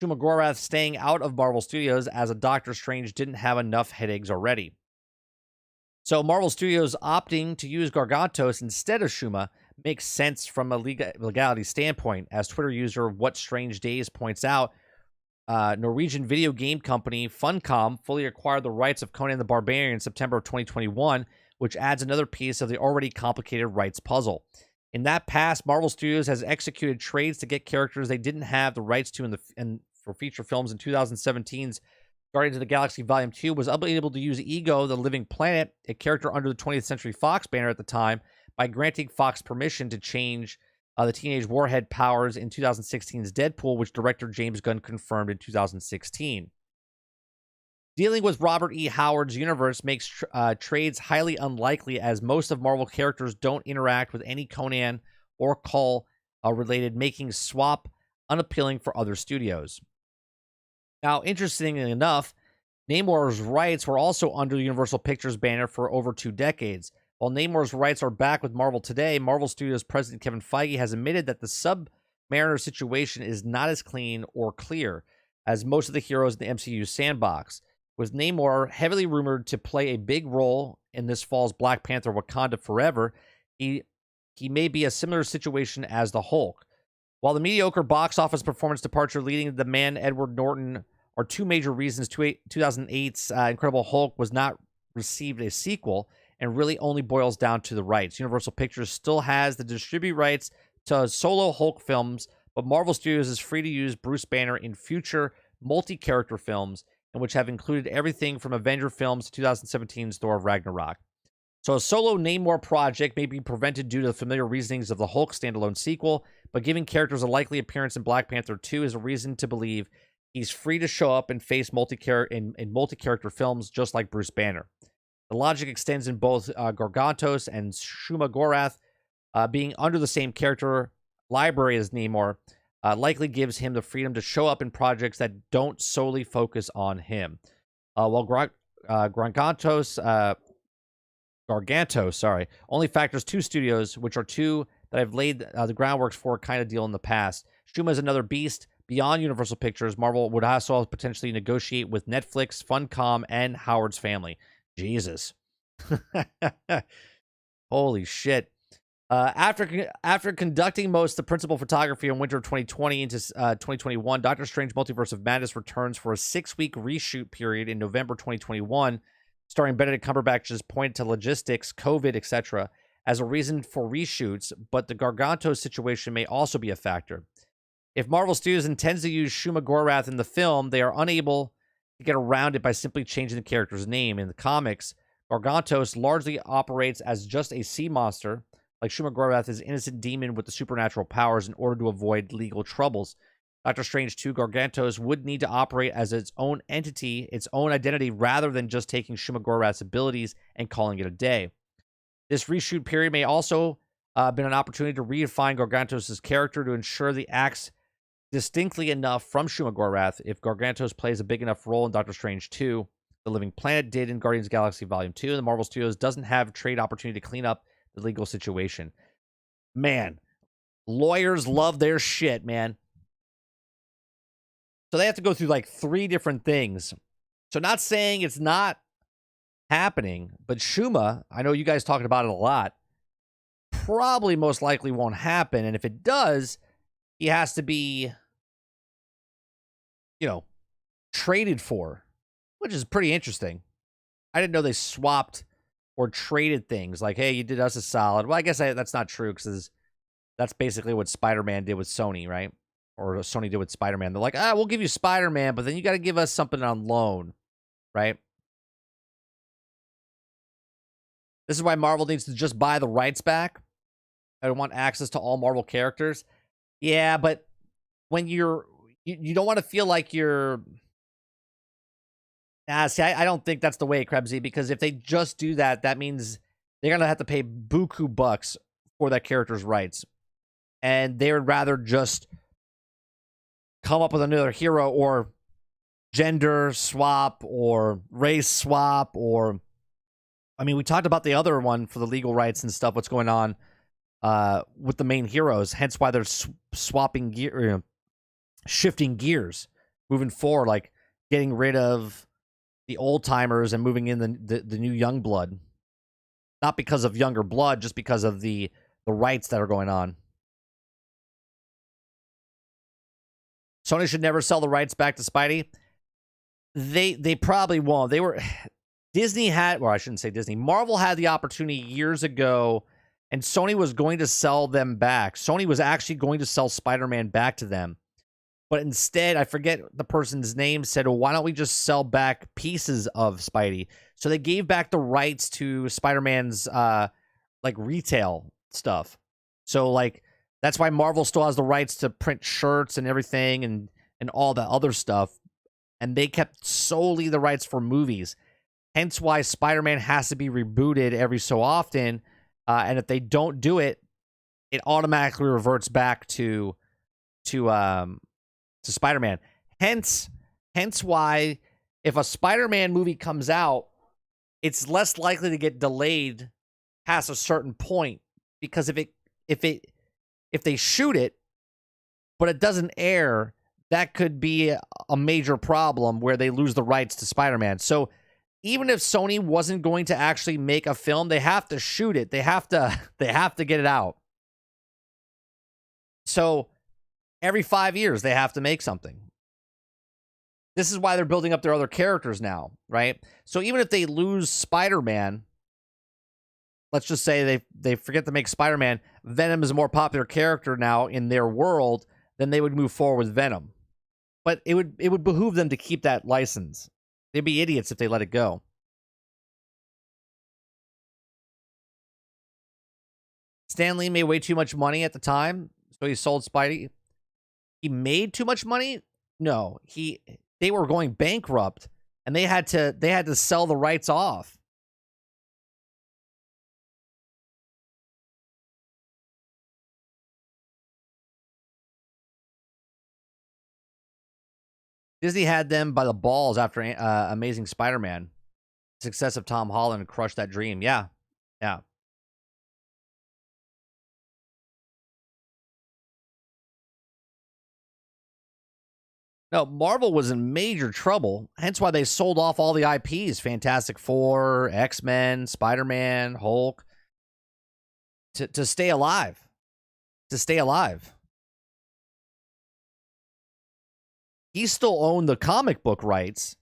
Shuma-Gorath staying out of Marvel Studios as a Doctor Strange didn't have enough headaches already. So Marvel Studios opting to use Gargantos instead of Shuma makes sense from a legality standpoint. As Twitter user What Strange Days points out, Norwegian video game company Funcom fully acquired the rights of Conan the Barbarian in September of 2021, which adds another piece of the already complicated rights puzzle. In that past, Marvel Studios has executed trades to get characters they didn't have the rights to for feature films. In 2017's Guardians of the Galaxy Volume 2 was unable to use Ego, the Living Planet, a character under the 20th Century Fox banner at the time, by granting Fox permission to change the Teenage Warhead powers in 2016's Deadpool, which director James Gunn confirmed in 2016. Dealing with Robert E. Howard's universe makes trades highly unlikely, as most of Marvel characters don't interact with any Conan or Kull related, making swap unappealing for other studios. Now, interestingly enough, Namor's rights were also under the Universal Pictures banner for over 2 decades. While Namor's rights are back with Marvel today, Marvel Studios president Kevin Feige has admitted that the Submariner situation is not as clean or clear as most of the heroes in the MCU sandbox. With Namor heavily rumored to play a big role in this fall's Black Panther Wakanda Forever, he may be a similar situation as the Hulk. While the mediocre box office performance departure leading the man Edward Norton are 2 major reasons 2008's Incredible Hulk was not received a sequel, and really only boils down to the rights. Universal Pictures still has the distribute rights to solo Hulk films, but Marvel Studios is free to use Bruce Banner in future multi-character films, and which have included everything from Avenger films to 2017's Thor Ragnarok. So a solo Namor project may be prevented due to the familiar reasonings of the Hulk standalone sequel, but giving characters a likely appearance in Black Panther 2 is a reason to believe he's free to show up and face multi-character films just like Bruce Banner. The logic extends in both Gargantos and Shuma-Gorath. Being under the same character library as Namor likely gives him the freedom to show up in projects that don't solely focus on him. While Gargantos only factors 2 studios, which are 2 that I've laid the groundwork for kind of deal in the past. Shuma is another beast. Beyond Universal Pictures, Marvel would also potentially negotiate with Netflix, Funcom, and Howard's family. Jesus. Holy shit. After conducting most of the principal photography in winter of 2020 into 2021, Doctor Strange Multiverse of Madness returns for a 6-week reshoot period in November 2021, starring Benedict Cumberbatch's point to logistics, COVID, etc., as a reason for reshoots, but the Gargantos situation may also be a factor. If Marvel Studios intends to use Shuma-Gorath in the film, they are unable to get around it by simply changing the character's name. In the comics, Gargantos largely operates as just a sea monster, like Shuma-Gorath is an innocent demon with the supernatural powers in order to avoid legal troubles. Doctor Strange 2 Gargantos would need to operate as its own entity, its own identity, rather than just taking Shuma-Gorath's abilities and calling it a day. This reshoot period may also been an opportunity to redefine Gargantos' character to ensure the acts distinctly enough from Shuma-Gorath. If Gargantos plays a big enough role in Doctor Strange 2, The Living Planet did in Guardians of the Galaxy Volume 2, and the Marvel Studios doesn't have trade opportunity to clean up the legal situation. Man, lawyers love their shit, man. So they have to go through like 3 different things. So not saying it's not happening, but Shuma, I know you guys talking about it a lot, probably most likely won't happen. And if it does, he has to be, traded for. which is pretty interesting. I didn't know they swapped or traded things. Like, hey, you did us a solid. Well, I guess that's not true because that's basically what Spider-Man did with Sony, right? Or Sony did with Spider-Man. They're like, we'll give you Spider-Man, but then you got to give us something on loan, right? This is why Marvel needs to just buy the rights back. I want access to all Marvel characters. Yeah, but when you don't want to feel like you're... see, I don't think that's the way, Krebsy, because if they just do that, that means they're going to have to pay buku bucks for that character's rights. And they would rather just come up with another hero or gender swap or race swap or... I mean, we talked about the other one for the legal rights and stuff, what's going on with the main heroes, hence why they're swapping gear, shifting gears, moving forward, like getting rid of the old timers and moving in the new young blood. Not because of younger blood, just because of the rights that are going on. Sony should never sell the rights back to Spidey. They probably won't. They were... Disney had, or I shouldn't say Disney, Marvel had the opportunity years ago, and Sony was going to sell them back. Sony was actually going to sell Spider-Man back to them. But instead, I forget the person's name, said, well, why don't we just sell back pieces of Spidey? So they gave back the rights to Spider-Man's like retail stuff. So like that's why Marvel still has the rights to print shirts and everything and all the other stuff. And they kept solely the rights for movies. Hence why Spider-Man has to be rebooted every so often. And if they don't do it, it automatically reverts back to Spider-Man. Hence why if a Spider-Man movie comes out, it's less likely to get delayed past a certain point, because if they shoot it but it doesn't air, that could be a major problem where they lose the rights to Spider-Man. So even if Sony wasn't going to actually make a film, they have to shoot it. They have to get it out. So every 5 years, they have to make something. This is why they're building up their other characters now, right? So even if they lose Spider-Man, let's just say they forget to make Spider-Man, Venom is a more popular character now in their world, then they would move forward with Venom. But it would behoove them to keep that license. They'd be idiots if they let it go. Stan Lee made way too much money at the time, so he sold Spidey. He made too much money? No, they were going bankrupt, and they had to sell the rights off. Disney had them by the balls after Amazing Spider-Man. Success of Tom Holland crushed that dream. Yeah. No, Marvel was in major trouble, hence why they sold off all the IPs, Fantastic Four, X-Men, Spider-Man, Hulk, to stay alive. To stay alive. He still owned the comic book rights.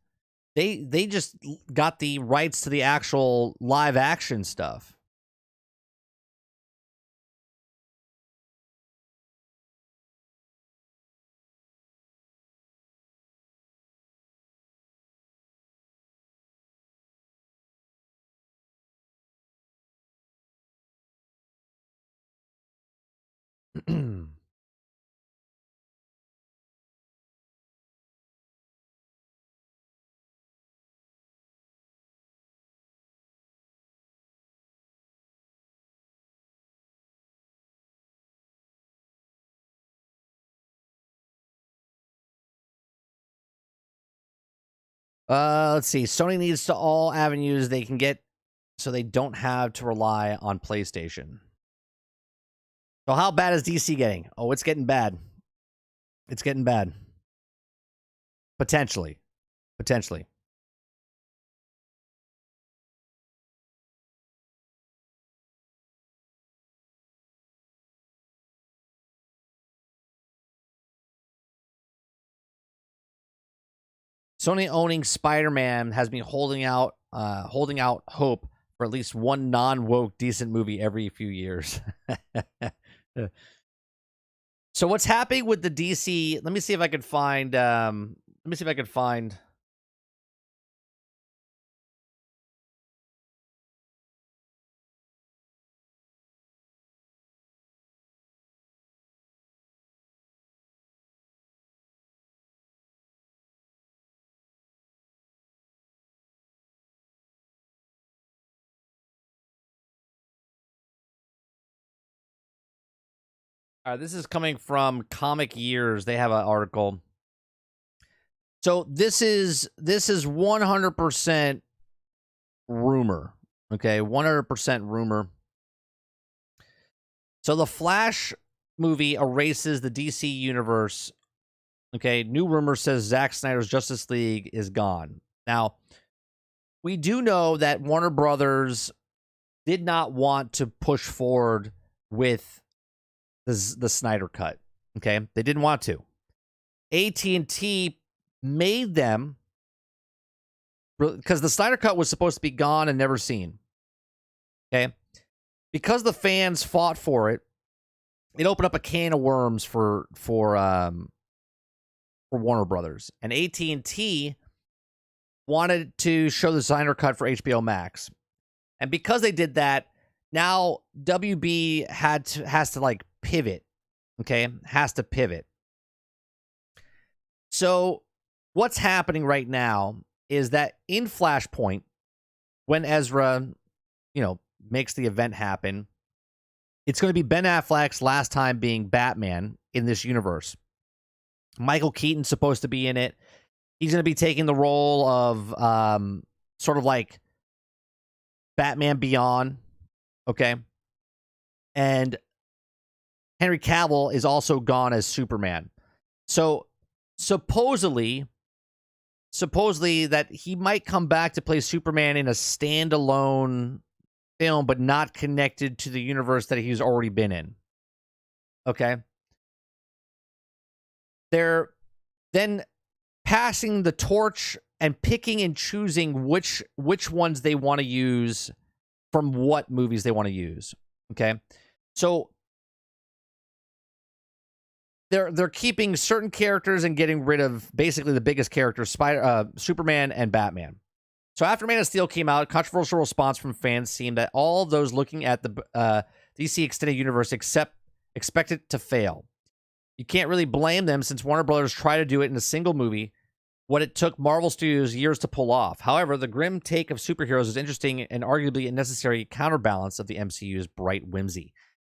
They just got the rights to the actual live action stuff. Let's see. Sony needs to all avenues they can get so they don't have to rely on PlayStation. So how bad is DC getting? Oh, it's getting bad. It's getting bad. Potentially. Sony owning Spider-Man has been holding out hope for at least one non-woke decent movie every few years. So what's happening with the DC? Let me see if I could find. This is coming from Comic Years. They have an article. So this is 100% rumor. Okay, 100% rumor. So the Flash movie erases the DC universe. Okay, new rumor says Zack Snyder's Justice League is gone. Now, we do know that Warner Brothers did not want to push forward with the Snyder Cut. Okay, they didn't want to. AT&T made them, because the Snyder Cut was supposed to be gone and never seen. Okay, because the fans fought for it, it opened up a can of worms for Warner Brothers, and AT&T wanted to show the Snyder Cut for HBO Max, and because they did that, now WB has to like pivot. Okay, has to pivot. So what's happening right now is that in Flashpoint, when Ezra, makes the event happen, it's going to be Ben Affleck's last time being Batman in this universe. Michael Keaton's supposed to be in it. He's going to be taking the role of sort of like Batman Beyond. Okay. And Henry Cavill is also gone as Superman. So supposedly that he might come back to play Superman in a standalone film, but not connected to the universe that he's already been in. Okay. They're then passing the torch and picking and choosing which ones they want to use from what movies they want to use. Okay. So they're keeping certain characters and getting rid of basically the biggest characters, Superman and Batman. So after Man of Steel came out, controversial response from fans seemed that all those looking at the DC Extended Universe expect it to fail. You can't really blame them since Warner Brothers tried to do it in a single movie, what it took Marvel Studios years to pull off. However, the grim take of superheroes is interesting and arguably a necessary counterbalance of the MCU's bright whimsy.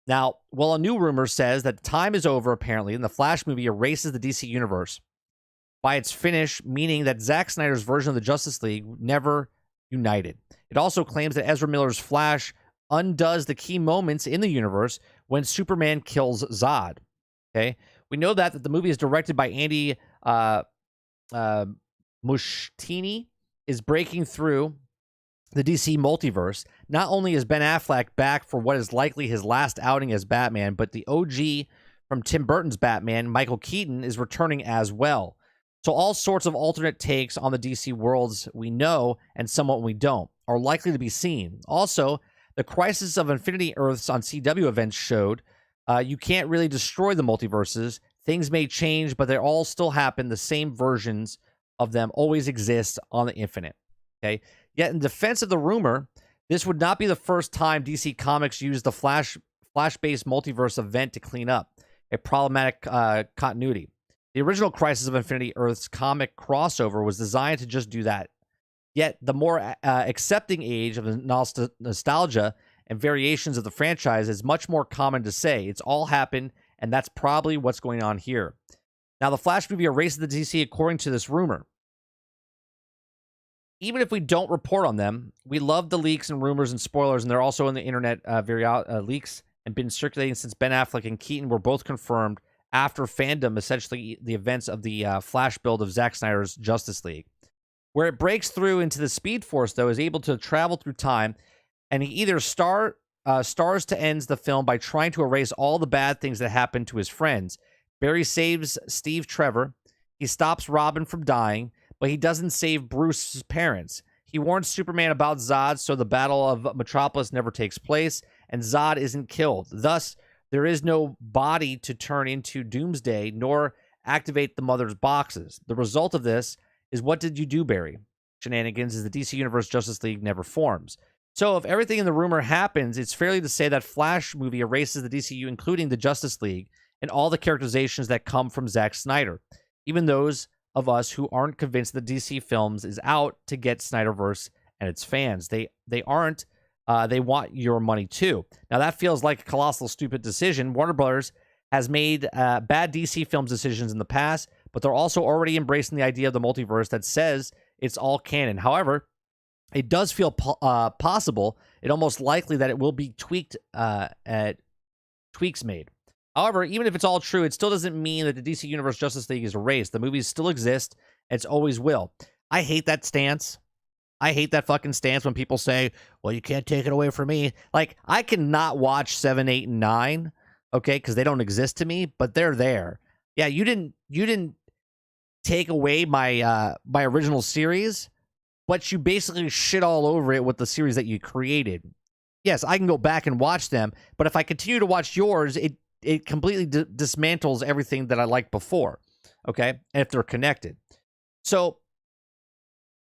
Now, a new rumor says that time is over, apparently, and the Flash movie erases the DC universe by its finish, meaning that Zack Snyder's version of the Justice League never united. It also claims that Ezra Miller's Flash undoes the key moments in the universe when Superman kills Zod. Okay, we know that the movie is directed by Andy Muschietti, is breaking through the DC multiverse. Not only is Ben Affleck back for what is likely his last outing as Batman, but the OG from Tim Burton's Batman, Michael Keaton, is returning as well. So all sorts of alternate takes on the DC worlds we know and somewhat we don't are likely to be seen. Also, the Crisis of Infinity Earths on CW events showed you can't really destroy the multiverses. Things may change, but they all still happen. The same versions of them always exist on the Infinite. Okay. Yet in defense of the rumor, this would not be the first time DC Comics used the Flash-based multiverse event to clean up a problematic continuity. The original Crisis of Infinity Earths comic crossover was designed to just do that. Yet the more accepting age of nostalgia and variations of the franchise is much more common to say. It's all happened, and that's probably what's going on here. Now, the Flash movie erases the DC according to this rumor. Even if we don't report on them, we love the leaks and rumors and spoilers, and they're also in the internet leaks and been circulating since Ben Affleck and Keaton were both confirmed after fandom, essentially the events of the Flash build of Zack Snyder's Justice League. Where it breaks through into the Speed Force, though, is able to travel through time, and he either stars to end the film by trying to erase all the bad things that happened to his friends. Barry saves Steve Trevor. He stops Robin from dying, but he doesn't save Bruce's parents. He warns Superman about Zod, so the Battle of Metropolis never takes place, and Zod isn't killed. Thus, there is no body to turn into Doomsday, nor activate the Mother's boxes. The result of this is what did you do, Barry? Shenanigans is the DC Universe Justice League never forms. So if everything in the rumor happens, it's fairly to say that Flash movie erases the DCU, including the Justice League, and all the characterizations that come from Zack Snyder. Even those of us who aren't convinced that DC Films is out to get Snyderverse and its fans. They aren't. They want your money too. Now that feels like a colossal stupid decision. Warner Brothers has made bad DC Films decisions in the past, but they're also already embracing the idea of the multiverse that says it's all canon. However, it does feel possible, and almost likely that it will be tweaked at tweaks made. However, even if it's all true, it still doesn't mean that the DC Universe Justice League is erased. The movies still exist. It's always will. I hate that stance. I hate that fucking stance when people say, well, you can't take it away from me. Like, I cannot watch 7, 8, and 9, okay, because they don't exist to me, but they're there. Yeah, you didn't take away my my original series, but you basically shit all over it with the series that you created. Yes, I can go back and watch them, but if I continue to watch yours, it completely dismantles everything that I liked before, okay? And if they're connected. So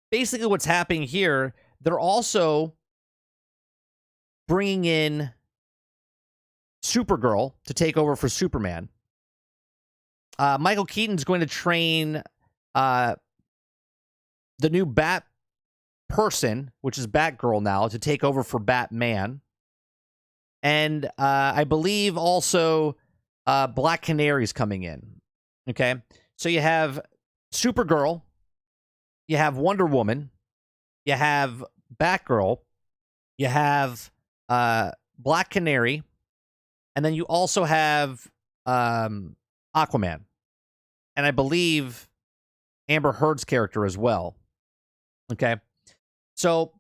basically what's happening here, they're also bringing in Supergirl to take over for Superman. Michael Keaton's going to train the new Bat person, which is Batgirl now, to take over for Batman. And I believe also Black Canary's coming in. Okay? So you have Supergirl, you have Wonder Woman, you have Batgirl, you have Black Canary, and then you also have Aquaman. And I believe Amber Heard's character as well. Okay? So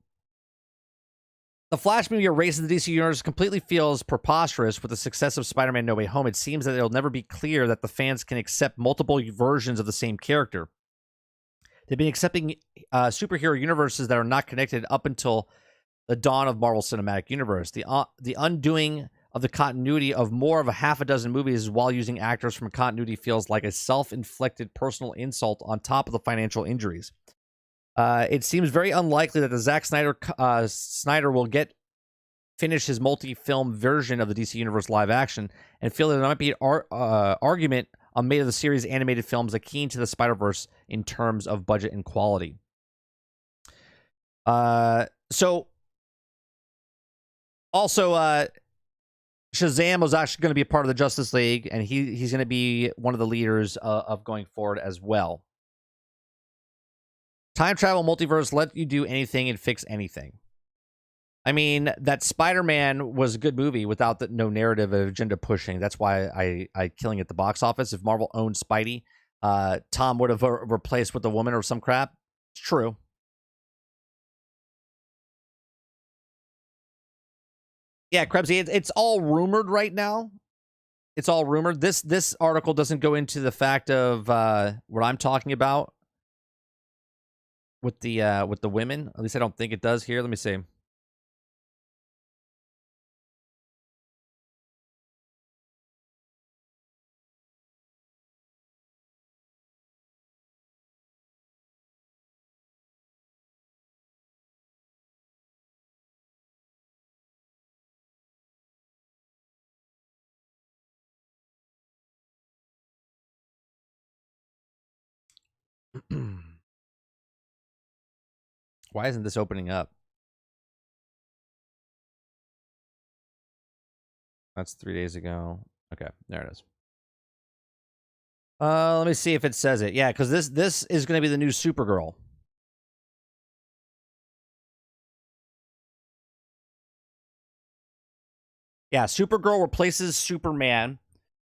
the Flash movie erases the DC Universe completely feels preposterous with the success of Spider-Man No Way Home. It seems that it'll never be clear that the fans can accept multiple versions of the same character. They've been accepting superhero universes that are not connected up until the dawn of Marvel Cinematic Universe. The undoing of the continuity of more of a half a dozen movies while using actors from continuity feels like a self-inflicted personal insult on top of the financial injuries. It seems very unlikely that the Zack Snyder will finish his multi-film version of the DC Universe live action, and feel that there might be an argument on made of the series animated films akin to the Spider-Verse in terms of budget and quality. So also Shazam was actually going to be a part of the Justice League, and he's going to be one of the leaders of going forward as well. Time travel multiverse let you do anything and fix anything. I mean, that Spider-Man was a good movie without no narrative of agenda pushing. That's why I killing at the box office. If Marvel owned Spidey, Tom would have replaced with a woman or some crap. It's true. Yeah, Krebsy, it's all rumored right now. It's all rumored. This article doesn't go into the fact of what I'm talking about with the women. At least I don't think it does here. Let me see. Why isn't this opening up? That's 3 days ago. Okay, there it is. Let me see if it says it. Yeah, because this is going to be the new Supergirl. Yeah, Supergirl replaces Superman.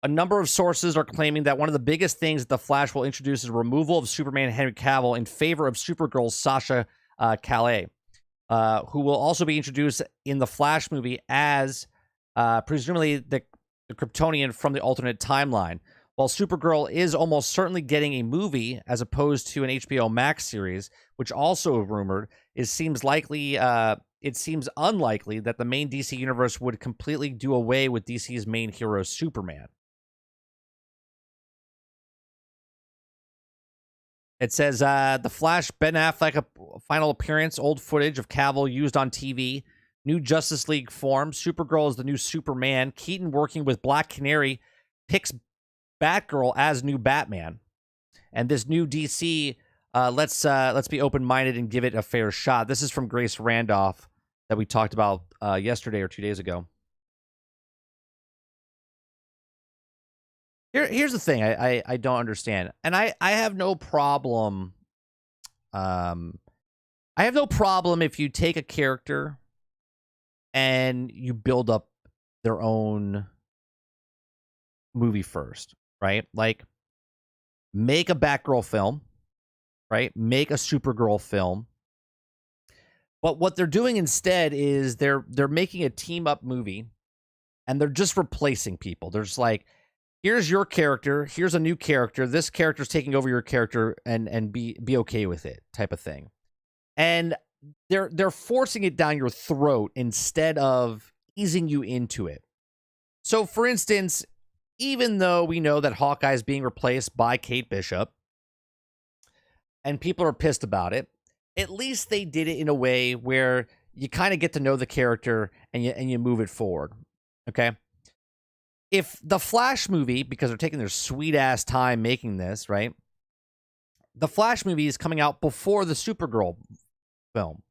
A number of sources are claiming that one of the biggest things that The Flash will introduce is removal of Superman Henry Cavill in favor of Supergirl's Sasha Calle, who will also be introduced in the Flash movie as presumably the Kryptonian from the alternate timeline. while Supergirl is almost certainly getting a movie as opposed to an HBO Max series, which also rumored, it seems unlikely that the main DC universe would completely do away with DC's main hero, Superman. It says, The Flash, Ben Affleck, a final appearance, old footage of Cavill used on TV, new Justice League form, Supergirl is the new Superman, Keaton working with Black Canary, picks Batgirl as new Batman. And this new DC, let's be open-minded and give it a fair shot. This is from Grace Randolph that we talked about yesterday or 2 days ago. Here's the thing I don't understand. And I have no problem. I have no problem if you take a character and you build up their own movie first, right? Like, make a Batgirl film, right? Make a Supergirl film. But what they're doing instead is they're making a team-up movie, and they're just replacing people. They're just like, here's your character, here's a new character, this character's taking over your character, and be okay with it, type of thing. And they're forcing it down your throat instead of easing you into it. So, for instance, even though we know that Hawkeye is being replaced by Kate Bishop, and people are pissed about it, at least they did it in a way where you kind of get to know the character and you move it forward. Okay? If the Flash movie, because they're taking their sweet-ass time making this, right? The Flash movie is coming out before the Supergirl film,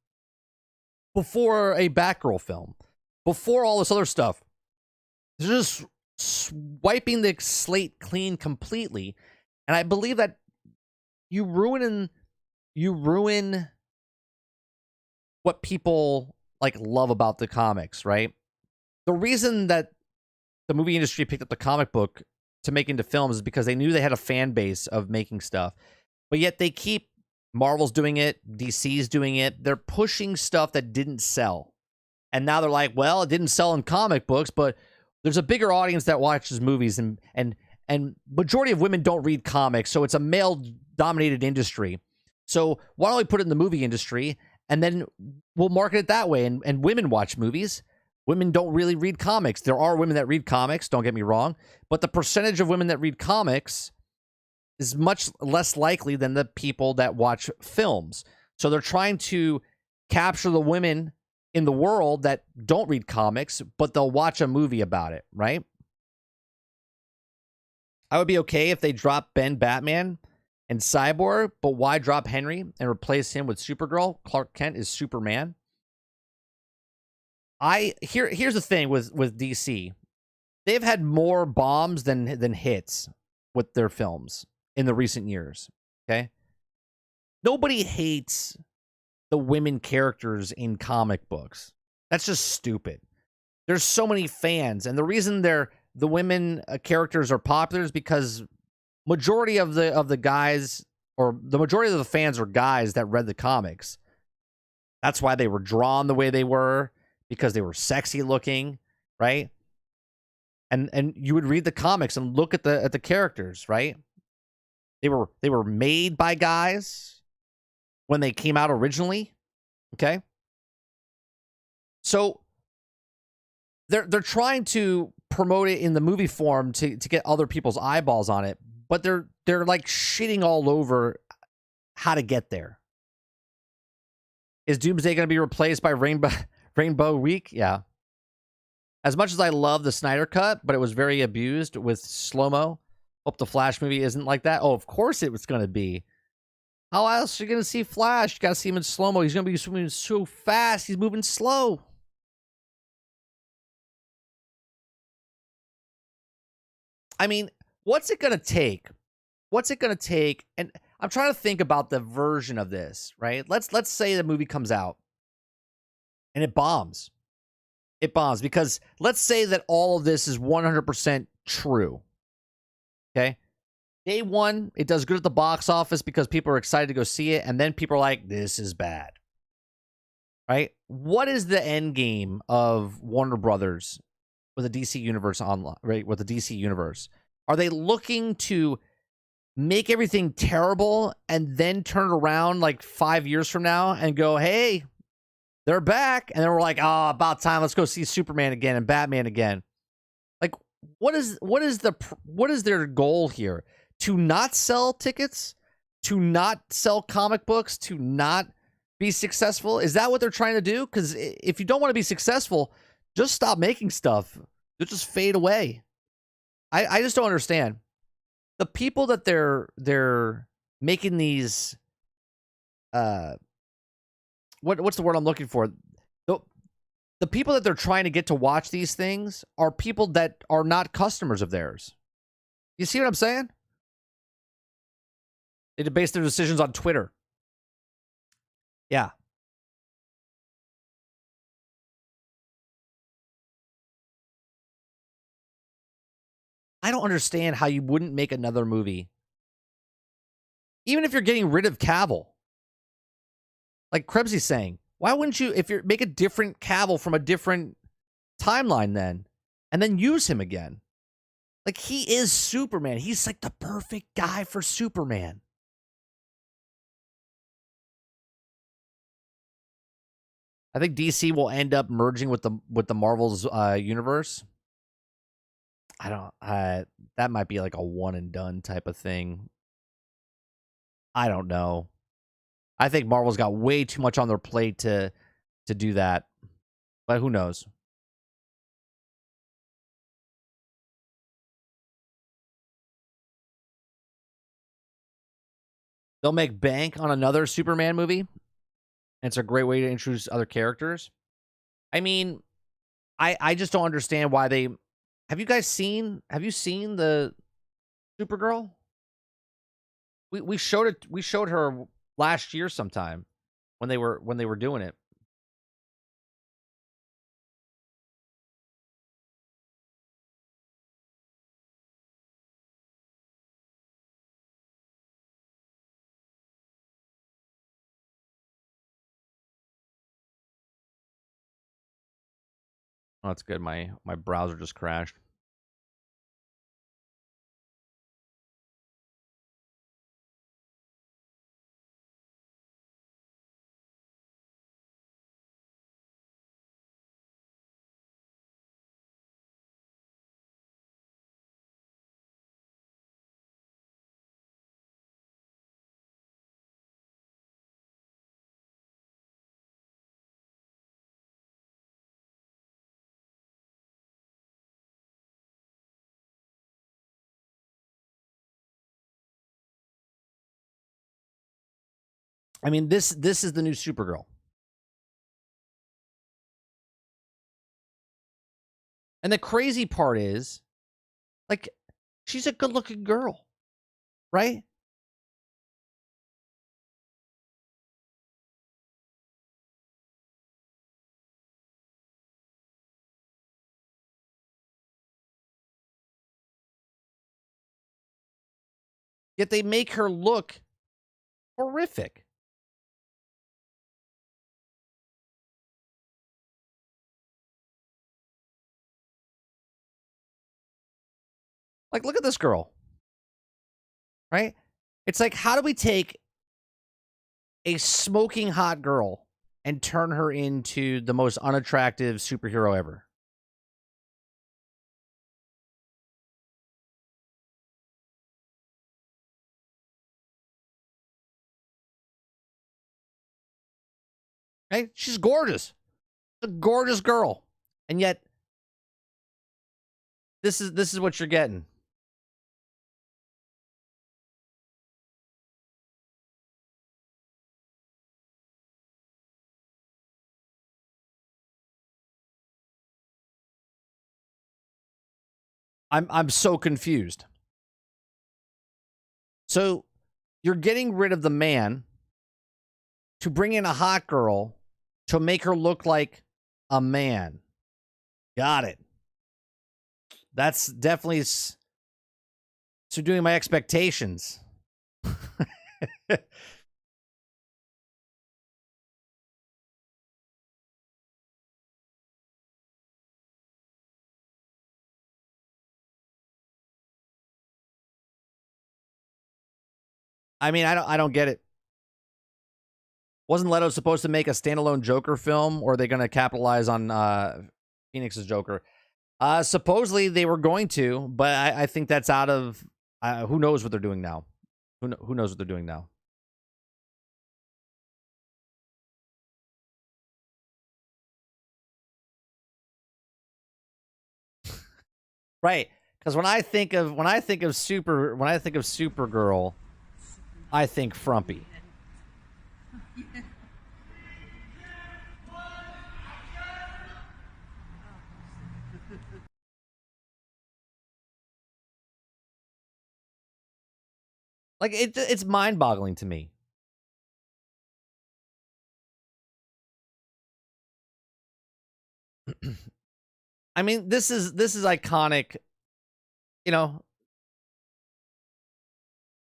before a Batgirl film, before all this other stuff. They're just wiping the slate clean completely. And I believe that you ruin what people love about the comics, right? The reason that the movie industry picked up the comic book to make into films is because they knew they had a fan base of making stuff. But yet they keep, Marvel's doing it, DC's doing it. They're pushing stuff that didn't sell. And now they're like, well, it didn't sell in comic books, but there's a bigger audience that watches movies, and majority of women don't read comics, so it's a male-dominated industry. So why don't we put it in the movie industry, and then we'll market it that way, and women watch movies. Women don't really read comics. There are women that read comics, don't get me wrong, but the percentage of women that read comics is much less likely than the people that watch films. So they're trying to capture the women in the world that don't read comics, but they'll watch a movie about it, right? I would be okay if they dropped Ben Batman and Cyborg, but why drop Henry and replace him with Supergirl? Clark Kent is Superman. Here's the thing with DC. They've had more bombs than hits with their films in the recent years, okay? Nobody hates the women characters in comic books. That's just stupid. There's so many fans, and the reason the women characters are popular is because majority of the guys, or the majority of the fans, are guys that read the comics. That's why they were drawn the way they were, because they were sexy looking, right? And you would read the comics and look at the characters, right? They were made by guys when they came out originally, okay? So they're trying to promote it in the movie form to get other people's eyeballs on it, but they're like shitting all over how to get there. Is Doomsday going to be replaced by Rainbow Week? Yeah. As much as I love the Snyder Cut, but it was very abused with slow-mo. Hope the Flash movie isn't like that. Oh, of course it was going to be. How else are you going to see Flash? You got to see him in slow-mo. He's going to be moving so fast. He's moving slow. I mean, what's it going to take? What's it going to take? And I'm trying to think about the version of this, right? Let's say the movie comes out and it bombs. It bombs because let's say that all of this is 100% true. Okay? Day one, it does good at the box office because people are excited to go see it, and then people are like, this is bad. Right? What is the end game of Warner Brothers with the DC Universe online, right? With the DC Universe. Are they looking to make everything terrible and then turn it around like 5 years from now and go, hey, they're back? And then we're like, oh, about time. Let's go see Superman again and Batman again. Like, what is their goal here? To not sell tickets? To not sell comic books? To not be successful? Is that what they're trying to do? Because if you don't want to be successful, just stop making stuff. You'll just fade away. I just don't understand. The people that they're making these what's the word I'm looking for? The people that they're trying to get to watch these things are people that are not customers of theirs. You see what I'm saying? They base their decisions on Twitter. Yeah. I don't understand how you wouldn't make another movie. Even if you're getting rid of Cavill. Like Krebsy's saying, why wouldn't you, if you make a different Cavill from a different timeline then, and then use him again? Like, he is Superman. He's like the perfect guy for Superman. I think DC will end up merging with the Marvel's universe. I don't. That might be like a one and done type of thing. I don't know. I think Marvel's got way too much on their plate to do that, but who knows? They'll make bank on another Superman movie. And it's a great way to introduce other characters. I mean, I just don't understand why they. Have you seen the Supergirl? We showed it. We showed her last year sometime when they were doing it. Oh, that's good. My browser just crashed. I mean, this is the new Supergirl. And the crazy part is, like, she's a good-looking girl, right? Yet they make her look horrific. Like, look at this girl. Right? It's like, how do we take a smoking hot girl and turn her into the most unattractive superhero ever? Right? She's gorgeous. A gorgeous girl. And yet this is what you're getting. I'm so confused. So you're getting rid of the man to bring in a hot girl to make her look like a man. Got it. That's definitely subduing my expectations. I mean, I don't get it. Wasn't Leto supposed to make a standalone Joker film, or are they going to capitalize on Phoenix's Joker? Supposedly they were going to, but I think that's out of who knows what they're doing now. Who knows what they're doing now? Right, because when I think of Supergirl, I think frumpy. Like it's mind-boggling to me. I mean, this is iconic. You know,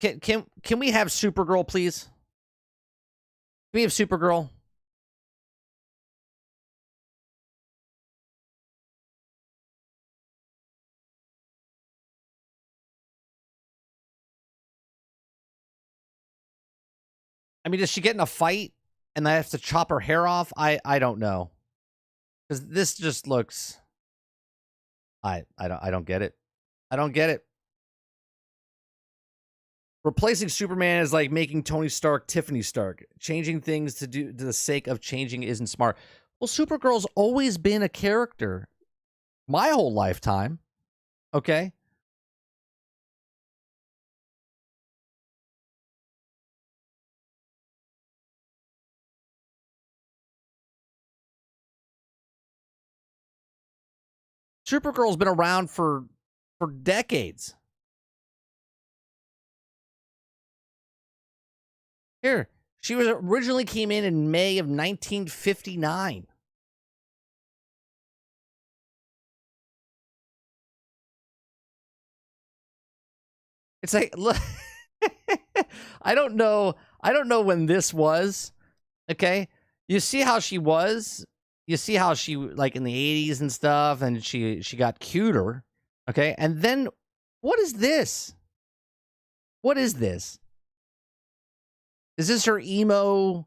can we have Supergirl, please? Can we have Supergirl? I mean, does she get in a fight and I have to chop her hair off? I don't know. Because this just looks I don't get it. I don't get it. Replacing Superman is like making Tony Stark Tiffany Stark. Changing things to the sake of changing isn't smart. Well, Supergirl's always been a character my whole lifetime. Okay? Supergirl's been around for decades. Here, she was originally came in May of 1959. It's like, look, I don't know when this was. Okay, you see how she was. You see how she like in the 80s and stuff, and she got cuter. Okay, and then what is this? What is this? Is this her emo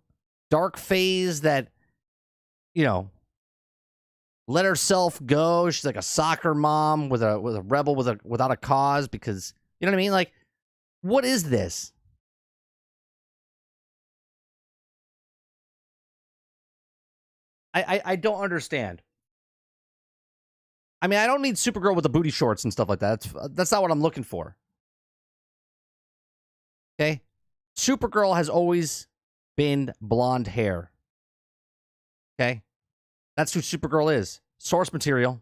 dark phase that, you know, let herself go? She's like a soccer mom with a rebel without a cause because, you know what I mean? Like, what is this? I don't understand. I mean, I don't need Supergirl with the booty shorts and stuff like that. That's not what I'm looking for. Okay? Supergirl has always been blonde hair. Okay? That's who Supergirl is. Source material.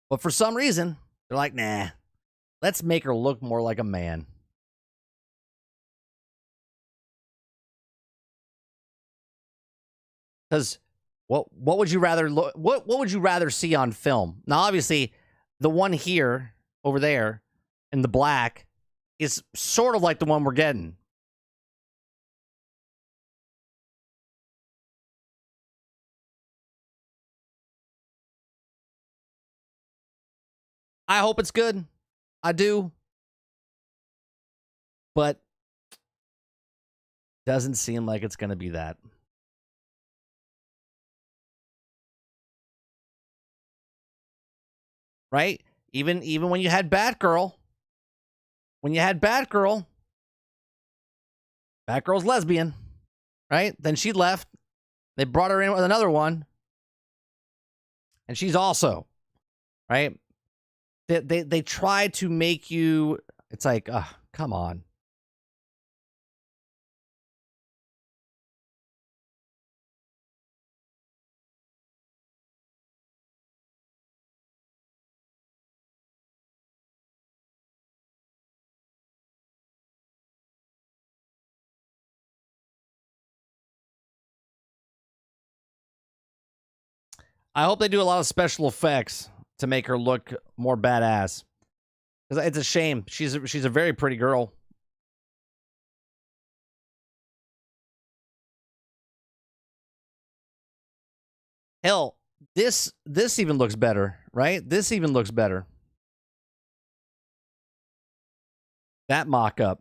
But for some reason, they're like, nah, let's make her look more like a man. Because what would you rather look? What would you rather see on film? Now, obviously, the one here over there in the black is sort of like the one we're getting. I hope it's good. I do. But doesn't seem like it's going to be that. Right? Even when you had Batgirl, Batgirl's lesbian, right? Then she left. They brought her in with another one, and she's also, right? They try to make you. It's like, come on. I hope they do a lot of special effects to make her look more badass. Because it's a shame. She's a very pretty girl. Hell, This even looks better, right? This even looks better. That mock-up.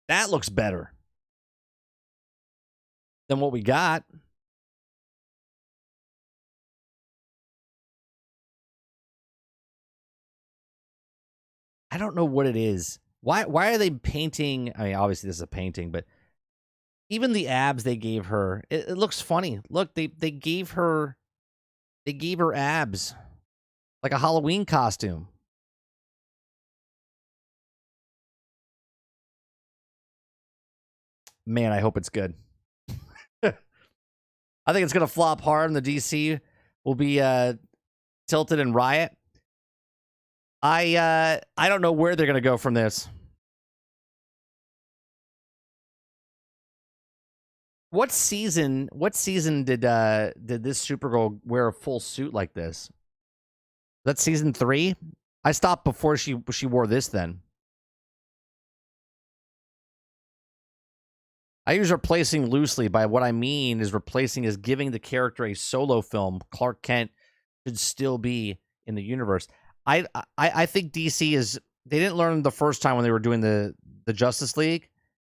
That looks better than what we got. I don't know what it is. Why are they painting? I mean, obviously this is a painting, but even the abs they gave her, it looks funny. Look, they gave her abs like a Halloween costume. Man, I hope it's good. I think it's gonna flop hard, and the DC will be tilted and riot. I don't know where they're gonna go from this. What season did this Supergirl wear a full suit like this? That's season 3? I stopped before she wore this then. I use replacing loosely. By what I mean is replacing is giving the character a solo film. Clark Kent should still be in the universe. I think DC is, they didn't learn the first time when they were doing the Justice League,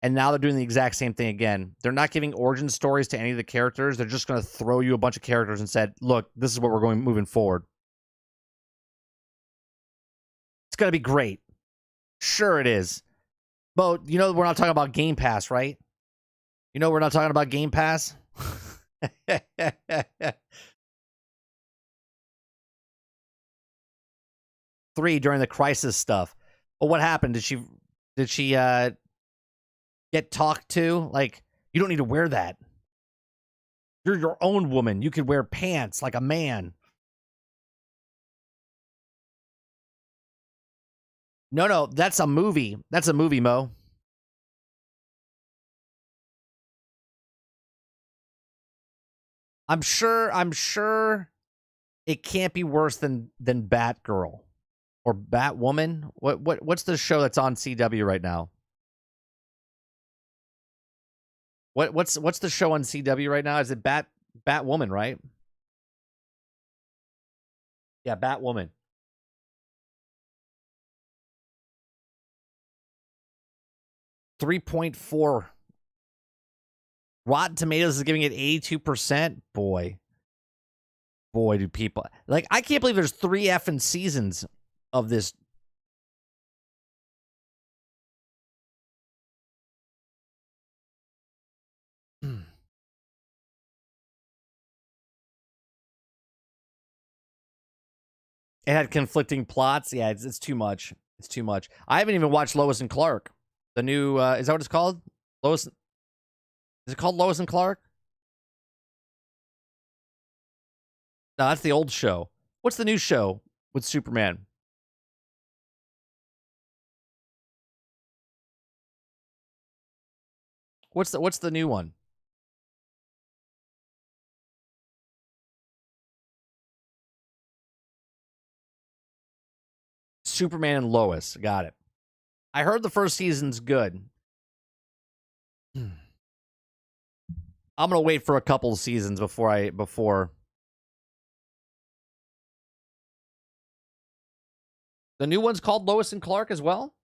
and now they're doing the exact same thing again. They're not giving origin stories to any of the characters. They're just going to throw you a bunch of characters and said, look, this is what we're going moving forward. It's going to be great. Sure it is. But you know we're not talking about Game Pass, right? You know we're not talking about Game Pass? 3 during the Crisis stuff. Well, what happened? Did she get talked to? Like, you don't need to wear that. You're your own woman. You could wear pants like a man. No, that's a movie. That's a movie, Mo. I'm sure it can't be worse than Batgirl or Batwoman. What's the show that's on CW right now? What's the show on CW right now? Is it Batwoman, right? Yeah, Batwoman. 3.4. Rotten Tomatoes is giving it 82%. Boy, do people like? I can't believe there's 3 effing seasons of this. It had conflicting plots. Yeah, it's too much. It's too much. I haven't even watched Lois and Clark. The new is that what it's called? Lois. Is it called Lois and Clark? No, that's the old show. What's the new show with Superman? What's the new one? Superman and Lois. Got it. I heard the first season's good. I'm gonna wait for a couple of seasons before. The new one's called Lois and Clark as well?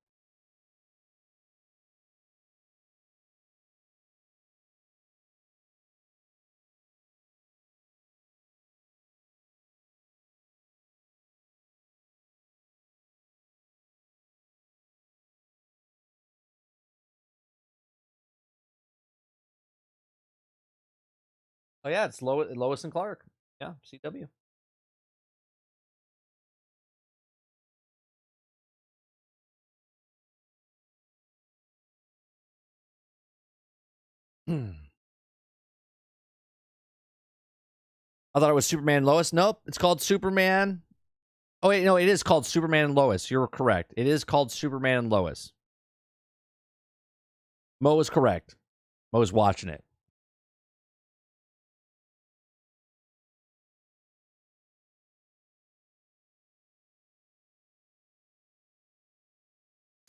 Oh yeah, it's Lois and Clark. Yeah, CW. I thought it was Superman and Lois. Nope, it's called Superman. Oh wait, no, it is called Superman and Lois. You're correct. It is called Superman and Lois. Mo is correct. Mo is watching it.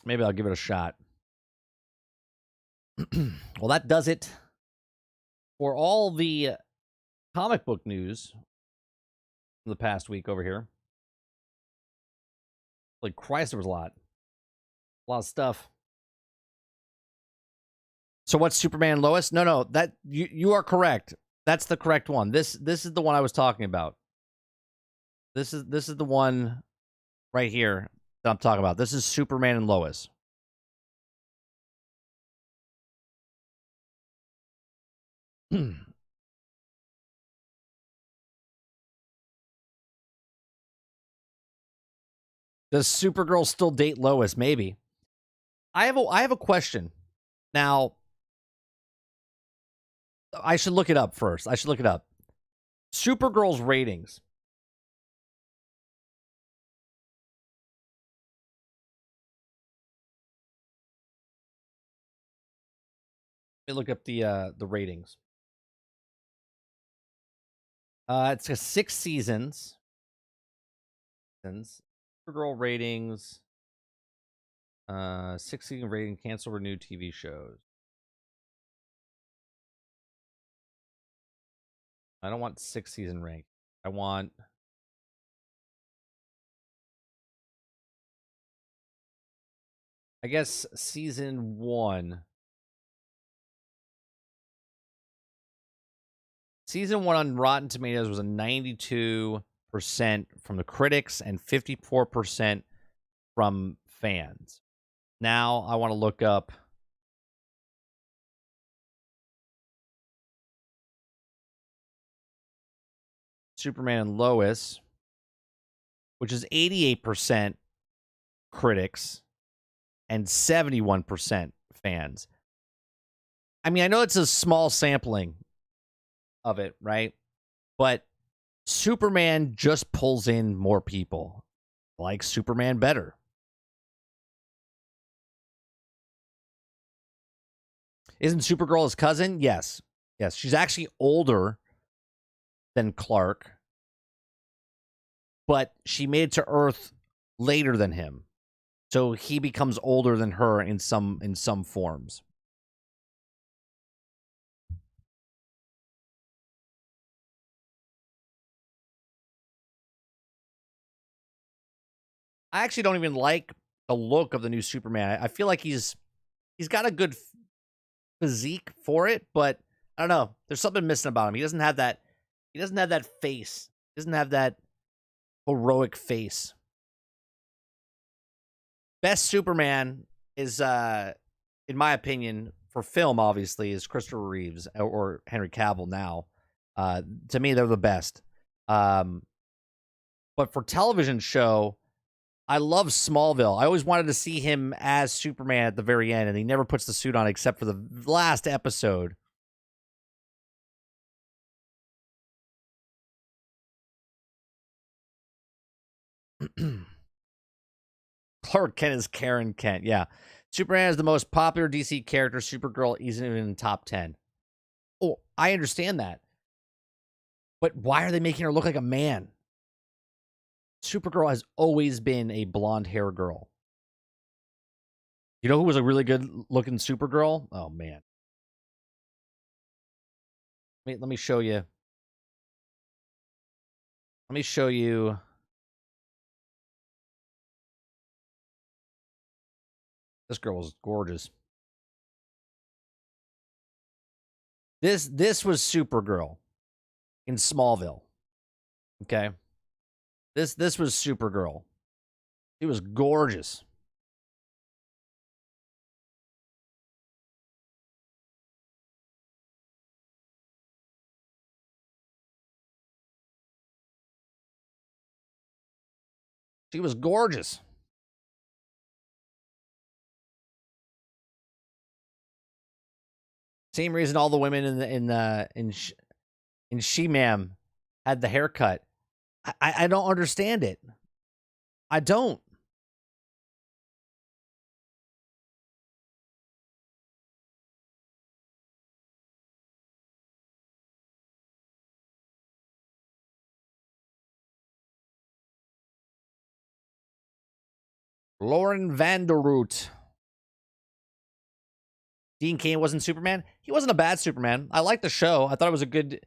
Maybe I'll give it a shot. Well, that does it for all the comic book news from the past week over here. Like Christ, there was a lot of stuff. So what's Superman and Lois? No, that you are correct. That's the correct one. This is the one I was talking about. This is the one right here that I'm talking about. This is Superman and Lois. Does Supergirl still date Lois? Maybe. I have a question. Now, I should look it up first. I should look it up. Supergirl's ratings. Let me look up the ratings. It's a 6 seasons. Supergirl ratings. 6 season rating. Cancel, renew TV shows. I don't want 6 season rank. I want. I guess season 1. Season 1 on Rotten Tomatoes was a 92% from the critics and 54% from fans. Now I want to look up Superman and Lois, which is 88% critics and 71% fans. I mean, I know it's a small sampling of it, right? But Superman just pulls in more people. Like Superman better. Isn't Supergirl his cousin? Yes. Yes, she's actually older than Clark, but she made it to Earth later than him. So he becomes older than her in some forms. I actually don't even like the look of the new Superman. I feel like he's got a good physique for it, but I don't know. There's something missing about him. He doesn't have that. He doesn't have that face. He doesn't have that heroic face. Best Superman is, in my opinion, for film, obviously, is Christopher Reeves or Henry Cavill now. To me, they're the best. But for television show, I love Smallville. I always wanted to see him as Superman at the very end, and he never puts the suit on except for the last episode. Clark Kent is Karen Kent. Yeah. Superman is the most popular DC character. Supergirl isn't even in the top 10. Oh, I understand that. But why are they making her look like a man? Supergirl has always been a blonde hair girl. You know who was a really good looking Supergirl? Oh, man. Let me show you. Let me show you. This girl was gorgeous. This was Supergirl in Smallville. Okay. This was Supergirl. She was gorgeous. She was gorgeous. Same reason all the women in She-Ma'am had the haircut. I don't understand it. I don't. Lauren Vanderroot. Dean Cain wasn't Superman. He wasn't a bad Superman. I liked the show. I thought it was a good.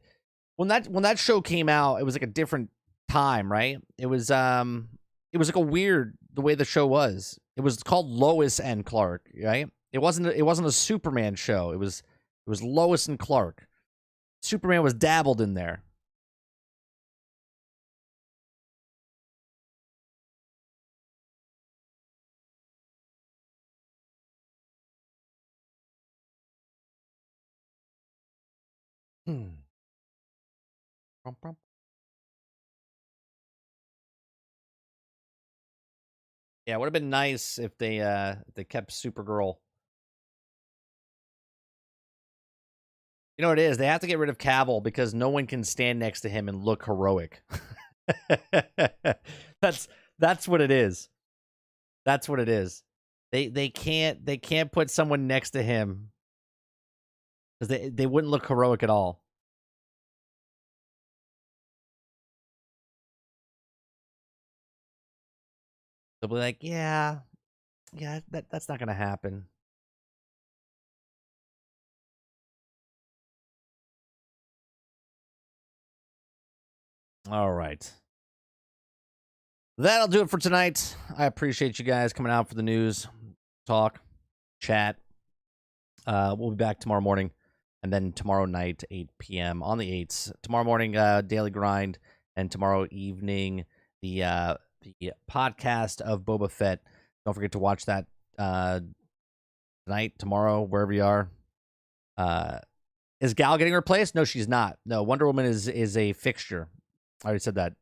When that show came out, it was like a different time, right? It was like a weird the way the show was. It was called Lois and Clark, right? It wasn't a Superman show. It was Lois and Clark. Superman was dabbled in there. Yeah, it would have been nice if they kept Supergirl. You know what it is? They have to get rid of Cavill because no one can stand next to him and look heroic. That's what it is. That's what it is. They can't put someone next to him because they wouldn't look heroic at all. They'll be like, yeah, that's not gonna happen. All right. That'll do it for tonight. I appreciate you guys coming out for the news, talk, chat. We'll be back tomorrow morning, and then tomorrow night, 8 p.m. on the 8s. Tomorrow morning, Daily Grind, and tomorrow evening, the podcast of Boba Fett. Don't forget to watch that tonight, tomorrow, wherever you are. Is Gal getting replaced? No, she's not. No, Wonder Woman is a fixture. I already said that.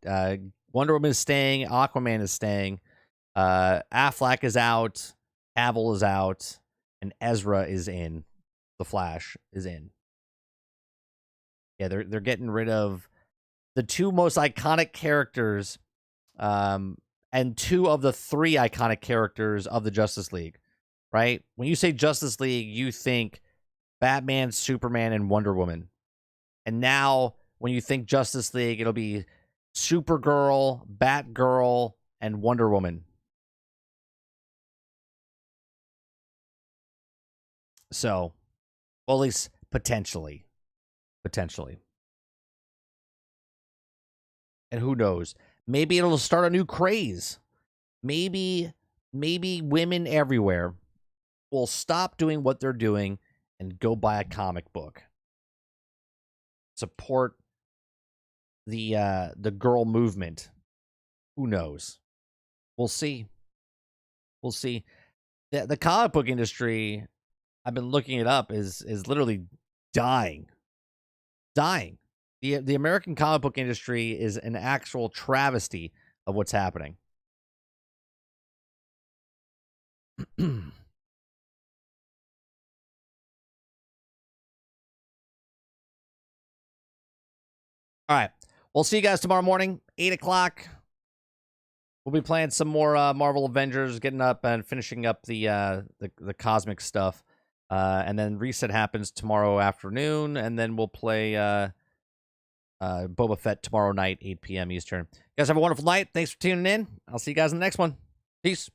Wonder Woman is staying. Aquaman is staying. Affleck is out. Cavill is out. And Ezra is in. The Flash is in. Yeah, they're getting rid of the two most iconic characters, and two of the three iconic characters of the Justice League. Right? When you say Justice League, you think Batman, Superman, and Wonder Woman. And now, when you think Justice League, it'll be Supergirl, Batgirl, and Wonder Woman. So, well, at least potentially. Potentially. And who knows? Maybe it'll start a new craze. Maybe women everywhere will stop doing what they're doing and go buy a comic book. Support the girl movement. Who knows? We'll see. We'll see. The comic book industry, I've been looking it up, is literally dying. Dying. The American comic book industry is an actual travesty of what's happening. All right. We'll see you guys tomorrow morning, 8 o'clock. We'll be playing some more Marvel Avengers, getting up and finishing up the cosmic stuff. And then Reset happens tomorrow afternoon, and then we'll play Boba Fett tomorrow night, 8 p.m. Eastern. You guys have a wonderful night. Thanks for tuning in. I'll see you guys in the next one. Peace.